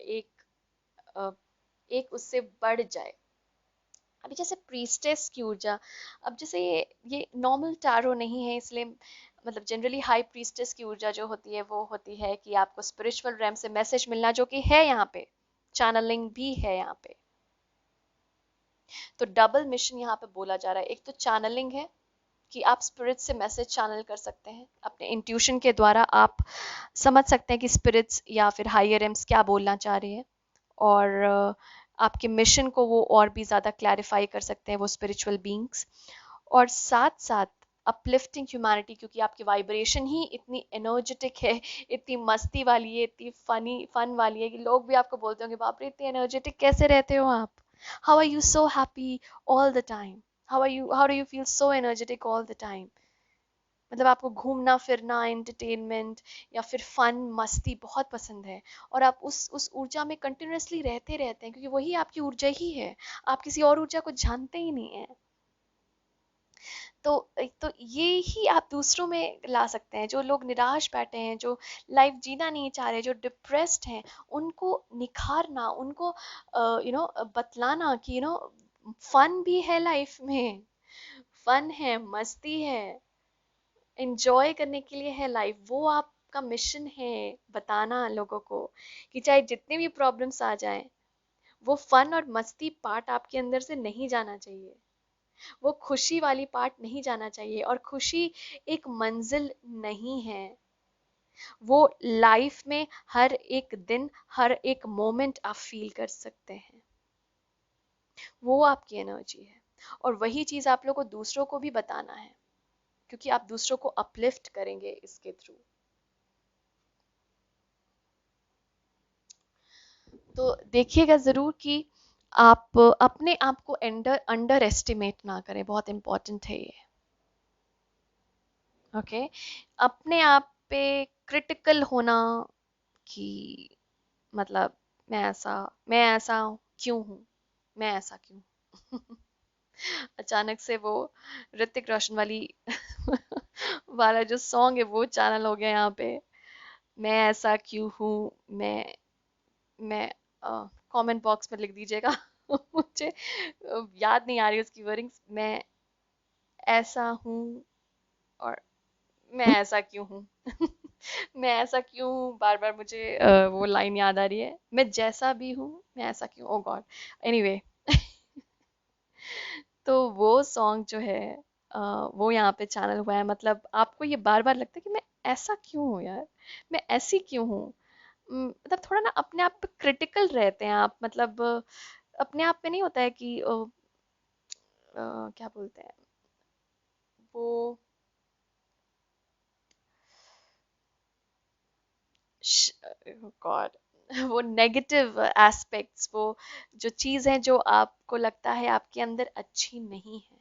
एक उससे बढ़ जाए। अभी जैसे प्रीस्टेस की ऊर्जा, अब जैसे ये नॉर्मल टैरो नहीं है, इसलिए मतलब जनरली हाई प्रीस्टेस की ऊर्जा जो होती है वो होती है कि आपको स्पिरिचुअल रैम से मैसेज मिलना, जो कि है यहाँ पे, चैनलिंग भी है यहाँ पे। तो डबल मिशन यहाँ पे बोला जा रहा है, एक तो चैनलिंग है कि आप स्पिरिट से मैसेज चैनल कर सकते हैं, अपने इंट्यूशन के द्वारा आप समझ सकते हैं कि स्पिरिट्स या फिर हायर एम्स क्या बोलना चाह रही है। और आपके मिशन को वो और भी ज़्यादा क्लैरिफाई कर सकते हैं वो स्पिरिचुअल बीइंग्स। और साथ साथ अपलिफ्टिंग ह्यूमैनिटी, क्योंकि आपकी वाइब्रेशन ही इतनी एनर्जेटिक है, इतनी मस्ती वाली है, इतनी फन वाली है कि लोग भी आपको बोलते होंगे बाप रे इतनी एनर्जेटिक कैसे रहते हो आप, how are you so happy all the time, how do you feel so energetic all the time. मतलब आपको घूमना फिरना, एंटरटेनमेंट या फिर फन मस्ती बहुत पसंद है, और आप उस ऊर्जा में कंटिन्यूअसली रहते हैं, क्योंकि वही आपकी ऊर्जा ही है, आप किसी और ऊर्जा को जानते ही नहीं है। तो ये ही आप दूसरों में ला सकते हैं। जो लोग निराश बैठे हैं, जो लाइफ जीना नहीं चाह रहे, जो डिप्रेस्ड हैं, उनको निखारना, उनको बतलाना कि फन भी है लाइफ में, फन है, मस्ती है, एंजॉय करने के लिए है लाइफ, वो आपका मिशन है, बताना लोगों को कि चाहे जितनी भी प्रॉब्लम्स आ जाएं, वो फन और मस्ती पार्ट आपके अंदर से नहीं जाना चाहिए, वो खुशी वाली पार्ट नहीं जाना चाहिए। और खुशी एक मंजिल नहीं है, वो लाइफ में हर एक दिन, हर एक मोमेंट आप फील कर सकते हैं, वो आपकी एनर्जी है। और वही चीज आप लोग को दूसरों को भी बताना है, क्योंकि आप दूसरों को अपलिफ्ट करेंगे इसके थ्रू। तो देखिएगा जरूर कि आप अपने आप को अंडर एस्टिमेट ना करें, बहुत इंपॉर्टेंट है ये। ओके अपने आप पे क्रिटिकल होना कि मतलब मैं ऐसा क्यों हूँ, मैं ऐसा क्यों अचानक से वो ऋतिक रोशन वाली वाला जो सॉन्ग है वो चैनल हो गया यहाँ पे, मैं ऐसा क्यों हूँ। मैं कमेंट बॉक्स में लिख दीजिएगा मुझे याद नहीं आ रही उसकी वर्डिंग्स, मैं ऐसा हूँ और मैं ऐसा क्यों हूँ मैं ऐसा क्यों हूँ, बार बार मुझे वो लाइन याद आ रही है, मैं जैसा भी हूँ मैं ऐसा क्यों, ओ गॉड एनीवे तो वो सॉन्ग जो है वो यहाँ पे चैनल हुआ है। मतलब आपको ये बार बार लगता है कि मैं ऐसा क्यों हूँ यार, मैं ऐसी क्यों हूँ। मतलब थोड़ा ना अपने आप पे क्रिटिकल रहते हैं आप, मतलब अपने आप पे नहीं होता है कि क्या बोलते हैं वो गॉड वो नेगेटिव एस्पेक्ट्स, वो जो चीज़ है जो आपको लगता है आपके अंदर अच्छी नहीं है,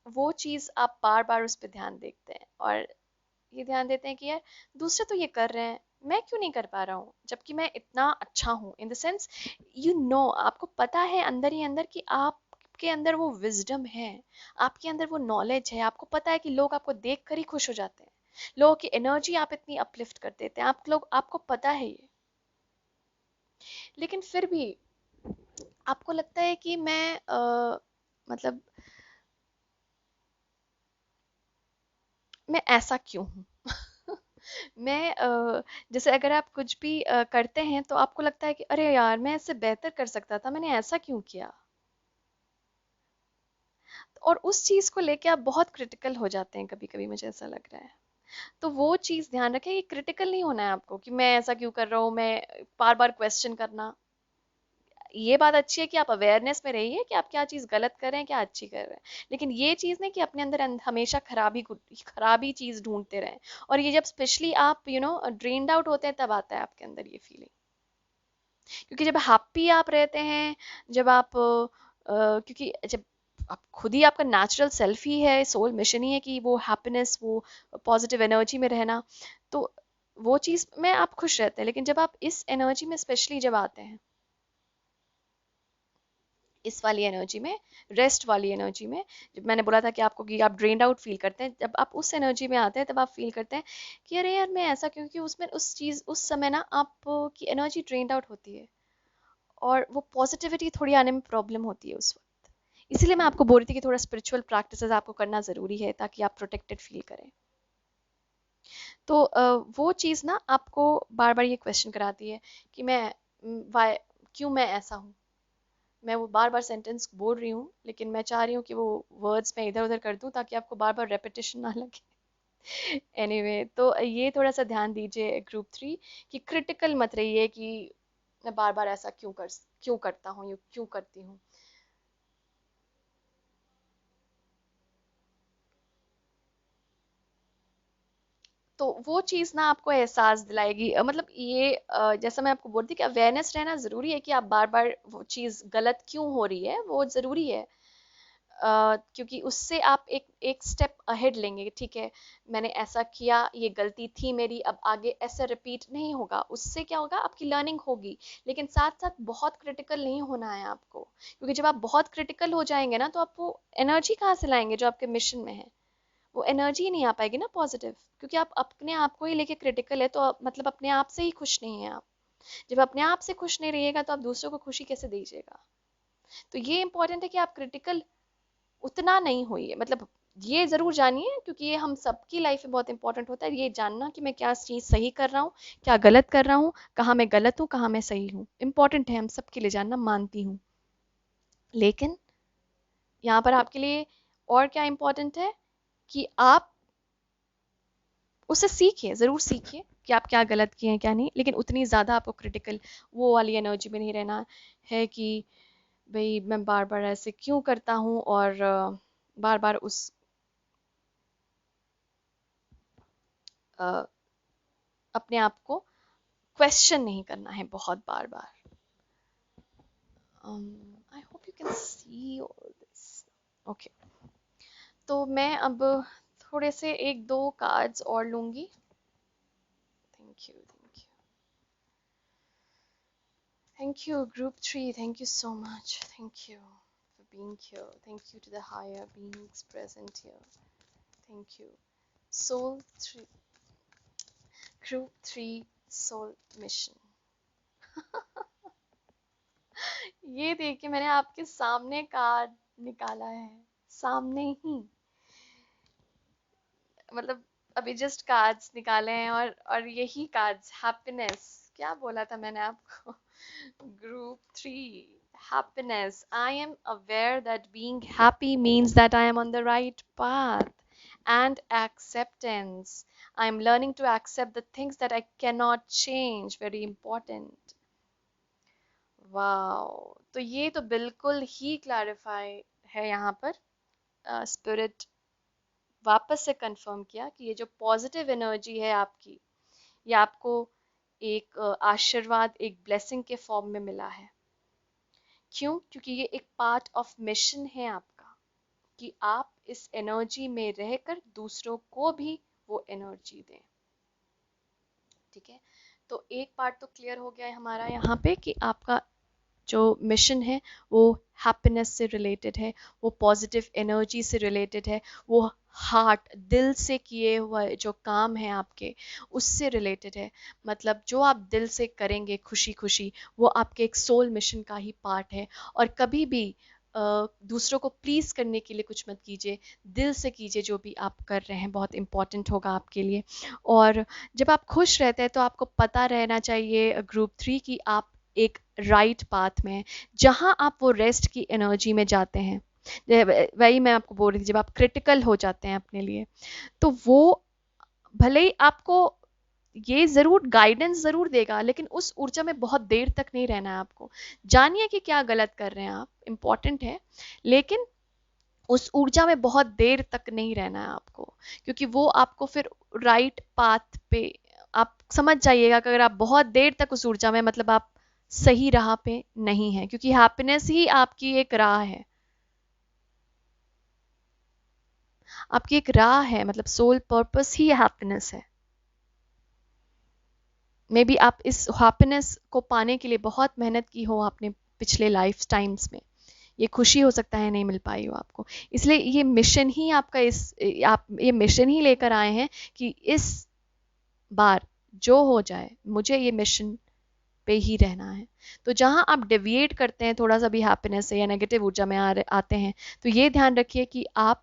वो चीज़ आप बार बार उस पर ध्यान देखते हैं और ये ध्यान देते हैं कि यार दूसरे तो ये कर रहे हैं, मैं क्यों नहीं कर पा रहा हूँ, जबकि मैं इतना अच्छा हूँ। इन द सेंस आपको पता है अंदर ही अंदर कि आपके अंदर वो विजडम है, आपके अंदर वो नॉलेज है, आपको पता है कि लोग आपको देख कर ही खुश हो जाते हैं, लोगों की एनर्जी आप इतनी अपलिफ्ट कर देते हैं, आपको पता है ये। लेकिन फिर भी आपको लगता है कि मतलब मैं ऐसा क्यों हूँ मैं जैसे अगर आप कुछ भी करते हैं तो आपको लगता है कि अरे यार मैं इससे बेहतर कर सकता था, मैंने ऐसा क्यों किया। और उस चीज को लेके आप बहुत क्रिटिकल हो जाते हैं कभी कभी, मुझे ऐसा लग रहा है। तो वो चीज ध्यान रखें कि क्रिटिकल नहीं होना है आपको कि मैं ऐसा क्यों कर रहा हूँ, मैं बार बार क्वेश्चन करना। ये बात अच्छी है कि आप अवेयरनेस में रहिए कि आप क्या चीज गलत कर रहे हैं, क्या अच्छी कर रहे हैं, लेकिन ये चीज नहीं कि अपने अंदर हमेशा खराबी चीज ढूंढते रहें। और ये जब स्पेशली आप ड्रेन्ड आउट होते हैं तब आता है आपके अंदर ये फीलिंग। क्योंकि जब हैप्पी आप रहते हैं, जब आप क्योंकि जब आप खुद ही आपका नेचुरल सेल्फ ही है, सोल मिशन ही है कि वो हैप्पीनेस, वो पॉजिटिव एनर्जी में रहना, तो वो चीज़ में आप खुश रहते हैं। लेकिन जब आप इस एनर्जी में स्पेशली जब आते हैं, इस वाली एनर्जी में, रेस्ट वाली एनर्जी में, जब मैंने बोला था कि आपको कि आप ड्रेन्ड आउट फील करते हैं, जब आप उस एनर्जी में आते हैं तब आप फील करते हैं कि अरे यार मैं ऐसा, क्योंकि उसमें उस समय ना आप की एनर्जी ड्रेन्ड आउट होती है और वो पॉजिटिविटी थोड़ी आने में प्रॉब्लम होती है उस वक्त। इसीलिए मैं आपको बोल रही थी कि थोड़ा स्पिरिचुअल प्रैक्टिसेस आपको करना ज़रूरी है ताकि आप प्रोटेक्टेड फील करें। तो वो चीज़ ना आपको बार बार ये क्वेश्चन कराती है कि वाई, क्यों मैं ऐसा हूँ। मैं वो बार बार सेंटेंस बोल रही हूँ लेकिन मैं चाह रही हूँ कि वो वर्ड्स मैं इधर उधर कर दूँ ताकि आपको बार बार रेपिटेशन ना लगे एनीवे तो ये थोड़ा सा ध्यान दीजिए ग्रुप 3 कि क्रिटिकल मत रहिए कि मैं बार बार ऐसा क्यों करता हूँ, क्यों करती हूँ। तो वो चीज़ ना आपको एहसास दिलाएगी, मतलब ये जैसा मैं आपको बोलती कि अवेयरनेस रहना ज़रूरी है कि आप बार बार वो चीज़ गलत क्यों हो रही है, वो ज़रूरी है। क्योंकि उससे आप एक एक स्टेप अहेड लेंगे, ठीक है मैंने ऐसा किया, ये गलती थी मेरी, अब आगे ऐसा रिपीट नहीं होगा। उससे क्या होगा, आपकी लर्निंग होगी। लेकिन साथ साथ बहुत क्रिटिकल नहीं होना है आपको, क्योंकि जब आप बहुत क्रिटिकल हो जाएंगे ना, तो आप वो एनर्जी कहाँ से लाएंगे जो आपके मिशन में है। वो एनर्जी नहीं आ पाएगी ना पॉजिटिव, क्योंकि आप अपने आप को ही लेके क्रिटिकल है, तो मतलब अपने आप से ही खुश नहीं है आप। जब अपने आप से खुश नहीं रहिएगा तो आप दूसरों को खुशी कैसे दीजिएगा। तो ये इंपॉर्टेंट है कि आप क्रिटिकल उतना नहीं होइए, मतलब ये जरूर जानिए, क्योंकि ये हम सबकी लाइफ में बहुत इंपॉर्टेंट होता है, ये जानना कि मैं क्या चीज़ सही कर रहा हूँ, क्या गलत कर रहा हूँ, कहाँ मैं गलत हूँ, कहाँ मैं सही हूँ। इंपॉर्टेंट है हम सबके लिए जानना, मानती हूँ। लेकिन यहाँ पर आपके लिए और क्या इंपॉर्टेंट है कि आप उससे सीखिए, ज़रूर सीखिए कि आप क्या गलत किए हैं क्या नहीं, लेकिन उतनी ज़्यादा आपको क्रिटिकल वो वाली एनर्जी में नहीं रहना है कि भाई मैं बार बार ऐसे क्यों करता हूँ, और बार बार उस अ, अपने आप को क्वेश्चन नहीं करना है बहुत बार बार। I hope you can see all this. Okay, तो मैं अब थोड़े से एक दो कार्ड्स और लूंगी। Thank you, thank you, thank you group 3, thank you so much, thank you for being here, thank you to the higher beings present here, thank you soul 3, group 3 soul mission। ये देखिए मैंने आपके सामने card निकाला है, सामने ही, मतलब अभी जस्ट कार्ड्स निकाले हैं, और यही कार्ड्स हैप्पीनेस, क्या बोला था मैंने आपको। Group 3 happiness, I am aware that being happy means that I am on the right path, and acceptance, I am learning to accept the things that I cannot change, very important। Wow, तो ये तो बिल्कुल ही clarify है यहाँ पर। Spirit वापस से confirm किया कि ये जो पॉजिटिव एनर्जी है आपकी, ये आपको एक आशीर्वाद, एक ब्लेसिंग के फॉर्म में मिला है। क्यों? क्योंकि ये एक पार्ट ऑफ मिशन है आपका, कि आप इस एनर्जी में रहकर दूसरों को भी वो एनर्जी दें। ठीक है, तो एक पार्ट तो क्लियर हो गया है हमारा यहाँ पे कि आपका जो मिशन है वो हैप्पीनेस से रिलेटेड है, वो पॉजिटिव एनर्जी से रिलेटेड है, वो हार्ट, दिल से किए हुआ जो काम है आपके, उससे रिलेटेड है। मतलब जो आप दिल से करेंगे खुशी खुशी, वो आपके एक सोल मिशन का ही पार्ट है। और कभी भी दूसरों को प्लीज़ करने के लिए कुछ मत कीजिए, दिल से कीजिए जो भी आप कर रहे हैं, बहुत इंपॉर्टेंट होगा आपके लिए। और जब आप खुश रहते हैं तो आपको पता रहना चाहिए ग्रुप 3 की आप एक राइट पाथ में, जहां आप वो रेस्ट की एनर्जी में जाते हैं। वही मैं आपको बोल रही थी, जब आप क्रिटिकल हो जाते हैं अपने लिए, तो वो भले ही आपको ये ज़रूर गाइडेंस ज़रूर देगा, लेकिन उस ऊर्जा में बहुत देर तक नहीं रहना है आपको। जानिए कि क्या गलत कर रहे हैं आप, इम्पॉर्टेंट है, लेकिन उस ऊर्जा में बहुत देर तक नहीं रहना है आपको, क्योंकि वो आपको फिर राइट पाथ पे, आप समझ जाइएगा कि अगर आप बहुत देर तक उस ऊर्जा में, मतलब आप सही राह पे नहीं है, क्योंकि हैप्पीनेस ही आपकी एक राह है, आपकी एक राह है, मतलब सोल पर्पस ही हैप्पीनेस है। मे बी आप इस हैप्पीनेस को पाने के लिए बहुत मेहनत की हो आपने पिछले लाइफ टाइम्स में, ये खुशी हो सकता है नहीं मिल पाई हो आपको, इसलिए ये मिशन ही आपका, आप ये मिशन ही लेकर आए हैं कि इस बार जो हो जाए मुझे ये मिशन पे ही रहना है। तो जहां आप डेविएट करते हैं थोड़ा सा भी हैप्पीनेस से या नेगेटिव ऊर्जा में आते हैं, तो ये ध्यान रखिए कि आप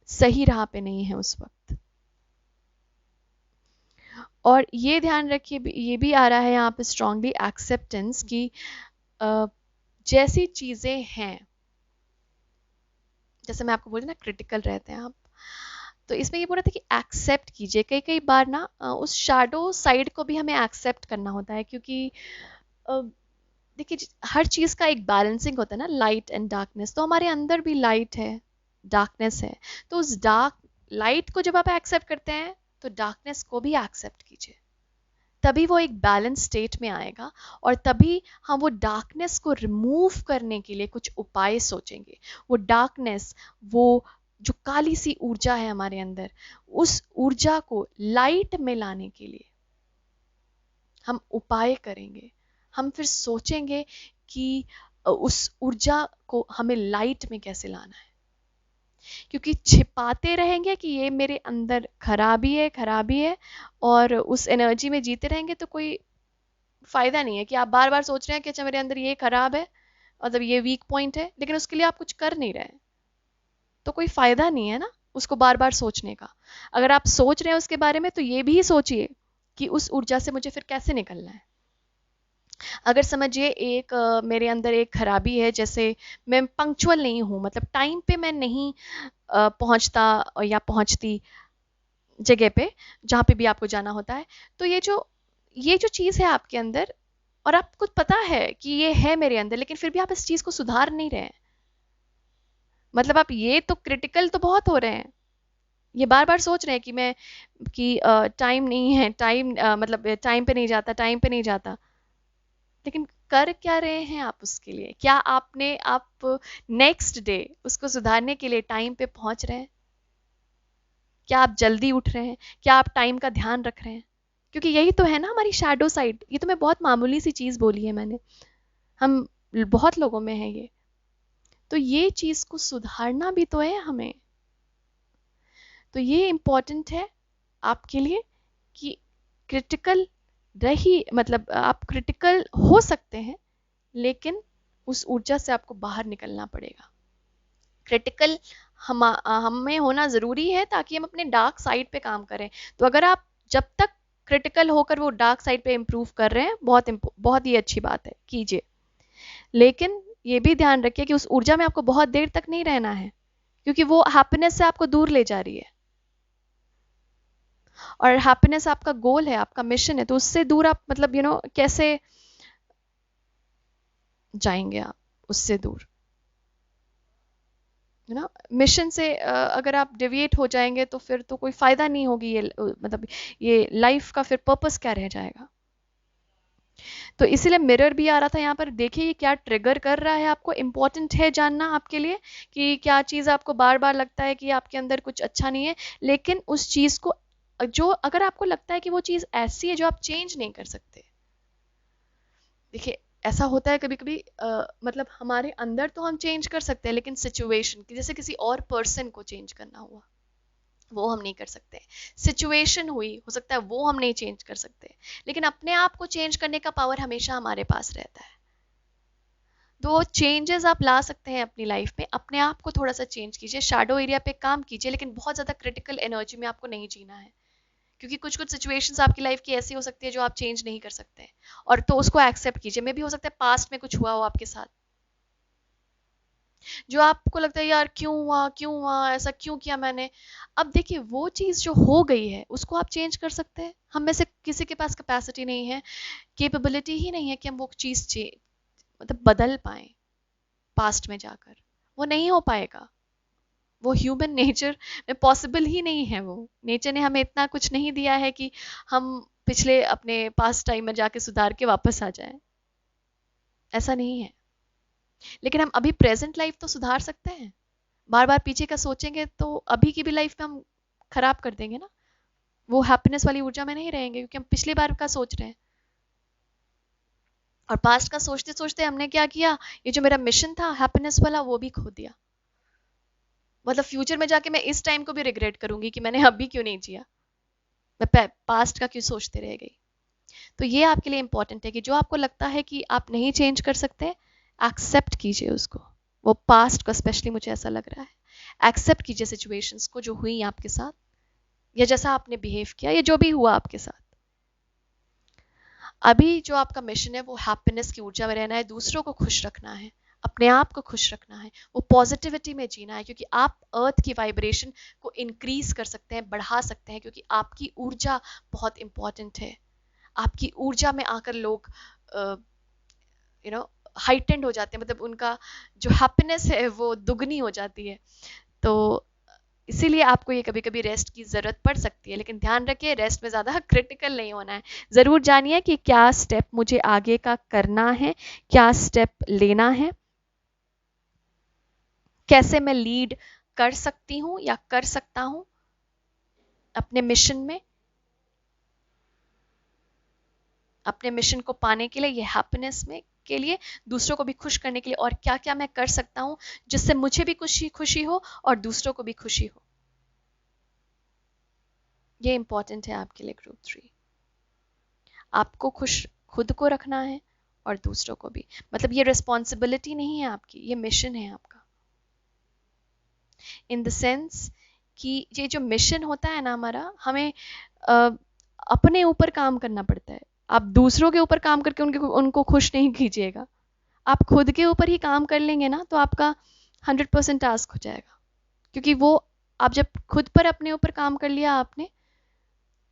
सही राह पे नहीं है उस वक्त। और ये ध्यान रखिए, ये भी आ रहा है यहाँ पे स्ट्रांगली, एक्सेप्टेंस की जैसी चीज़ें हैं, जैसे मैं आपको बोली ना क्रिटिकल रहते हैं आप, तो इसमें ये बोल रहा था कि एक्सेप्ट कीजिए। कई कई बार ना उस शैडो साइड को भी हमें एक्सेप्ट करना होता है, क्योंकि अ, देखिए हर चीज़ का एक बैलेंसिंग होता है ना, लाइट एंड डार्कनेस। तो हमारे अंदर भी लाइट है, डार्कनेस है। तो उस डार्क लाइट को जब आप एक्सेप्ट करते हैं तो डार्कनेस को भी एक्सेप्ट कीजिए, तभी वो एक बैलेंस स्टेट में आएगा। और तभी हम वो डार्कनेस को रिमूव करने के लिए कुछ उपाय सोचेंगे। वो डार्कनेस, वो जो काली सी ऊर्जा है हमारे अंदर, उस ऊर्जा को लाइट में लाने के लिए हम उपाय करेंगे। हम फिर सोचेंगे कि उस ऊर्जा को हमें लाइट में कैसे लाना है। क्योंकि छिपाते रहेंगे कि ये मेरे अंदर खराबी है और उस एनर्जी में जीते रहेंगे तो कोई फायदा नहीं है। कि आप बार बार सोच रहे हैं कि अच्छा मेरे अंदर ये खराब है, मतलब ये वीक पॉइंट है, लेकिन उसके लिए आप कुछ कर नहीं रहे, तो कोई फायदा नहीं है ना उसको बार बार सोचने का। अगर आप सोच रहे हैं उसके बारे में तो ये भी सोचिए कि उस ऊर्जा से मुझे फिर कैसे निकलना है। अगर समझिए एक मेरे अंदर एक खराबी है, जैसे मैं पंक्चुअल नहीं हूँ, मतलब टाइम पे मैं नहीं पहुंचता या पहुंचती जगह पे जहाँ पे भी आपको जाना होता है। तो ये जो चीज़ है आपके अंदर, और आपको पता है कि ये है मेरे अंदर, लेकिन फिर भी आप इस चीज़ को सुधार नहीं रहे हैं। मतलब आप ये तो क्रिटिकल तो बहुत हो रहे हैं, ये बार बार सोच रहे हैं कि मैं कि टाइम नहीं है, मतलब टाइम पे नहीं जाता, टाइम पे नहीं जाता, लेकिन कर क्या रहे हैं आप उसके लिए? क्या आप नेक्स्ट डे उसको सुधारने के लिए टाइम पे पहुंच रहे हैं? क्या आप जल्दी उठ रहे हैं? क्या आप टाइम का ध्यान रख रहे हैं? क्योंकि यही तो है ना हमारी शैडो साइड। ये तो मैं बहुत मामूली सी चीज़ बोली है मैंने, हम बहुत लोगों में है ये। तो ये चीज़ को सुधारना भी तो है हमें। तो ये इम्पॉर्टेंट है आपके लिए कि क्रिटिकल रही, मतलब आप क्रिटिकल हो सकते हैं, लेकिन उस ऊर्जा से आपको बाहर निकलना पड़ेगा। क्रिटिकल हमें होना ज़रूरी है ताकि हम अपने डार्क साइड पे काम करें। तो अगर आप जब तक क्रिटिकल होकर वो डार्क साइड पे इम्प्रूव कर रहे हैं, बहुत ही अच्छी बात है, कीजिए। लेकिन ये भी ध्यान रखिए कि उस ऊर्जा में आपको बहुत देर तक नहीं रहना है, क्योंकि वो हैप्पीनेस से आपको दूर ले जा रही है। और हैप्पीनेस आपका गोल है, आपका मिशन है, तो उससे दूर आप मतलब कैसे जाएंगे आप उससे दूर? मिशन से अगर आप डेविएट हो जाएंगे तो फिर तो कोई फायदा नहीं होगी। ये मतलब ये लाइफ का फिर पर्पस क्या रह जाएगा? तो इसीलिए मिरर भी आ रहा था यहाँ पर। देखिए ये क्या ट्रिगर कर रहा है आपको, इम्पोर्टेंट है जानना आपके लिए कि क्या चीज़ आपको बार बार लगता है कि आपके अंदर कुछ अच्छा नहीं है, लेकिन उस चीज़ को जो अगर आपको लगता है कि वो चीज़ ऐसी है जो आप चेंज नहीं कर सकते। देखिए ऐसा होता है कभी कभी, मतलब हमारे अंदर तो हम चेंज कर सकते हैं, लेकिन सिचुएशन की, जैसे किसी और पर्सन को चेंज करना हुआ, वो हम नहीं कर सकते। सिचुएशन हुई, हो सकता है वो हम नहीं चेंज कर सकते, लेकिन अपने आप को चेंज करने का पावर हमेशा हमारे पास रहता है। तो चेंजेस आप ला सकते हैं अपनी लाइफ में। अपने आप को थोड़ा सा चेंज कीजिए, शैडो एरिया पे काम कीजिए, लेकिन बहुत ज़्यादा क्रिटिकल एनर्जी में आपको नहीं जीना है, क्योंकि कुछ कुछ सिचुएशंस आपकी लाइफ की ऐसी हो सकती है जो आप चेंज नहीं कर सकते। और तो उसको एक्सेप्ट कीजिए। मे भी हो सकता है पास्ट में कुछ हुआ हो आपके साथ, जो आपको लगता है यार क्यों हुआ, ऐसा क्यों किया मैंने। अब देखिए वो चीज़ जो हो गई है उसको आप चेंज कर सकते हैं। हम में से किसी के पास कैपेसिटी नहीं है, कैपेबिलिटी ही नहीं है कि हम वो चीज़ मतलब बदल पाए पास्ट में जाकर। वो नहीं हो पाएगा, वो ह्यूमन नेचर में पॉसिबल ही नहीं है। वो नेचर ने हमें इतना कुछ नहीं दिया है कि हम पिछले अपने पास्ट टाइम में जाके सुधार के वापस आ जाएं, ऐसा नहीं है। लेकिन हम अभी प्रेजेंट लाइफ तो सुधार सकते हैं। बार बार पीछे का सोचेंगे तो अभी की भी लाइफ में हम खराब कर देंगे ना, वो हैप्पीनेस वाली ऊर्जा में नहीं रहेंगे, क्योंकि हम पिछली बार का सोच रहे हैं। और पास्ट का सोचते सोचते हमने क्या किया, ये जो मेरा मिशन था हैप्पीनेस वाला वो भी खो दिया। मतलब फ्यूचर में जाके मैं इस टाइम को भी रिग्रेट करूंगी कि मैंने अभी क्यों नहीं जिया, मैं पास्ट का क्यों सोचते रह गई। तो ये आपके लिए इंपॉर्टेंट है कि जो आपको लगता है कि आप नहीं चेंज कर सकते, एक्सेप्ट कीजिए उसको। वो पास्ट को स्पेशली मुझे ऐसा लग रहा है, एक्सेप्ट कीजिए सिचुएशंस को जो हुई आपके साथ, या जैसा आपने बिहेव किया, या जो भी हुआ आपके साथ। अभी जो आपका मिशन है वो हैप्पीनेस की ऊर्जा में रहना है, दूसरों को खुश रखना है, अपने आप को खुश रखना है, वो पॉजिटिविटी में जीना है, क्योंकि आप अर्थ की वाइब्रेशन को इंक्रीज कर सकते हैं, बढ़ा सकते हैं, क्योंकि आपकी ऊर्जा बहुत इंपॉर्टेंट है। आपकी ऊर्जा में आकर लोग यू नो हाइटेंड हो जाते हैं, मतलब उनका जो हैप्पीनेस है वो दुगनी हो जाती है। तो इसीलिए आपको ये कभी कभी रेस्ट की ज़रूरत पड़ सकती है, लेकिन ध्यान रखिए रेस्ट में ज़्यादा क्रिटिकल नहीं होना है। ज़रूर जानिए कि क्या स्टेप मुझे आगे का करना है, क्या स्टेप लेना है, कैसे मैं लीड कर सकती हूँ या कर सकता हूँ अपने मिशन में, अपने मिशन को पाने के लिए, ये हैप्पीनेस में के लिए, दूसरों को भी खुश करने के लिए, और क्या क्या मैं कर सकता हूँ जिससे मुझे भी खुशी खुशी हो और दूसरों को भी खुशी हो। ये इंपॉर्टेंट है आपके लिए ग्रुप 3। आपको खुश खुद को रखना है और दूसरों को भी, मतलब ये रिस्पॉन्सिबिलिटी नहीं है आपकी, ये मिशन है आपका। इन द सेंस कि ये जो मिशन होता है ना हमारा, हमें अपने ऊपर काम करना पड़ता है। आप दूसरों के ऊपर काम करके उनको खुश नहीं कीजिएगा। आप खुद के ऊपर ही काम कर लेंगे ना तो आपका 100% टास्क हो जाएगा, क्योंकि वो आप जब खुद पर अपने ऊपर काम कर लिया आपने,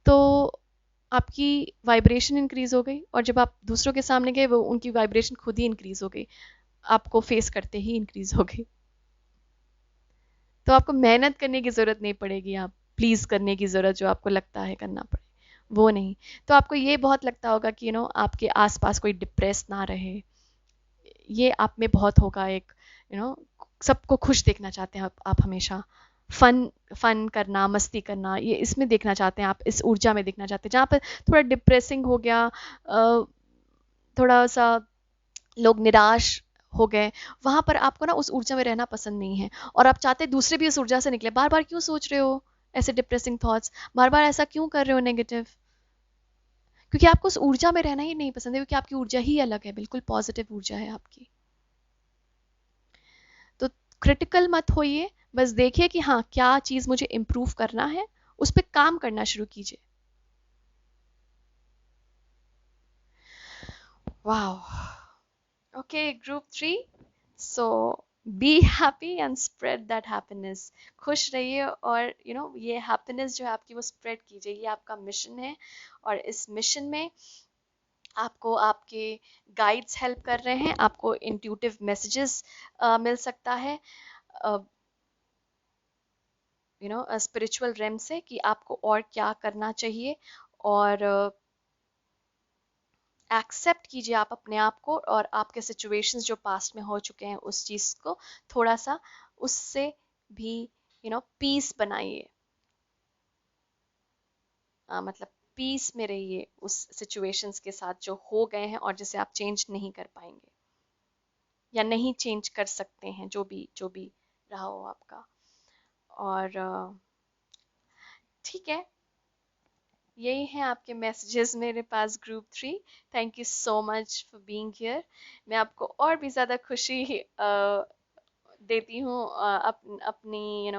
तो आपकी वाइब्रेशन इंक्रीज हो गई, और जब आप दूसरों के सामने गए वो उनकी वाइब्रेशन खुद ही इंक्रीज हो गई, आपको फेस करते ही इंक्रीज हो गई। तो आपको मेहनत करने की ज़रूरत नहीं पड़ेगी, आप प्लीज़ करने की ज़रूरत जो आपको लगता है करना पड़े वो नहीं। तो आपको ये बहुत लगता होगा कि आपके आसपास कोई डिप्रेस ना रहे, ये आप में बहुत होगा एक, यू नो सबको खुश देखना चाहते हैं आप हमेशा फन फन करना, मस्ती करना, ये इसमें देखना चाहते हैं आप, इस ऊर्जा में देखना चाहते हैं। जहाँ पर थोड़ा डिप्रेसिंग हो गया, थोड़ा सा लोग निराश हो गए, वहां पर आपको ना उस ऊर्जा में रहना पसंद नहीं है, और आप चाहते दूसरे भी उस ऊर्जा से निकले। बार बार क्यों सोच रहे हो ऐसे डिप्रेसिंग थॉट्स, बार बार ऐसा क्यों कर रहे हो नेगेटिव, क्योंकि आपको उस ऊर्जा में रहना ही नहीं पसंद है, क्योंकि आपकी ऊर्जा ही अलग है, बिल्कुल पॉजिटिव ऊर्जा है आपकी। तो क्रिटिकल मत होइए, बस देखिए कि हाँ क्या चीज मुझे इम्प्रूव करना है, उस पर काम करना शुरू कीजिए। वाह, okay group 3, so be happy and spread that happiness. खुश रहिए और ये हैप्पीनेस जो है आपकी वो स्प्रेड कीजिए, ये आपका मिशन है। और इस मिशन में आपको आपके गाइड्स हेल्प कर रहे हैं, आपको इंट्यूटिव मैसेजेस मिल सकता है स्पिरिचुअल रेम से, कि आपको और क्या करना चाहिए। और एक्सेप्ट कीजिए आप अपने आप को, और आपके सिचुएशंस जो पास्ट में हो चुके हैं उस चीज़ को थोड़ा सा उससे भी पीस बनाइए, मतलब पीस में रहिए उस सिचुएशंस के साथ जो हो गए हैं और जिसे आप चेंज नहीं कर पाएंगे या नहीं चेंज कर सकते हैं, जो भी रहा हो आपका। और ठीक है, यही हैं आपके मैसेजेस मेरे पास group 3। Thank you so much for being here. मैं आपको और भी ज़्यादा खुशी देती हूँ, अपनी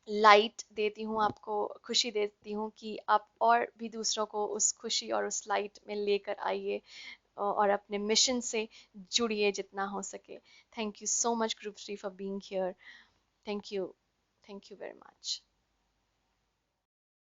लाइट देती हूँ आपको, खुशी देती हूँ कि आप और भी दूसरों को उस खुशी और उस लाइट में लेकर आइए, और अपने मिशन से जुड़िए जितना हो सके। Thank you so much group 3 for being here. Thank you, thank you very much.